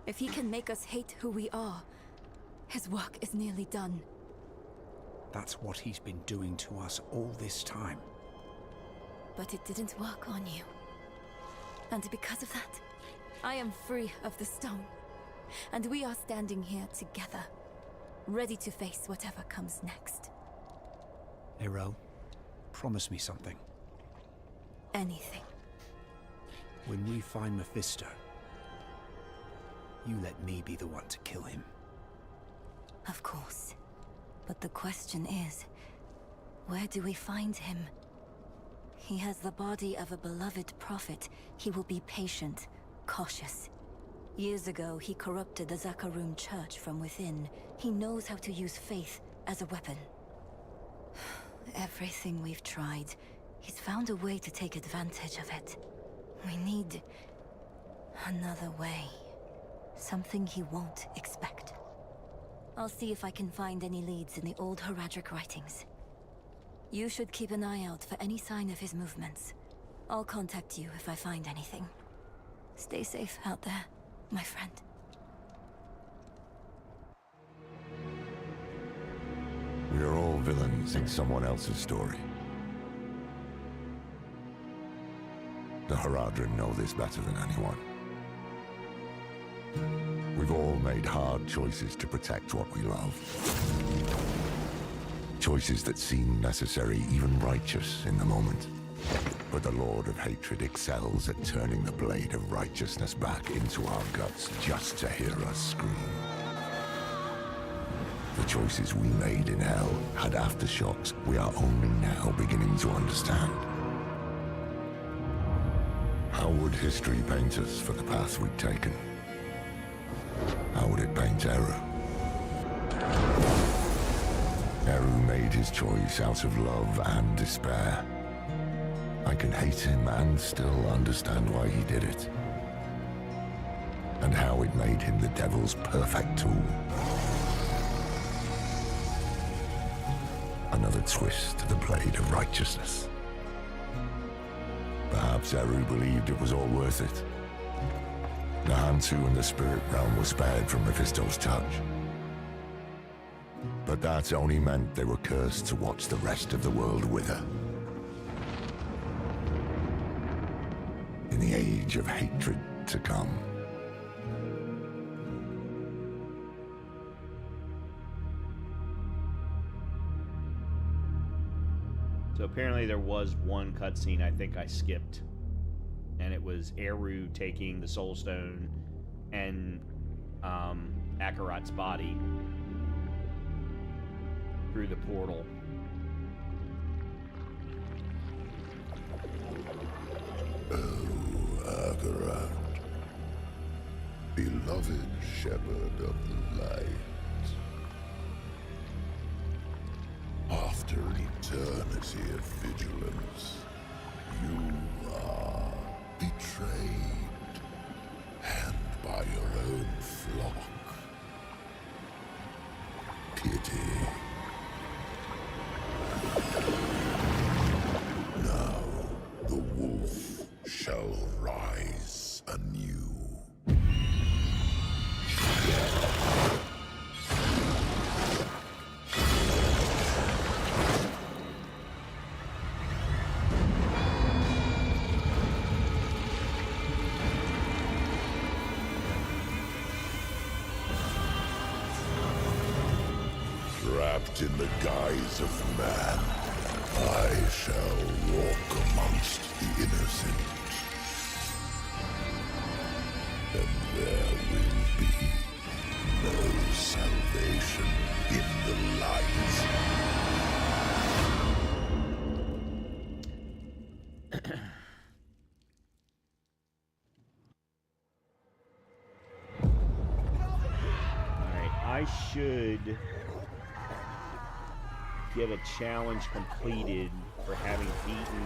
If he can make us hate who we are, his work is nearly done. That's what he's been doing to us all this time. But it didn't work on you. And because of that, I am free of the stone. And we are standing here together, ready to face whatever comes next. Erel, promise me something. Anything. When we find Mephisto, you let me be the one to kill him. Of course. But the question is, where do we find him? He has the body of a beloved prophet. He will be patient, cautious. Years ago, he corrupted the Zakarum church from within. He knows how to use faith as a weapon. Everything we've tried, he's found a way to take advantage of it. We need another way. Something he won't expect. I'll see if I can find any leads in the old Heradric writings. You should keep an eye out for any sign of his movements. I'll contact you if I find anything. Stay safe out there, my friend. We are all villains in someone else's story. The Haradrim know this better than anyone. We've all made hard choices to protect what we love. Choices that seem necessary, even righteous in the moment. But the Lord of Hatred excels at turning the blade of righteousness back into our guts just to hear us scream. The choices we made in Hell had aftershocks we are only now beginning to understand. How would history paint us for the path we'd taken? How would it paint Eru? Eru made his choice out of love and despair. I can hate him and still understand why he did it. And how it made him the devil's perfect tool. Another twist to the blade of righteousness. Perhaps Eru believed it was all worth it. Nahantu and the spirit realm were spared from Mephisto's touch. But that only meant they were cursed to watch the rest of the world wither. In the age of hatred to come. So apparently there was one cutscene I think I skipped. And it was Eru taking the Soul Stone and Akarat's body through the portal. Oh, Akarat, beloved shepherd of the light. After an eternity of vigilance, you are betrayed, and by your own flock. Pity. Now the wolf shall rise anew. Wrapped in the guise of man, I shall walk amongst the innocent. And there will be no salvation in the light. Alright, I should get a challenge completed for having beaten...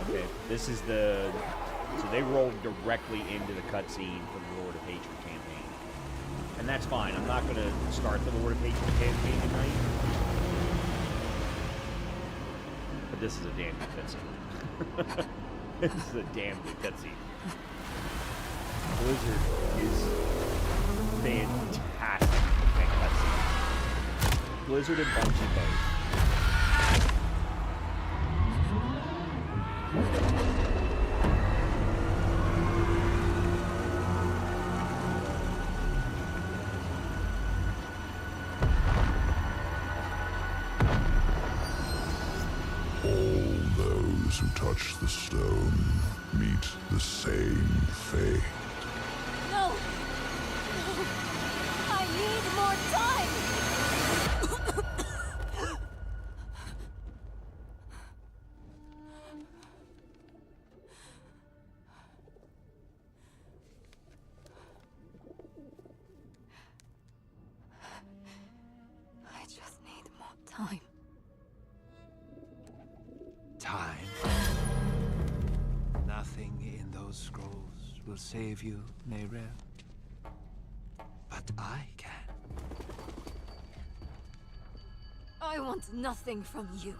Okay, this is the... So they rolled directly into the cutscene for the Lord of Hatred campaign. And that's fine. I'm not going to start the Lord of Hatred campaign tonight. But this is a damn good cutscene. This is a damn good cutscene. Blizzard is fantastic at cutscenes. Blizzard and Bungie both. Those who touch the stone meet the same fate. No! No! I need more time! Time. Time. Nothing in those scrolls will save you, Neyrel. But I can. I want nothing from you.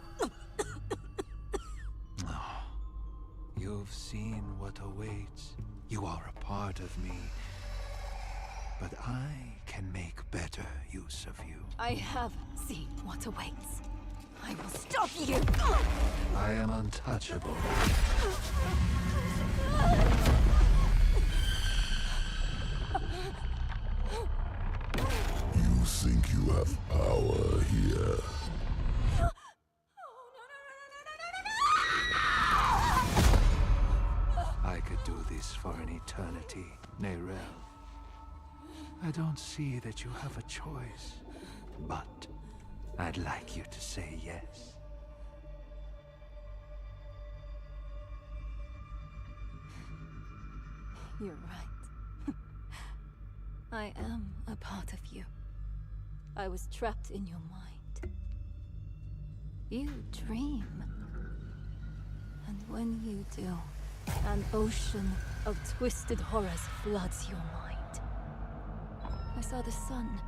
You've seen what awaits. You are a part of me. But I can make better use of you. I have seen what awaits. I will stop you! I am untouchable. You think you have power here? I could do this for an eternity, Neyrel. I don't see that you have a choice, but I'd like you to say yes. You're right. I am a part of you. I was trapped in your mind. You dream. And when you do, an ocean of twisted horrors floods your mind. I saw the sun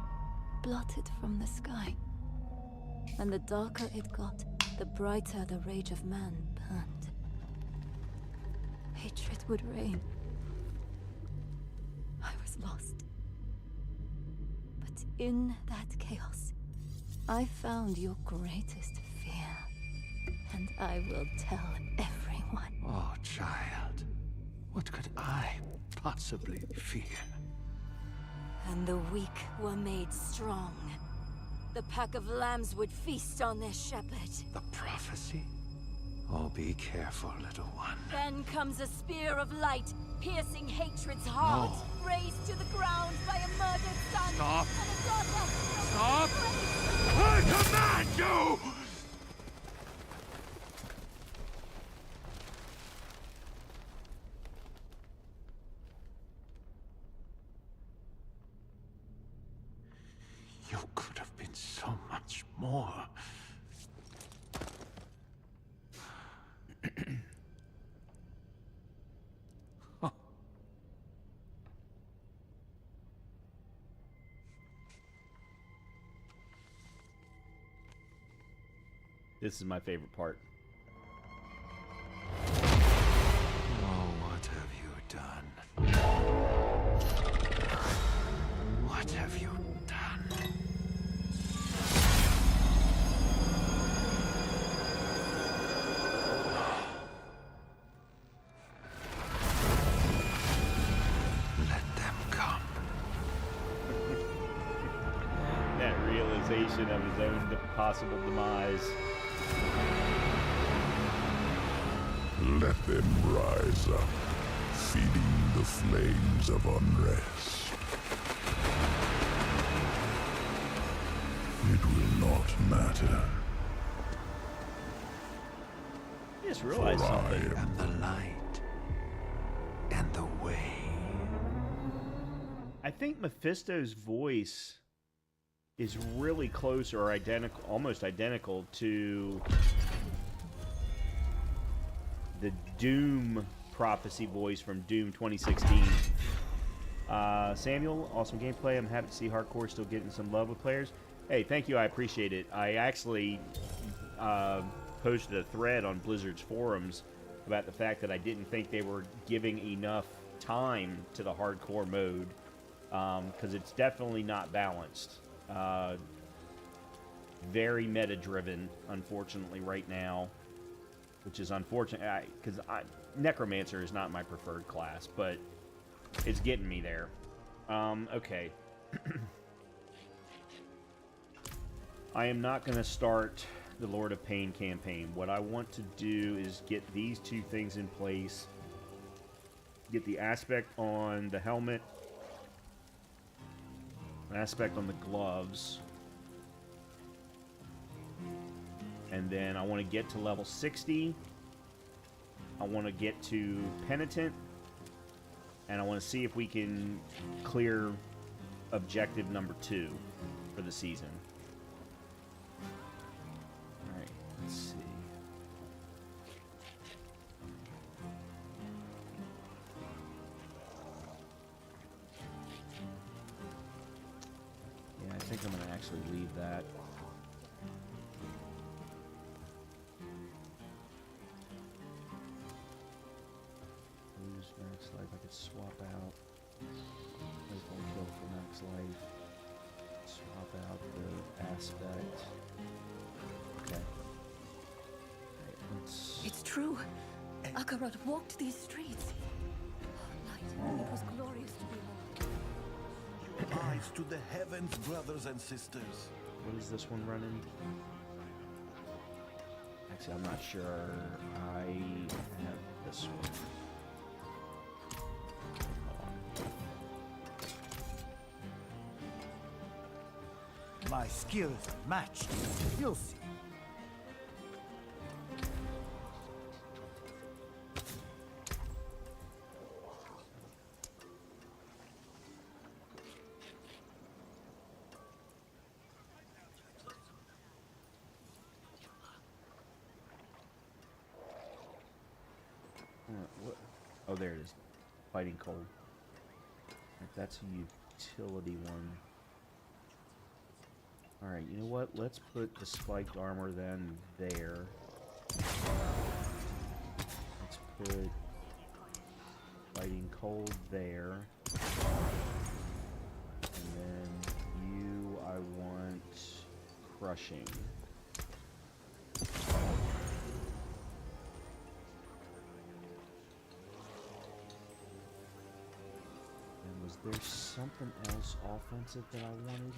blotted from the sky. And the darker it got, the brighter the rage of man burned. Hatred would reign. I was lost. But in that chaos, I found your greatest fear. And I will tell everyone. Oh, child. What could I possibly fear? And the weak were made strong. The pack of lambs would feast on their shepherd. The prophecy? Oh, be careful, little one. Then comes a spear of light, piercing hatred's heart. No. Razed to the ground by a murdered son. Stop. And a daughter. Stop! I command you! You could have been so much more. This is my favorite part. Oh, what have you done? What have you done? Let them come. That realization of his own possible demise. Let them rise up, feeding the flames of unrest. It will not matter. I just realized For something. I am The light and the way. I think Mephisto's voice is really close or identical, almost identical to the Doom prophecy voice from Doom 2016. Samuel, awesome gameplay. I'm happy to see hardcore still getting some love with players. Hey, thank you. I appreciate it. I actually posted a thread on Blizzard's forums about the fact that I didn't think they were giving enough time to the hardcore mode, because it's definitely not balanced. Very meta-driven, unfortunately, right now, which is unfortunate, because Necromancer is not my preferred class, but it's getting me there. Okay. I am not going to start the Lord of Pain campaign. What I want to do is get these two things in place. Get the aspect on the helmet, aspect on the gloves, and then I want to get to level 60. I want to get to Penitent, and I want to see if we can clear objective number 2 for the season. Yeah, I think I'm gonna actually leave that. Lose max life. I could swap out. Life on kill for max life. Swap out the aspect. Okay. It's true. Akarat walked these streets. Light. It was glorious to behold. Eyes to the heavens, brothers and sisters. What is this one running? Actually, I'm not sure. I have this one. My skills are matched. You'll see. What? Oh, there it is. Fighting cold. That's a utility one. Alright, you know what? Let's put the spiked armor then there. Let's put fighting cold there. And then you, I want crushing. And was there something else offensive that I wanted?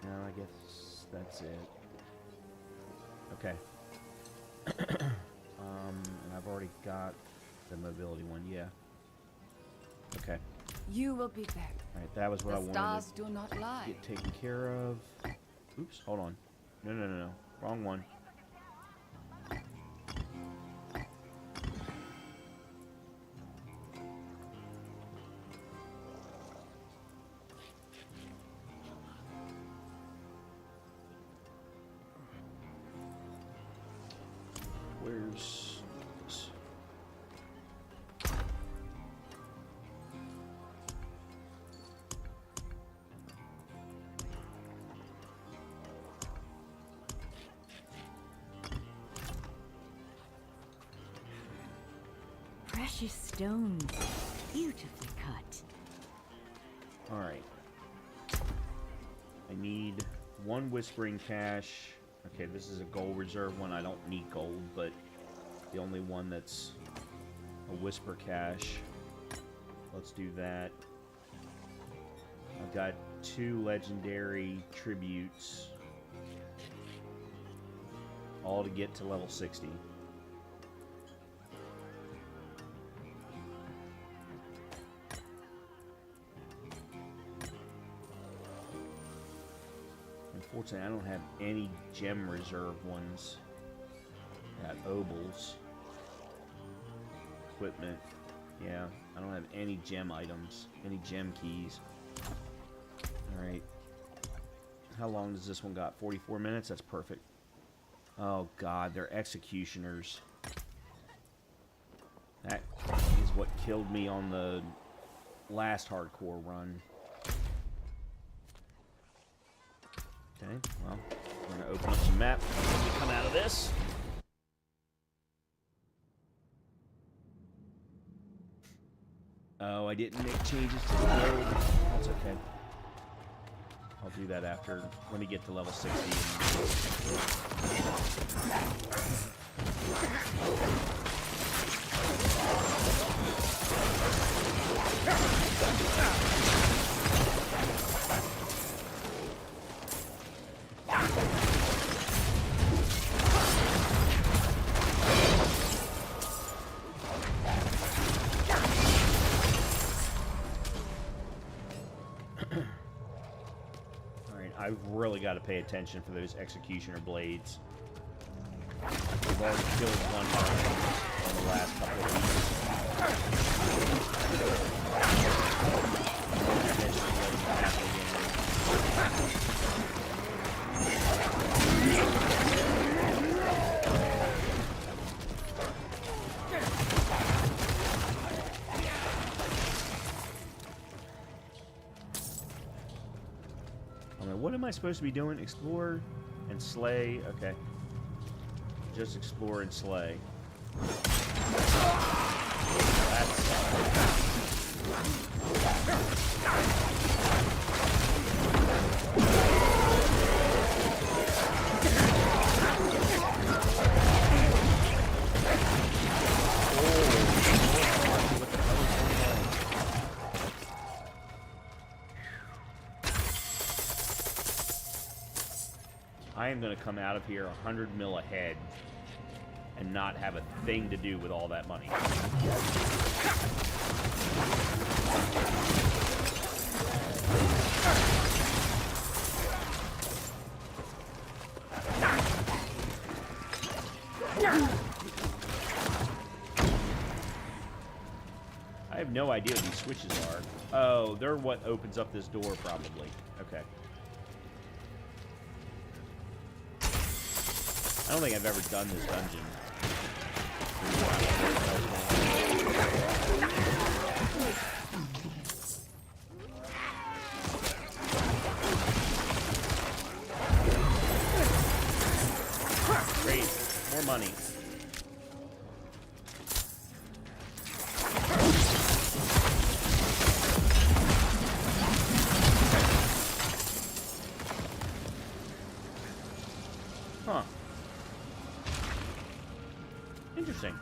No, I guess that's it. Okay. And I've already got the mobility one, yeah. Okay. You will be back. Alright, that was what I wanted. The stars do not lie. Get taken care of. Oops, hold on. No. Wrong one. Where's this? Precious stones, beautifully cut. All right. I need one whispering cache. Okay, this is a gold reserve one. I don't need gold, but the only one that's a whisper cache. Let's do that. I've got 2 legendary tributes. All to get to level 60. Unfortunately, I don't have any gem reserve ones. Got obols. Equipment. Yeah, I don't have any gem items. Any gem keys. Alright. How long does this one got? 44 minutes? That's perfect. Oh god, they're executioners. That is what killed me on the last hardcore run. Okay, well, we're gonna open up some map when we come out of this. Oh, I didn't make changes to the build. That's okay. I'll do that after, when we get to level 60. I've really got to pay attention for those executioner blades. We've already killed one on the last couple of weeks. I supposed to be doing? Explore and slay. Okay. Just explore and slay. I am going to come out of here 100 mil ahead and not have a thing to do with all that money. I have no idea what these switches are. Oh, they're what opens up this door, probably. Okay. I don't think I've ever done this dungeon. Great. More money. Huh. Interesting.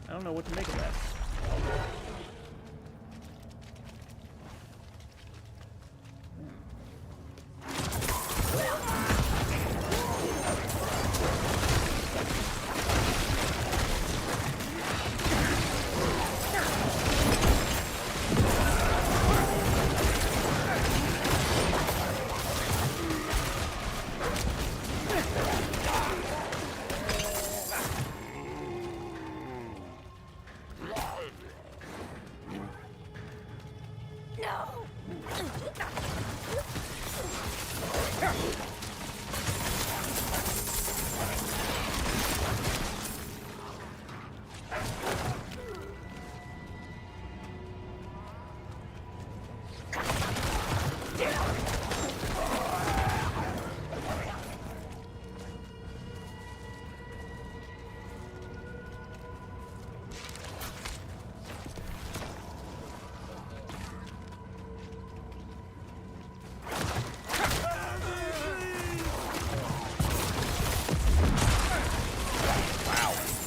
I don't know what to make of that.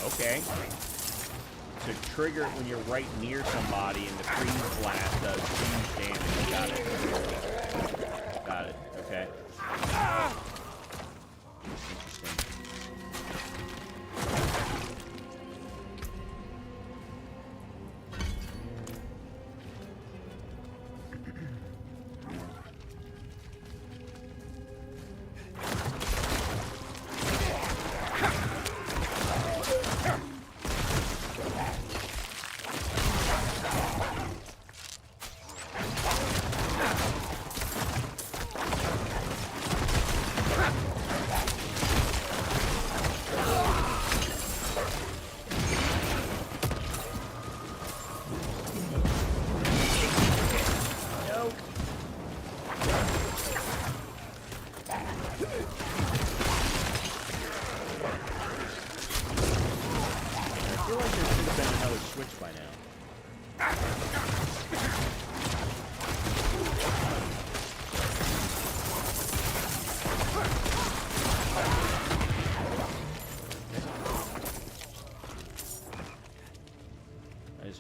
Okay. So trigger it when you're right near somebody and the freeze blast does huge damage. Got it. Got it. Okay.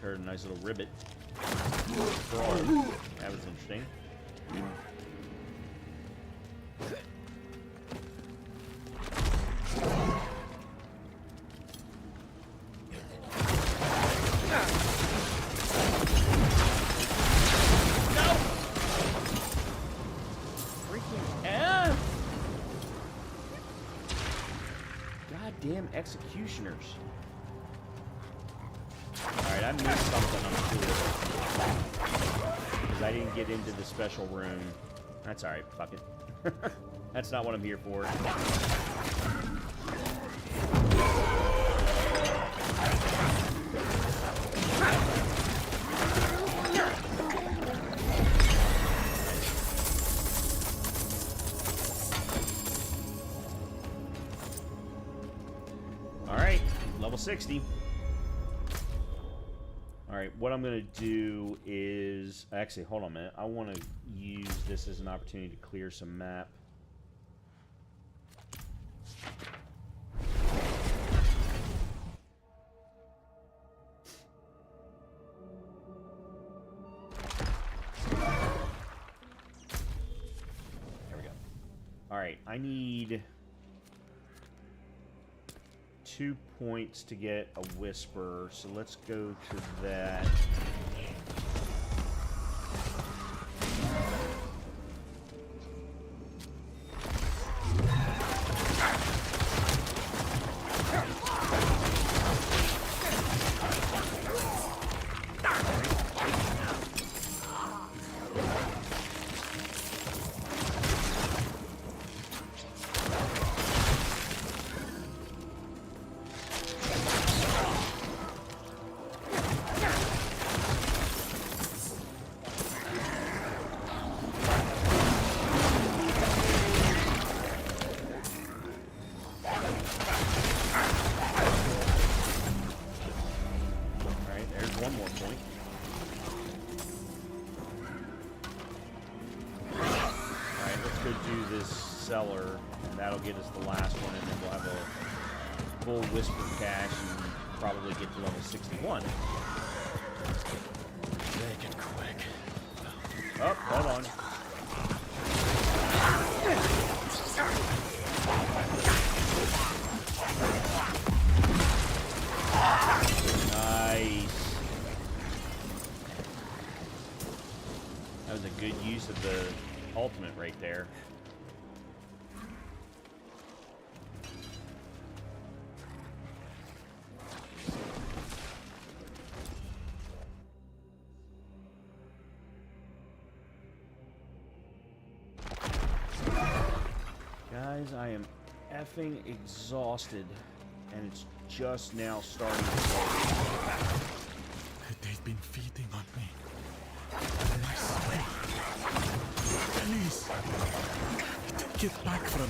Heard a nice little ribbit. That was interesting. No! Freaking F! Goddamn executioners. Alright, I missed something, I'm sure. Because I didn't get into the special room. That's alright, fuck it. That's not what I'm here for. level 60. Alright, what I'm going to do is... Actually, hold on a minute. I want to use this as an opportunity to clear some map. There we go. Alright, I need 2 points to get a whisper, so let's go to that. Cellar, and that'll get us the last one, and then we'll have a full whisper cache and probably get to level 61. Make it quick. Oh, hold on. Nice. That was a good use of the ultimate right there. Guys, I am effing exhausted, and it's just now starting to slow. They've been feeding on me. And I swear. Please. Get back from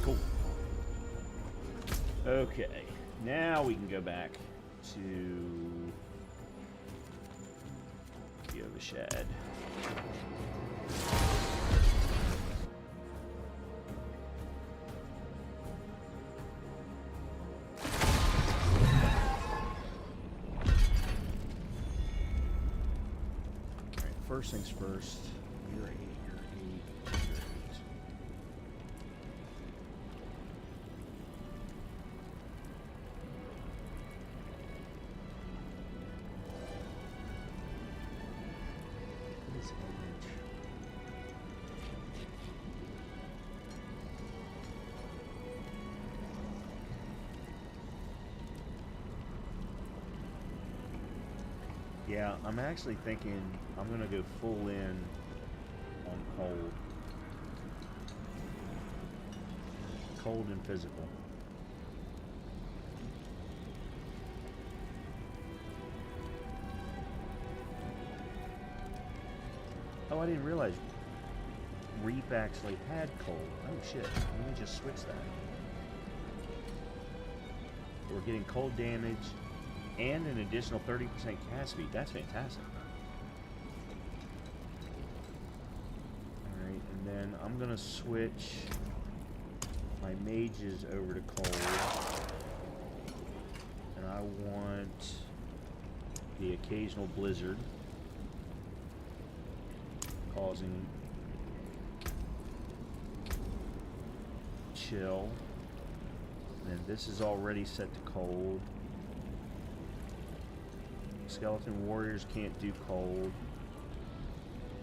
Cool. Okay, now we can go back to the shed. First things first, you're 8, you're 8, you're 8. What is image? Yeah, I'm actually thinking I'm going to go full in on cold. Cold and physical. Oh, I didn't realize Reap actually had cold. Oh shit, let me just switch that. We're getting cold damage and an additional 30% cast speed. That's fantastic. Alright, and then I'm going to switch my mages over to cold. And I want the occasional blizzard, causing chill. And this is already set to cold. Skeleton warriors can't do cold.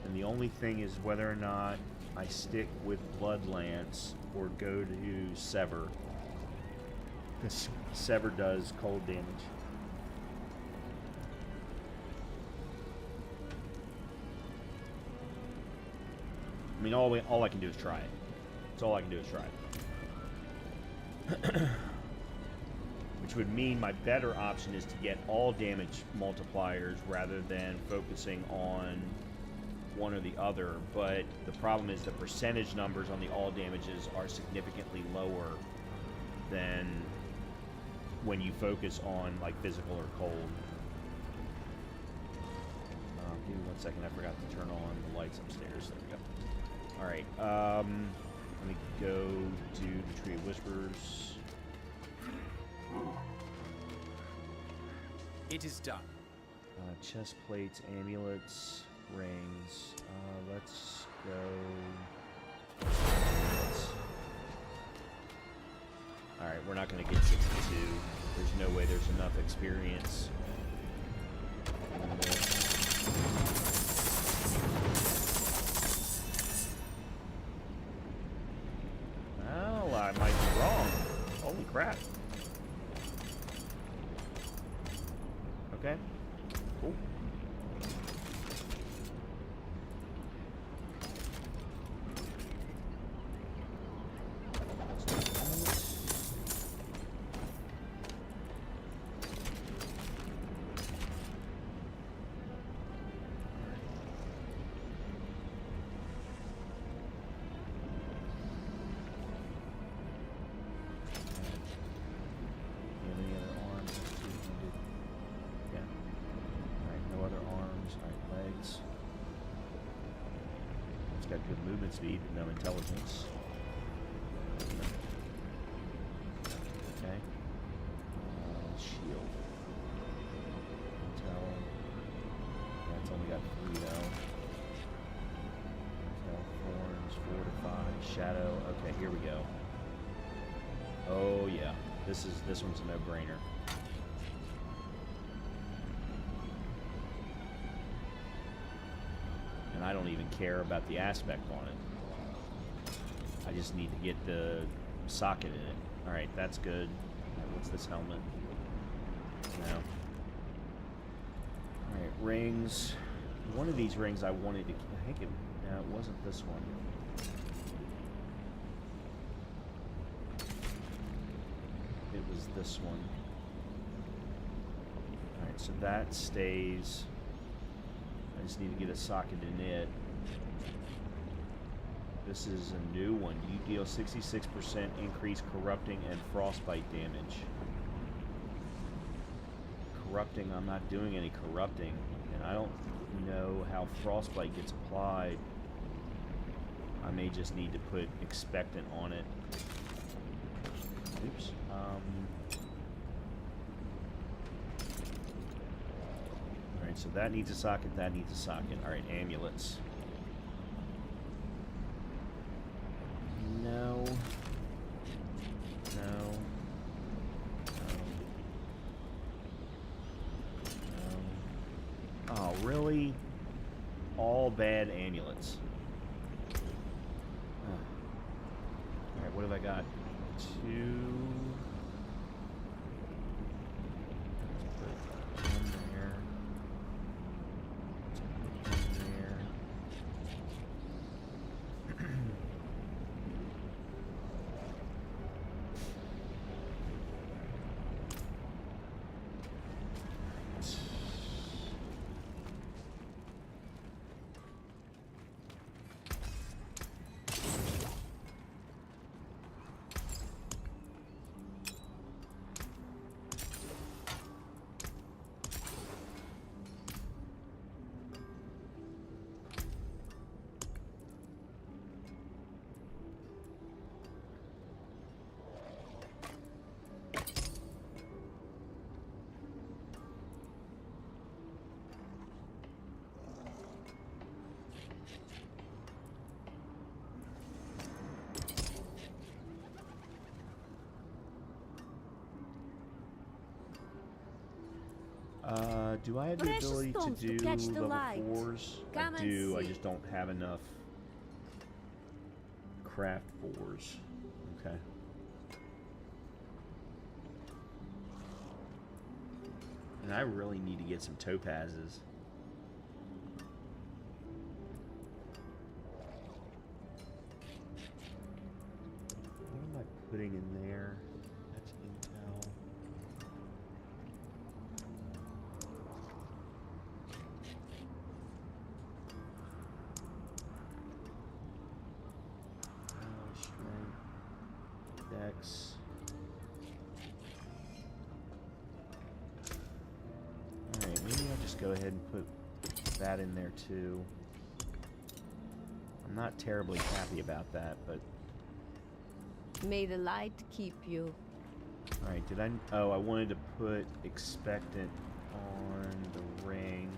And the only thing is whether or not I stick with Bloodlance or go to Sever. Because Sever does cold damage. I mean, all I can do is try it. That's all I can do is try it. Which would mean my better option is to get all damage multipliers rather than focusing on one or the other. But the problem is the percentage numbers on the all damages are significantly lower than when you focus on like physical or cold. Give me 1 second, I forgot to turn on the lights upstairs. There we go. Alright, let me go to the Tree of Whispers. It is done. Chest plates, amulets, rings. Let's go. Alright, we're not going to get 62. There's no way there's enough experience in this. Well, I might be wrong. Holy crap. Okay. Cool. Got good movement speed, but no intelligence. Okay. Shield. Intel. That's only got 3 though. Intel, Thorns, Fortify, Shadow. Okay, here we go. Oh yeah, this one's a no-brainer. And I don't even care about the aspect on it. I just need to get the socket in it. Alright, that's good. Right, what's this helmet? No. Alright, rings. One of these rings I wanted to... I think it... No, it wasn't this one. It was this one. Alright, so that stays... I just need to get a socket in it. This is a new one. You deal 66% increased corrupting and frostbite damage. Corrupting, I'm not doing any corrupting. And I don't know how frostbite gets applied. I may just need to put expectant on it. Oops. Alright, so that needs a socket, that needs a socket. Alright, amulets. No. No. No. Oh, really? All bad amulets. Alright, what have I got? 2... Do I have the Precious ability to stones to do catch the level light. 4s? Come I and do, I see. just don't have enough craft 4s. Okay. And I really need to get some topazes. What am I putting in there? That's intel. Strength. Dex. Alright, maybe I'll just go ahead and put that in there too. I'm not terribly happy about that, but... May the light keep you. Alright, did I... Oh, I wanted to put expectant on the ring.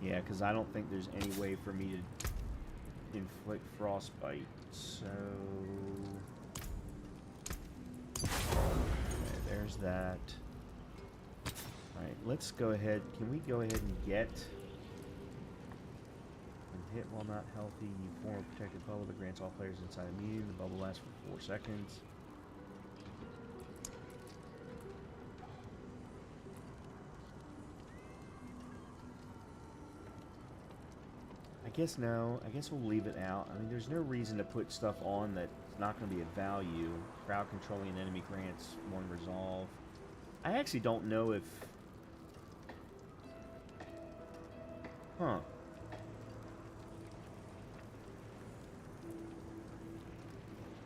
Yeah, because I don't think there's any way for me to inflict frostbite, so... Okay, there's that. Alright, let's go ahead. Can we go ahead and get... Hit while not healthy, you form a protected bubble that grants all players inside immune. The bubble lasts for 4 seconds. I guess no. I guess we'll leave it out. I mean, there's no reason to put stuff on that's not going to be of value. Crowd controlling an enemy grants 1 resolve. I actually don't know if... Huh.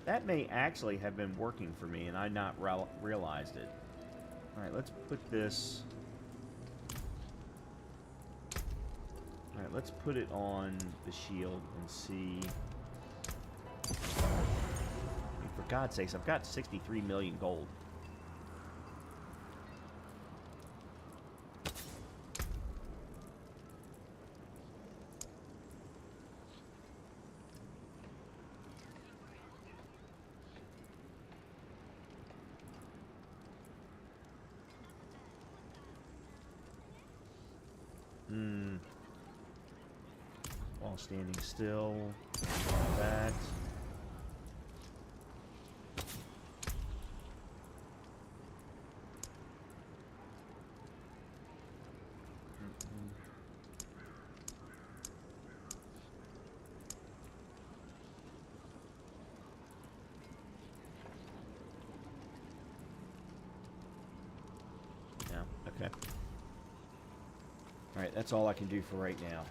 That may actually have been working for me, and I not realized it. Alright, let's put this... Alright, let's put it on the shield and see... I mean, for God's sakes, I've got 63 million gold. While standing still. That. Yeah, okay. Alright, that's all I can do for right now.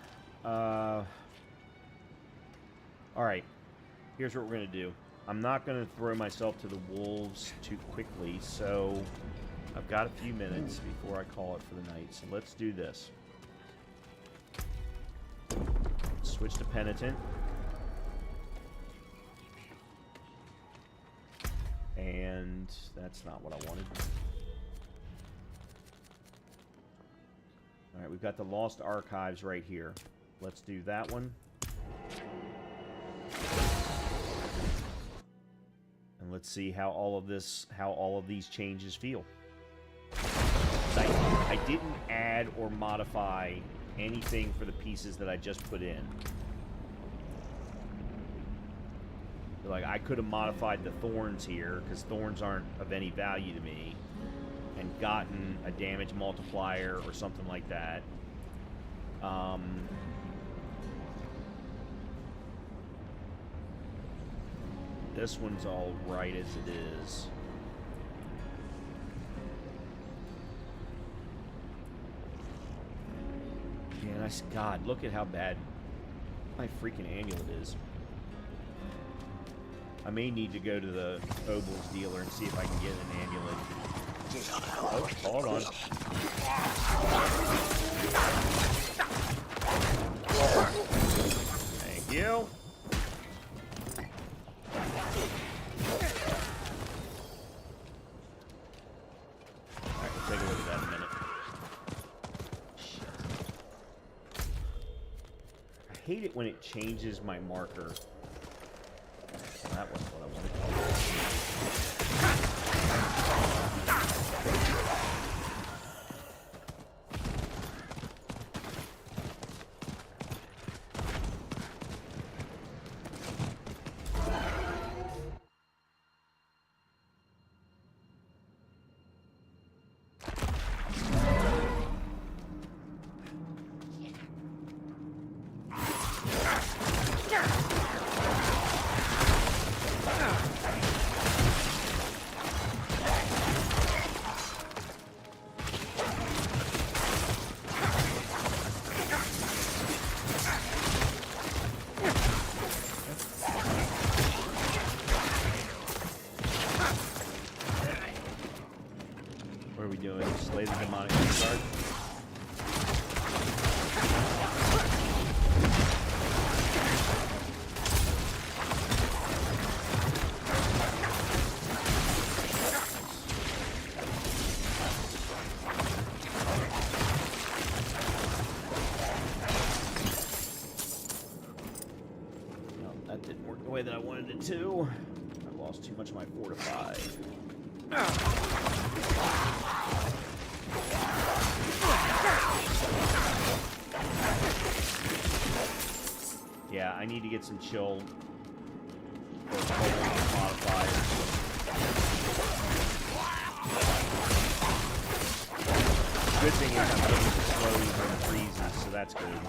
Alright, here's what we're going to do. I'm not going to throw myself to the wolves too quickly, so I've got a few minutes before I call it for the night, so let's do this. Switch to Penitent. And that's not what I wanted. Alright, we've got the Lost Archives right here. Let's do that one. And let's see how all of these changes feel. I didn't add or modify anything for the pieces that I just put in. Like, I could have modified the thorns here, because thorns aren't of any value to me, and gotten a damage multiplier or something like that. This one's all right as it is. Yeah, and God, look at how bad my freaking amulet is. I may need to go to the Obel's dealer and see if I can get an amulet. Oh, hold on. Thank you. Alright, we'll take a look at that in a minute. Shit. I hate it when it changes my marker. That wasn't what I wanted. What are we doing? Slay the demonic guard. No, that didn't work the way that I wanted it to. I lost too much of my fortify. Yeah, I need to get some chill for modifiers. Good thing is I'm able to slow even freezes, so that's good.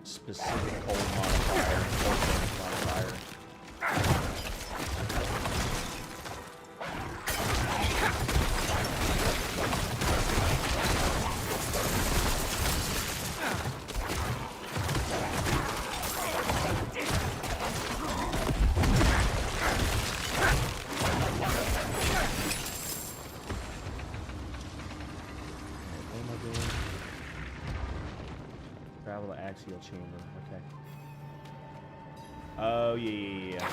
Specific cold modifier, cold damage modifier. What am I doing? Travel to axial chamber. Okay. Oh yeah.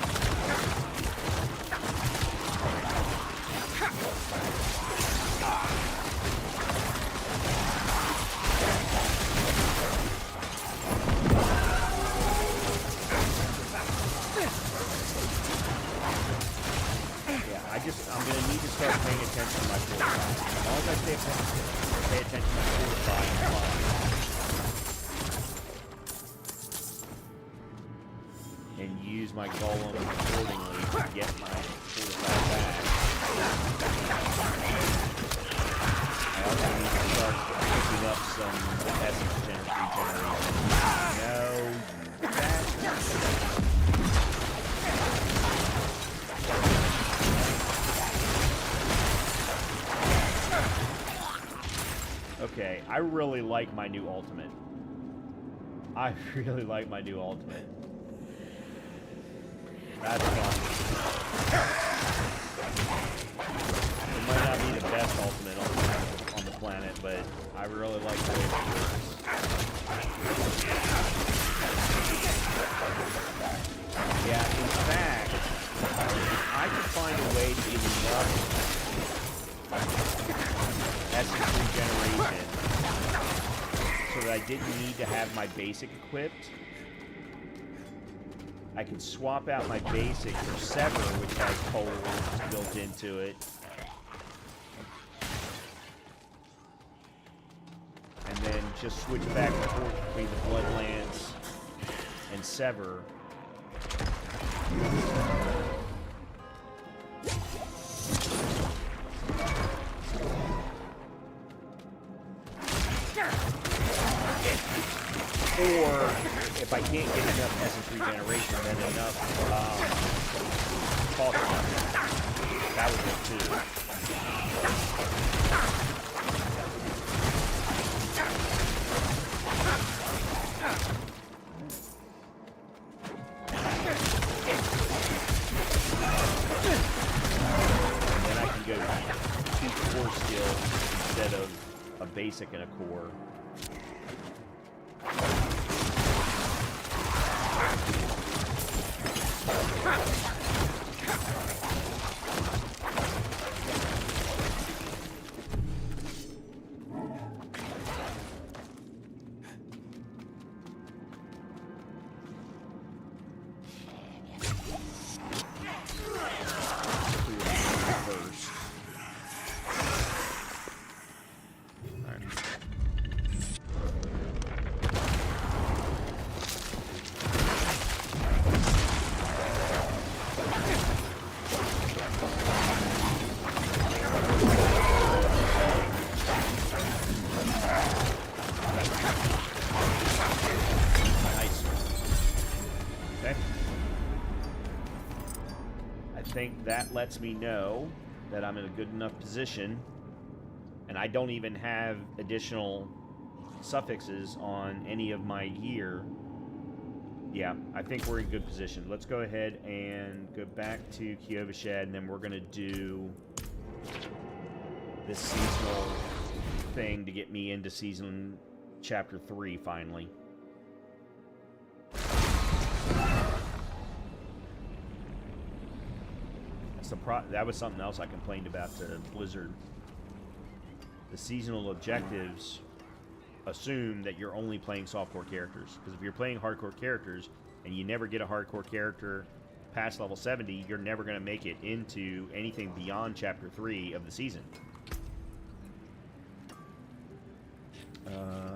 I'm gonna need to start paying attention to my fortify. As long as I pay attention to my fortify, I'm fine. And use my golem accordingly to get my fortify back. I also need to start picking up some essence regeneration. No, you bastard. Okay, I really like my new ultimate. I really like my new ultimate. That's fun. It might not be the best ultimate on the planet, but I really like the way it works. Yeah, in fact, if I could find a way to get enough essence regeneration so that I didn't need to have my basic equipped, I can swap out my basic for Sever, which has cold built into it, and then just switch back and forth between the Blood Lance and Sever. Or, if I can't get enough essence regeneration, then enough talk about that. That would work too. And then I can go 2 core skills instead of a basic and a core. Nice. Okay. I think that lets me know that I'm in a good enough position, and I don't even have additional suffixes on any of my gear. Yeah, I think we're in good position. Let's go ahead and go back to Kiovashed, and then we're going to do this seasonal thing to get me into season chapter 3 finally. That was something else I complained about to Blizzard. The seasonal objectives assume that you're only playing softcore characters. Because if you're playing hardcore characters and you never get a hardcore character past level 70, you're never going to make it into anything beyond chapter 3 of the season. And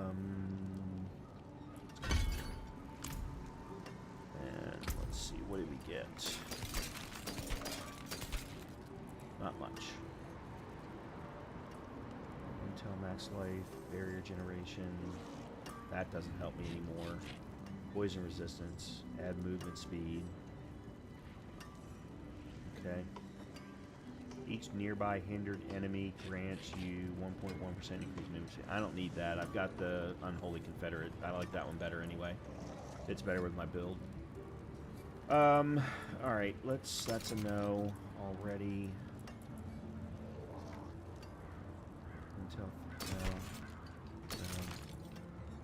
let's see, what did we get? Not much. Intel max life, barrier generation. That doesn't help me anymore. Poison resistance, add movement speed. Okay. Each nearby hindered enemy grants you 1.1% increased movement speed. I don't need that. I've got the Unholy Confederate. I like that one better anyway. Fits better with my build. Alright, that's a no already. Intel, no.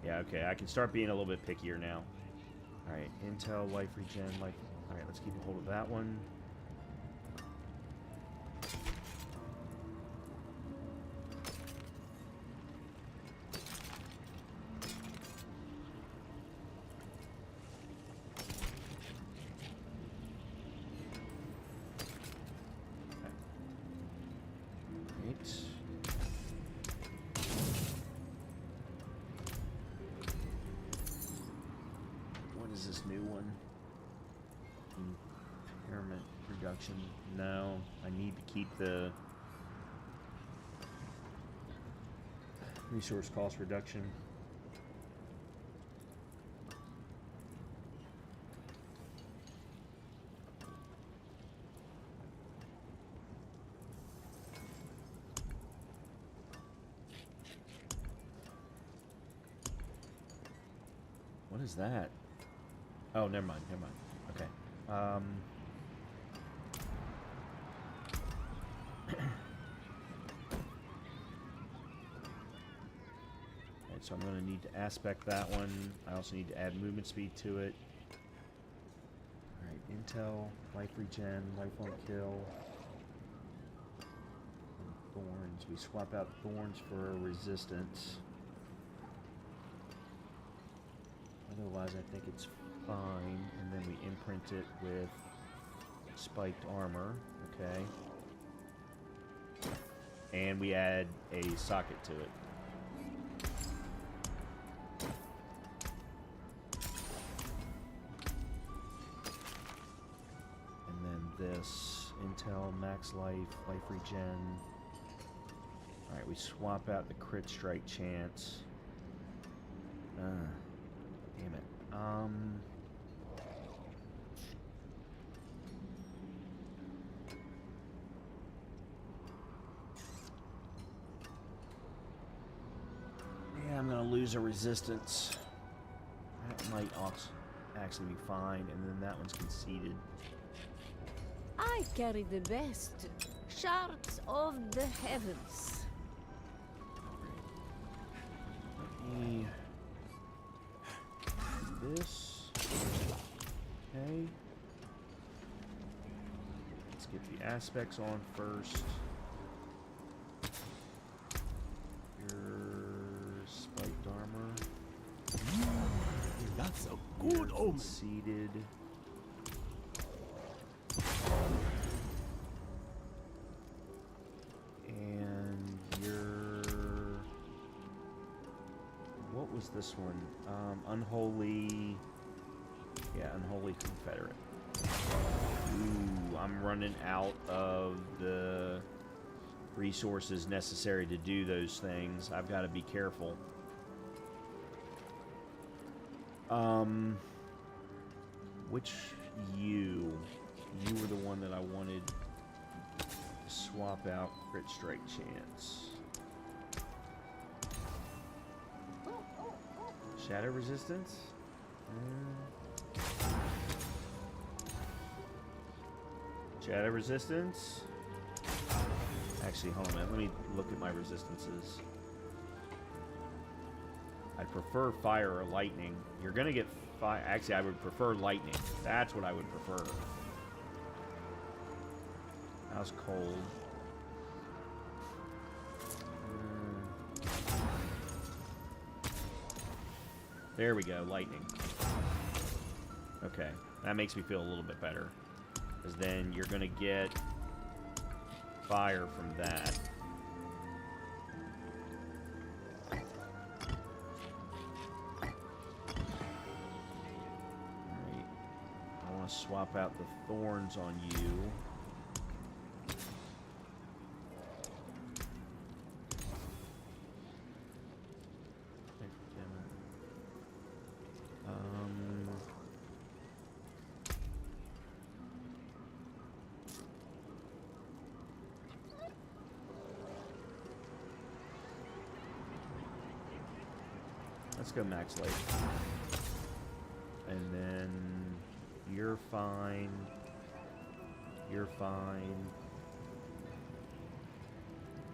Yeah, okay, I can start being a little bit pickier now. Alright, Intel, life regen, life. Alright, let's keep a hold of that one. No, I need to keep the resource cost reduction. What is that? Oh, never mind, never mind. Okay. So I'm going to need to aspect that one. I also need to add movement speed to it. Alright, Intel, life regen, life on kill. And thorns. We swap out thorns for resistance. Otherwise, I think it's fine. And then we imprint it with spiked armor. Okay. And we add a socket to it. This Intel max life, life regen. Alright, we swap out the crit strike chance. Damn it. Yeah, I'm gonna lose a resistance. That might actually be fine, and then that one's conceded. I carry the best shards of the heavens. Let me do this. Okay. Let's get the aspects on first. Your spiked armor. That's a good omen. Conceded. And your... what was this one? Unholy... yeah, Unholy Confederate. Ooh, I'm running out of the resources necessary to do those things. I've got to be careful. Which you were the one that I wanted to swap out crit strike chance. Shadow resistance? Shadow resistance? Actually, hold on a minute. Let me look at my resistances. I'd prefer fire or lightning. You're gonna get fire. Actually, I would prefer lightning. That's what I would prefer. How's cold? There we go, lightning. Okay, that makes me feel a little bit better. Because then you're gonna get fire from that. Alright. I want to swap out the thorns on you. Let's go max life. And then you're fine. You're fine.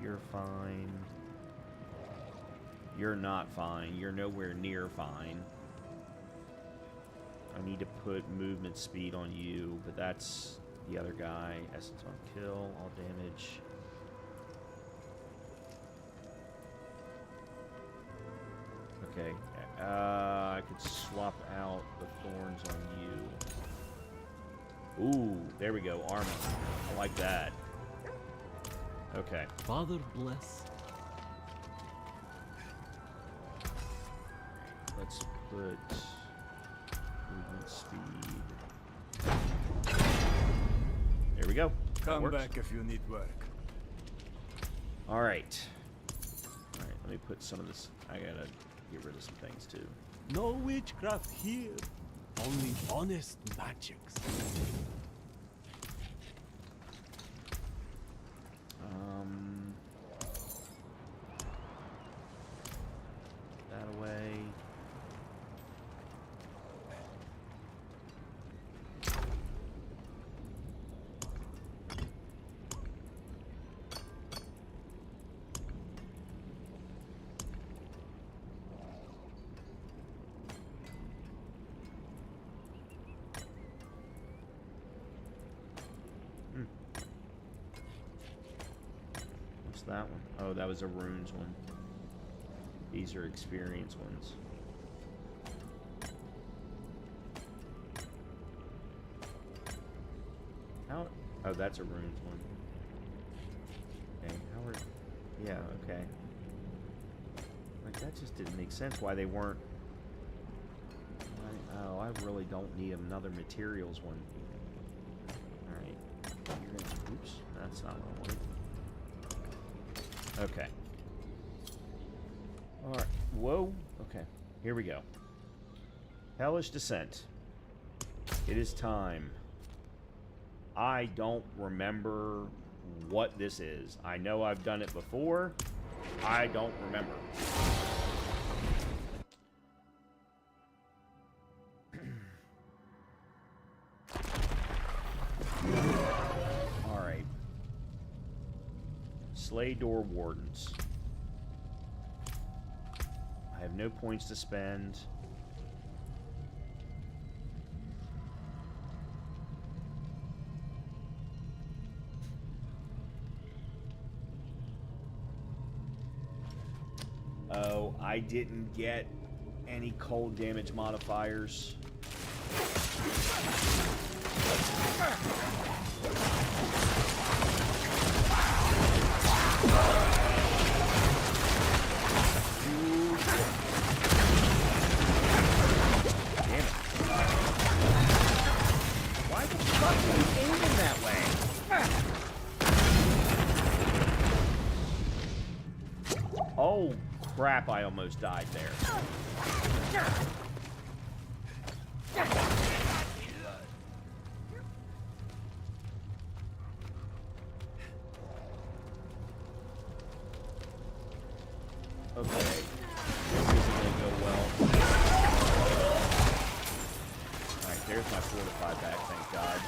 You're fine. You're not fine. You're nowhere near fine. I need to put movement speed on you, but that's the other guy. Essence on kill, all damage. Okay, I could swap out the thorns on you. Ooh, there we go, armor. I like that. Okay. Father bless. Let's put movement speed. There we go. Come back if you need work. All right. All right, let me put some of this. I gotta get rid of some things too. No witchcraft here. Only honest magics. That away. What's that one? Oh, that was a runes one. These are experience ones. How? Oh, that's a runes one. Okay, how are? Yeah, okay. Like that just didn't make sense. Why they weren't? Oh, I really don't need another materials one. All right. Oops, that's not what I wanted. Okay. Alright. Whoa. Okay. Here we go. Hellish Descent. It is time. I don't remember what this is. I know I've done it before. I don't remember. Alright. Slay Door Wardens. I have no points to spend. Oh, I didn't get any cold damage modifiers. Why the fuck are you aiming that way? crap, I almost died there. Okay. This isn't going to go well. Alright, there's my fortify back, thank God.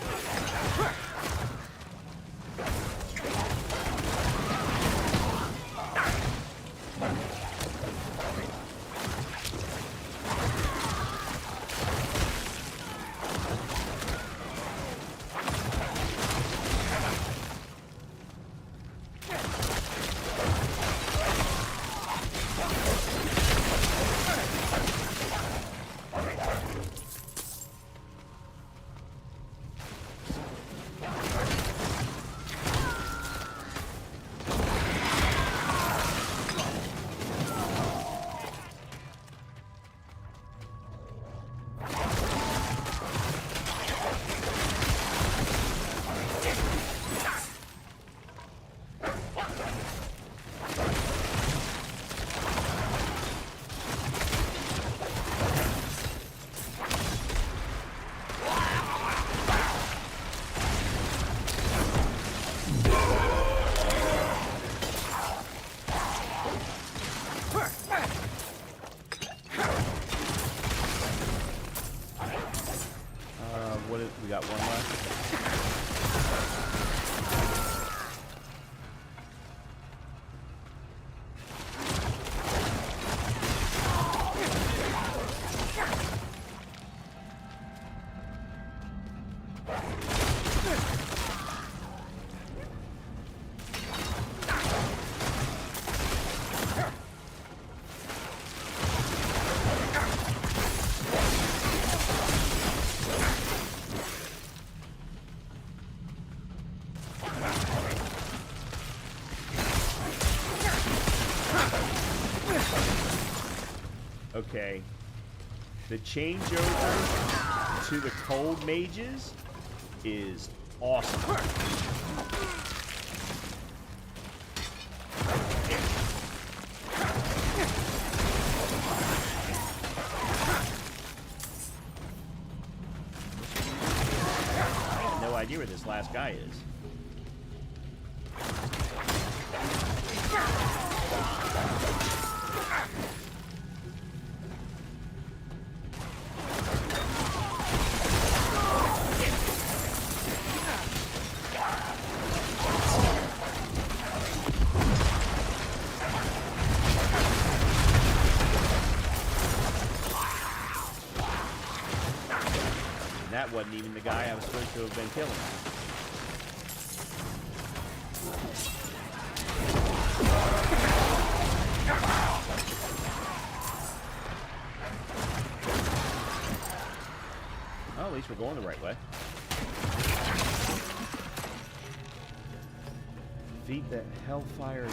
We got one left. Okay, the changeover to the cold mages is awesome. I have no idea where this last guy is. That wasn't even the guy I was supposed to have been killing. Oh, at least we're going the right way. Defeat the Hellfire.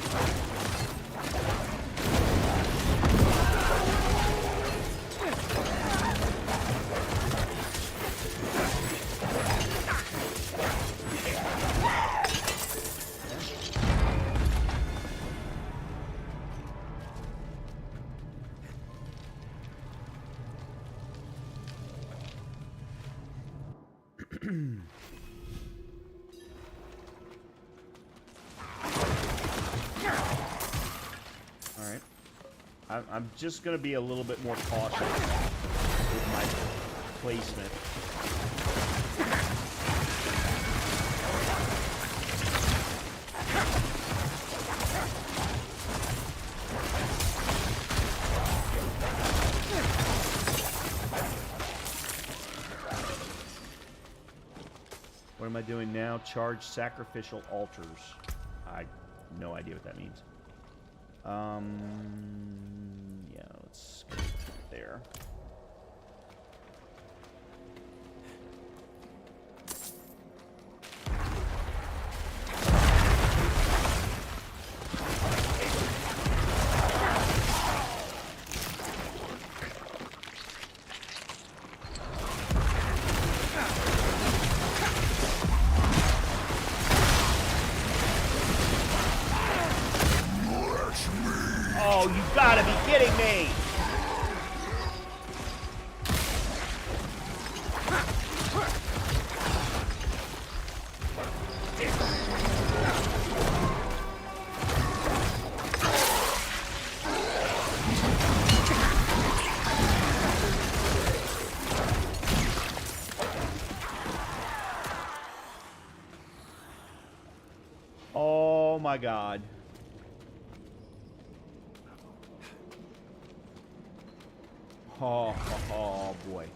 Alright. I'm just going to be a little bit more cautious with my placement. What am I doing now? Charge sacrificial altars. I have no idea what that means. Yeah, let's go there. Oh, you got gotta be kidding me! Oh my god. Oh boy.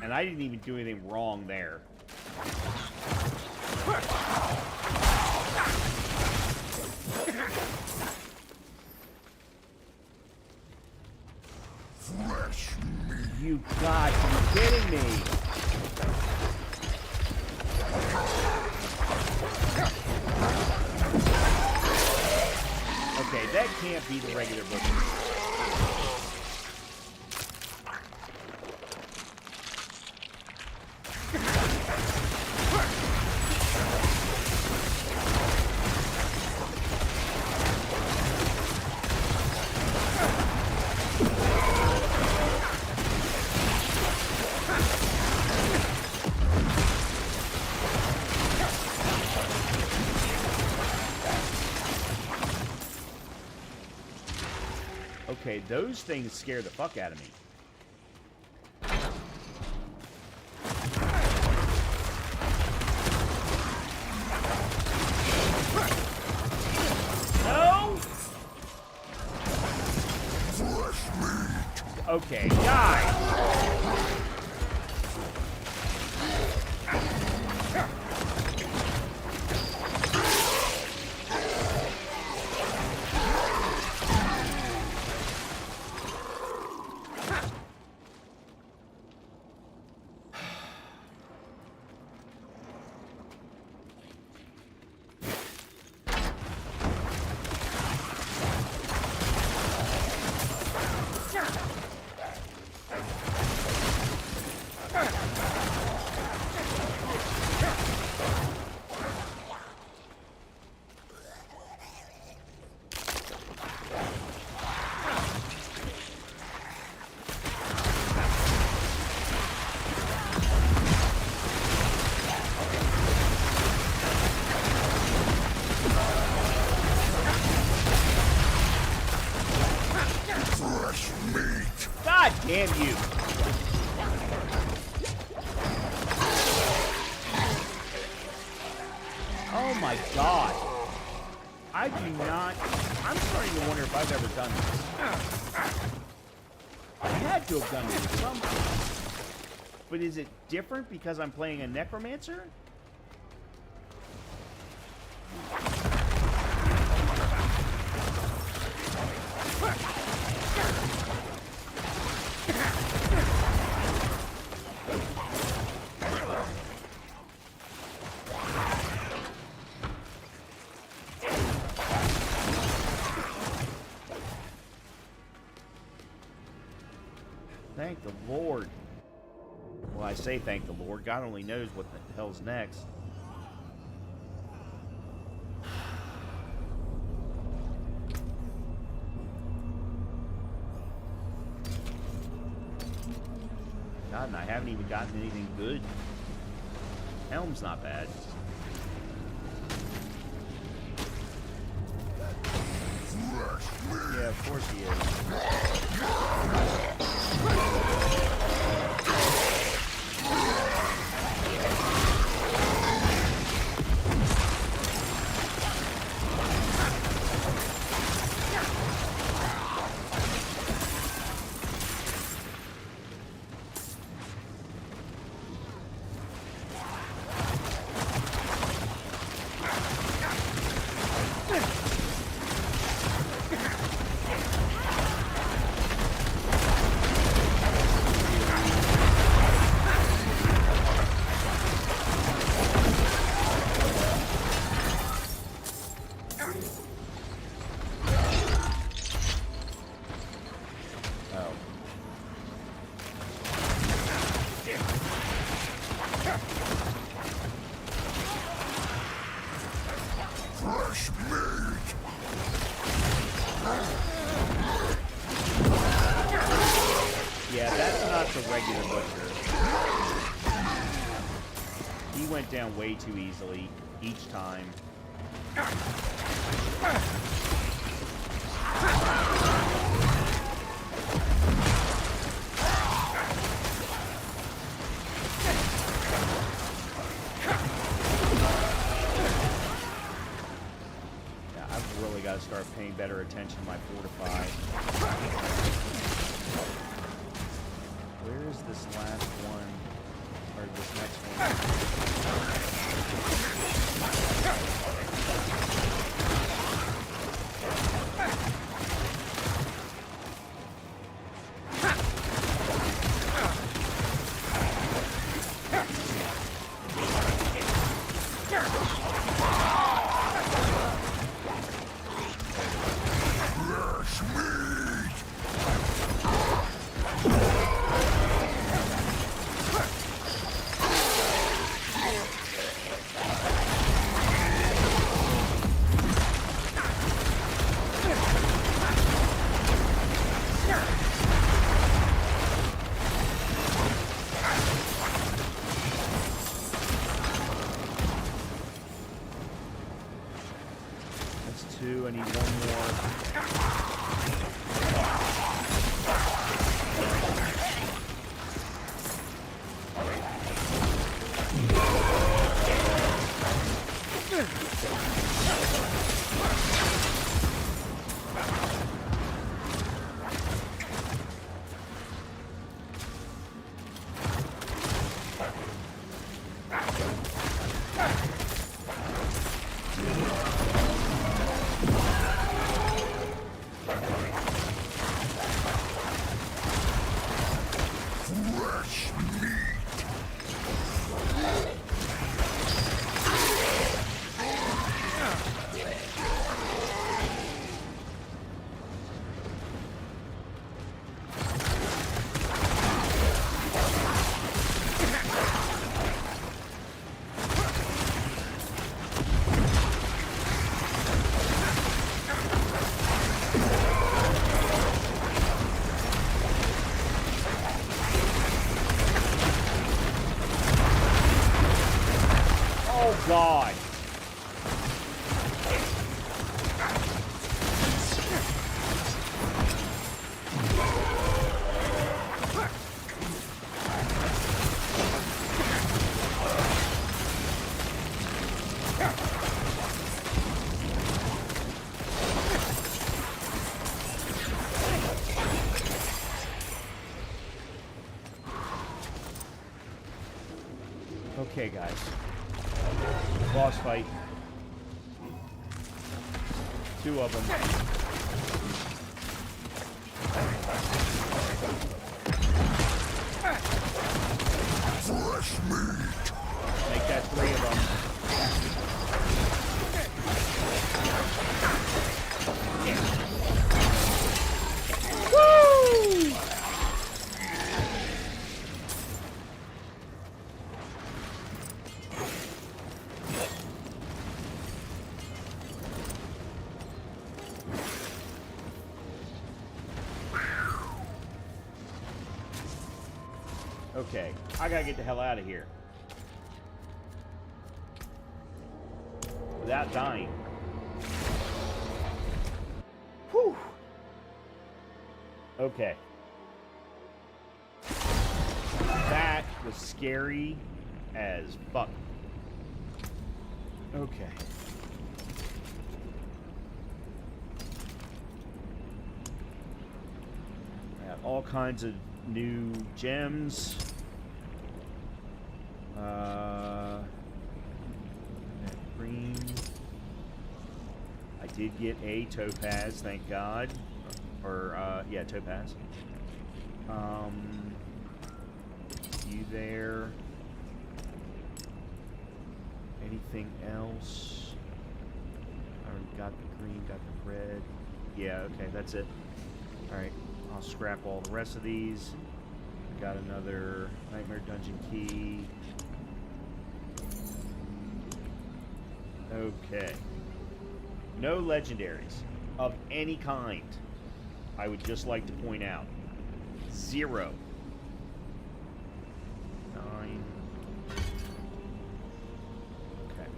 And I didn't even do anything wrong there. You got to be kidding me. Okay, that can't be the regular butcher. Okay, those things scare the fuck out of me. No! Okay, die! God damn you! Oh my god. I do not... I'm starting to wonder if I've ever done this. I had to have done this at some point. But is it different because I'm playing a necromancer? Thank the Lord. Well, I say thank the Lord. God only knows what the hell's next. God, and I haven't even gotten anything good. Helm's not bad. Yeah, of course he is. Fresh meat! Yeah, that's not the regular butcher. He went down way too easily each time. Got to start paying better attention to my fortify. Where is this last one? Or this next two. I need one more. God. Okay, guys. Boss fight. Two of them. Fresh meat. Make that three of them. Woo! Okay, I gotta get the hell out of here. Without dying. Whew. Okay. That was scary as fuck. Okay. I got all kinds of new gems. Green. I did get a topaz, thank God. Or, yeah, topaz. You there. Anything else? I already got the green, got the red. Yeah, okay, that's it. Alright, I'll scrap all the rest of these. Got another Nightmare Dungeon key. Okay. No legendaries of any kind. I would just like to point out. 0. 9. Okay.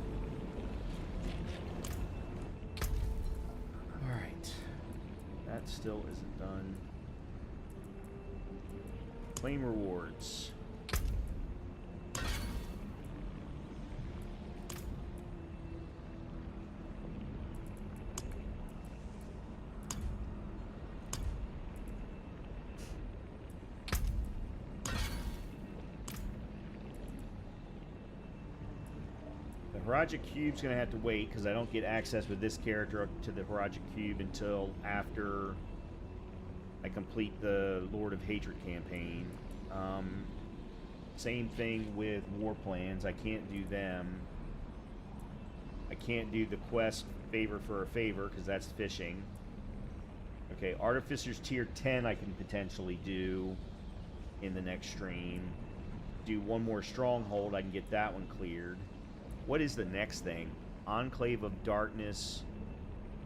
Alright. That still isn't done. Claim rewards. Haragic Cube's going to have to wait because I don't get access with this character up to the Haragic Cube until after I complete the Lord of Hatred campaign. Same thing with War Plans. I can't do them. I can't do the quest Favor for a Favor because that's fishing. Okay, Artificer's Tier 10 I can potentially do in the next stream. Do one more Stronghold, I can get that one cleared. What is the next thing? Enclave of Darkness,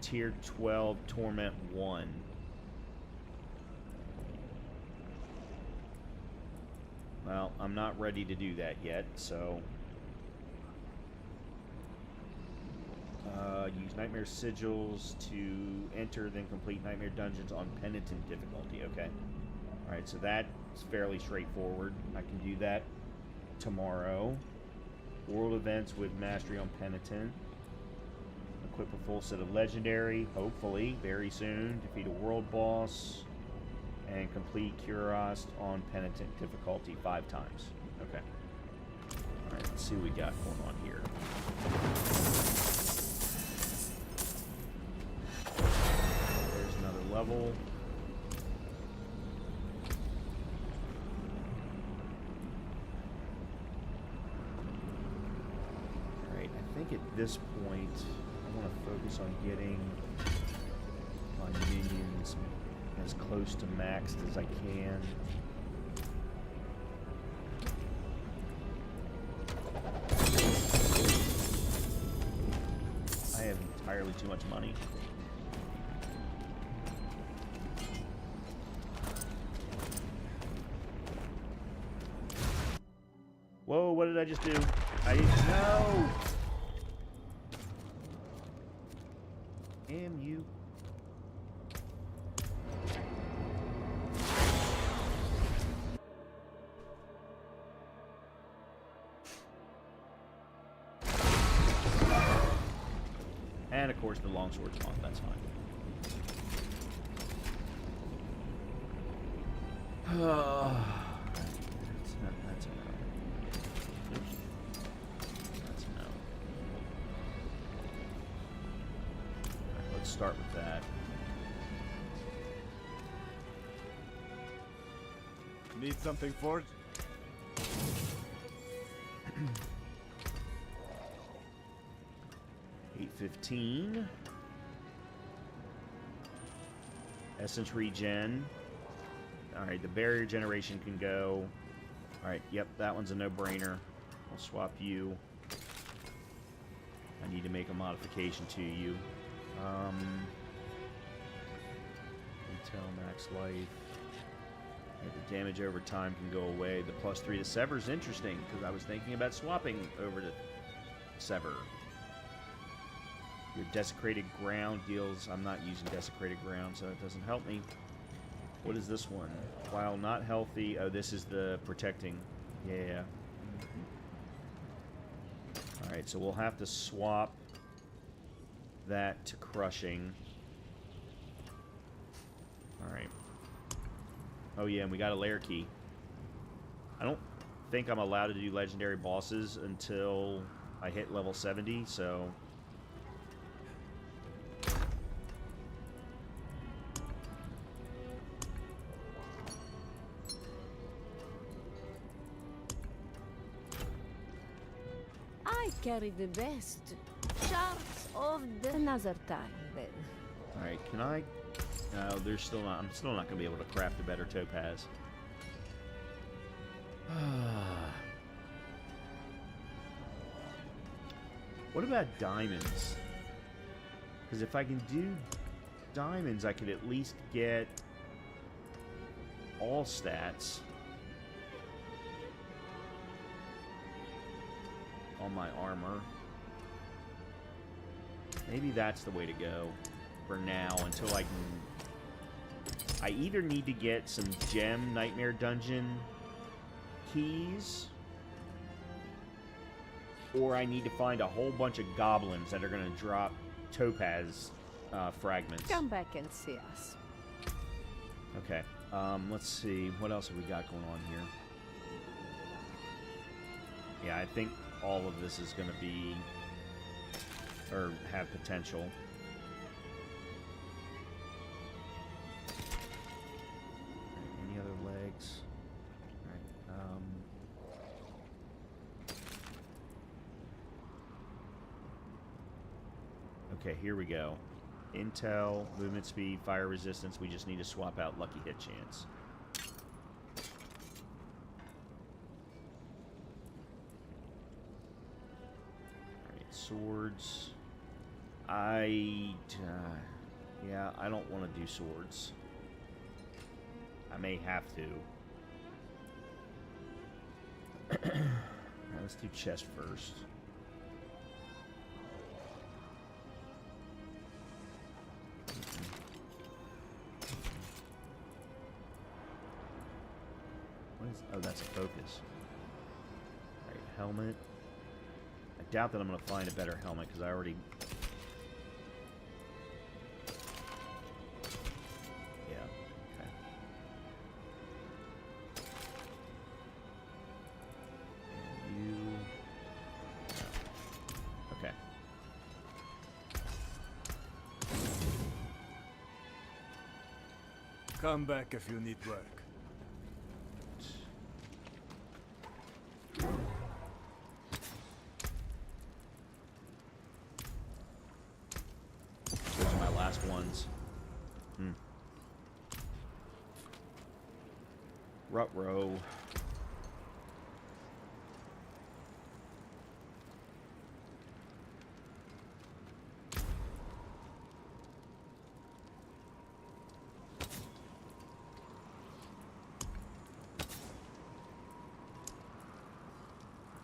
Tier 12, Torment 1. Well, I'm not ready to do that yet, so... use Nightmare Sigils to enter, then complete Nightmare Dungeons on Penitent difficulty. Okay. Alright, so that's fairly straightforward. I can do that tomorrow. World events with Mastery on Penitent. Equip a full set of Legendary, hopefully, very soon. Defeat a world boss. And complete Cuirass on Penitent difficulty 5 times. Okay. Alright, let's see what we got going on here. There's another level. Alright, I think at this point, I want to focus on getting my minions as close to maxed as I can. I have entirely too much money. Whoa, what did I just do? I didn't know! Damn you. And of course the longsword's on, that's fine. That's a no. That's a no. Right, let's start with that. Need something forged? $8.15. Essence regen. Alright, the barrier generation can go. Alright, yep, that one's a no-brainer. I'll swap you. I need to make a modification to you. Intel max life. Yeah, the damage over time can go away. The +3 to Sever is interesting, because I was thinking about swapping over to Sever. Your Desecrated Ground deals... I'm not using Desecrated Ground, so it doesn't help me. What is this one? While not healthy... Oh, this is the protecting. Yeah. Alright, so we'll have to swap that to crushing. Alright. Oh yeah, and we got a lair key. I don't think I'm allowed to do legendary bosses until I hit level 70, so... I carry the best. Shards of the another time, then. Alright, can I... No, there's still not... I'm still not going to be able to craft a better topaz. What about diamonds? Because if I can do diamonds, I could at least get all stats on my armor. Maybe that's the way to go for now until I can... I either need to get some gem nightmare dungeon keys, or I need to find a whole bunch of goblins that are going to drop topaz fragments. Come back and see us. Okay. Let's see. What else have we got going on here? Yeah, I think all of this is going to be... or have potential. Any other legs? Alright, okay, here we go. Intel, movement speed, fire resistance. We just need to swap out lucky hit chance. Alright, swords. Yeah, I don't want to do swords. I may have to. Alright, let's do chest first. What is, oh, that's a focus. Alright, helmet. I doubt that I'm going to find a better helmet because I already... Yeah, okay. And you... No. Okay. Come back if you need work. Those are my last ones. Rut-row.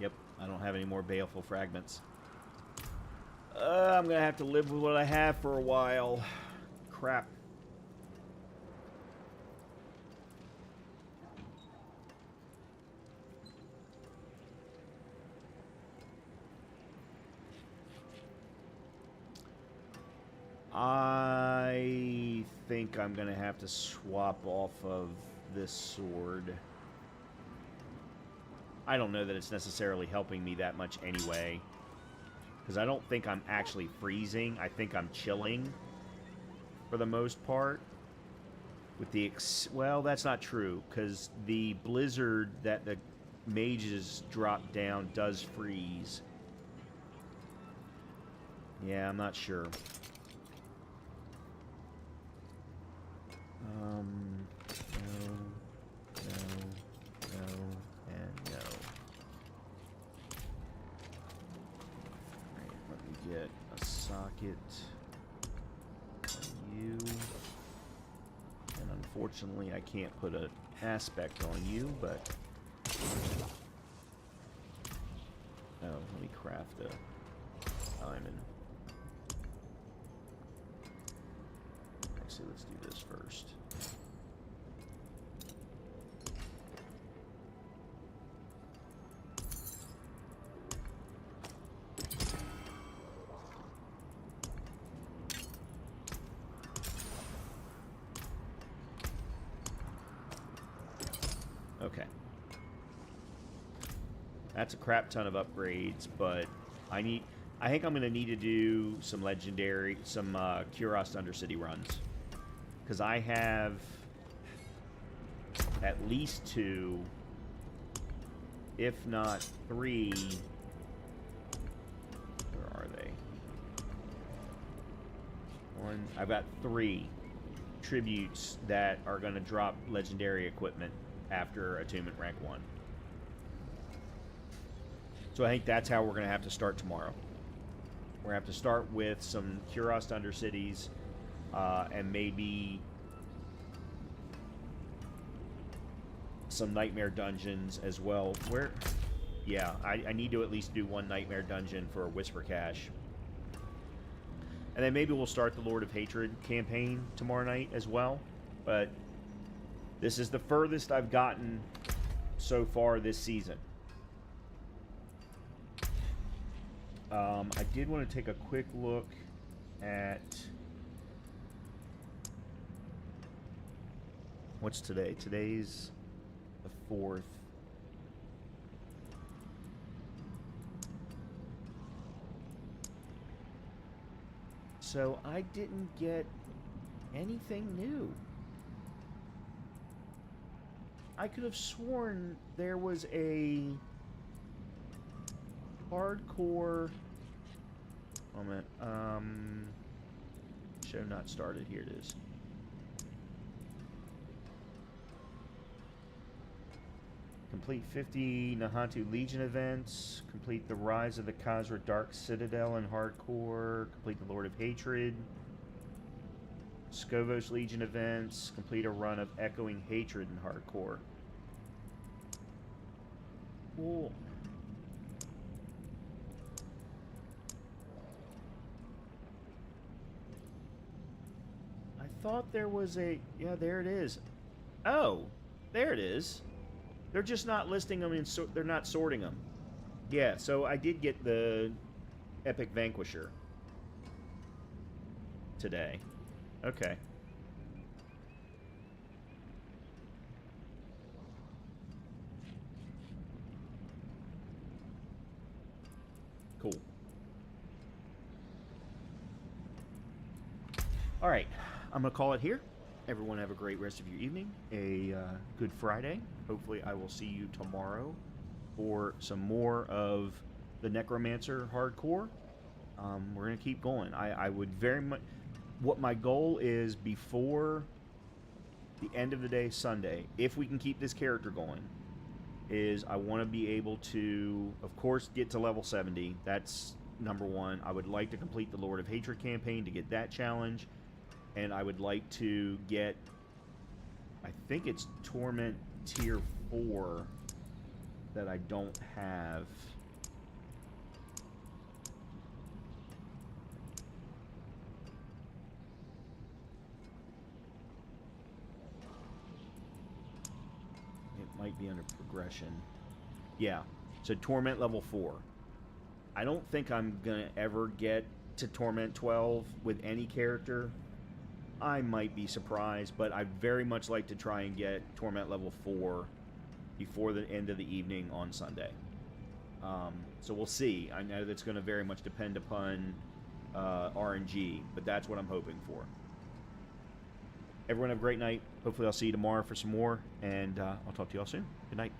Yep, I don't have any more baleful fragments. I'm gonna have to live with what I have for a while. Crap. I think I'm gonna have to swap off of this sword. I don't know that it's necessarily helping me that much anyway. Because I don't think I'm actually freezing. I think I'm chilling for the most part. With the well, that's not true. Because the blizzard that the mages drop down does freeze. Yeah, I'm not sure. No, and no. Alright, let me get a socket on you. And unfortunately, I can't put an aspect on you, but... Oh, let me craft a diamond. Actually, let's do this first. Okay. That's a crap ton of upgrades, but I think I'm going to need to do some legendary, some Kuros Undercity runs. Because I have at least 2, if not 3. Where are they? I've got 3 tributes that are going to drop legendary equipment after attunement rank 1. So I think that's how we're going to have to start tomorrow. We're going to have to start with some Kuros Undercities, and maybe some Nightmare Dungeons as well. Yeah, I need to at least do one Nightmare Dungeon for a Whisper Cache. And then maybe we'll start the Lord of Hatred campaign tomorrow night as well. But this is the furthest I've gotten so far this season. I did want to take a quick look at... What's today? Today's the 4th. So I didn't get anything new. I could have sworn there was a hardcore... Moment. Show not started. Here it is. Complete 50 Nahatu Legion events. Complete the Rise of the Khazra Dark Citadel in hardcore. Complete the Lord of Hatred. Skovos Legion events. Complete a run of Echoing Hatred in hardcore. Cool. I thought there was a... Yeah, there it is. Oh, there it is. They're just not listing them in... they're not sorting them. Yeah, so I did get the Epic Vanquisher today. Okay. Cool. All right. I'm going to call it here. Everyone have a great rest of your evening. A good Friday. Hopefully I will see you tomorrow for some more of the Necromancer hardcore. We're going to keep going. I would very much... What my goal is before the end of the day Sunday, if we can keep this character going, is I want to be able to, of course, get to level 70. That's number one. I would like to complete the Lord of Hatred campaign to get that challenge. And I would like to get, I think it's Torment Tier 4 that I don't have. It might be under progression. Yeah, so Torment level 4. I don't think I'm going to ever get to Torment 12 with any character. I might be surprised, but I'd very much like to try and get Torment level 4 before the end of the evening on Sunday. So we'll see. I know that's going to very much depend upon RNG, but that's what I'm hoping for. Everyone have a great night. Hopefully I'll see you tomorrow for some more, and I'll talk to you all soon. Good night.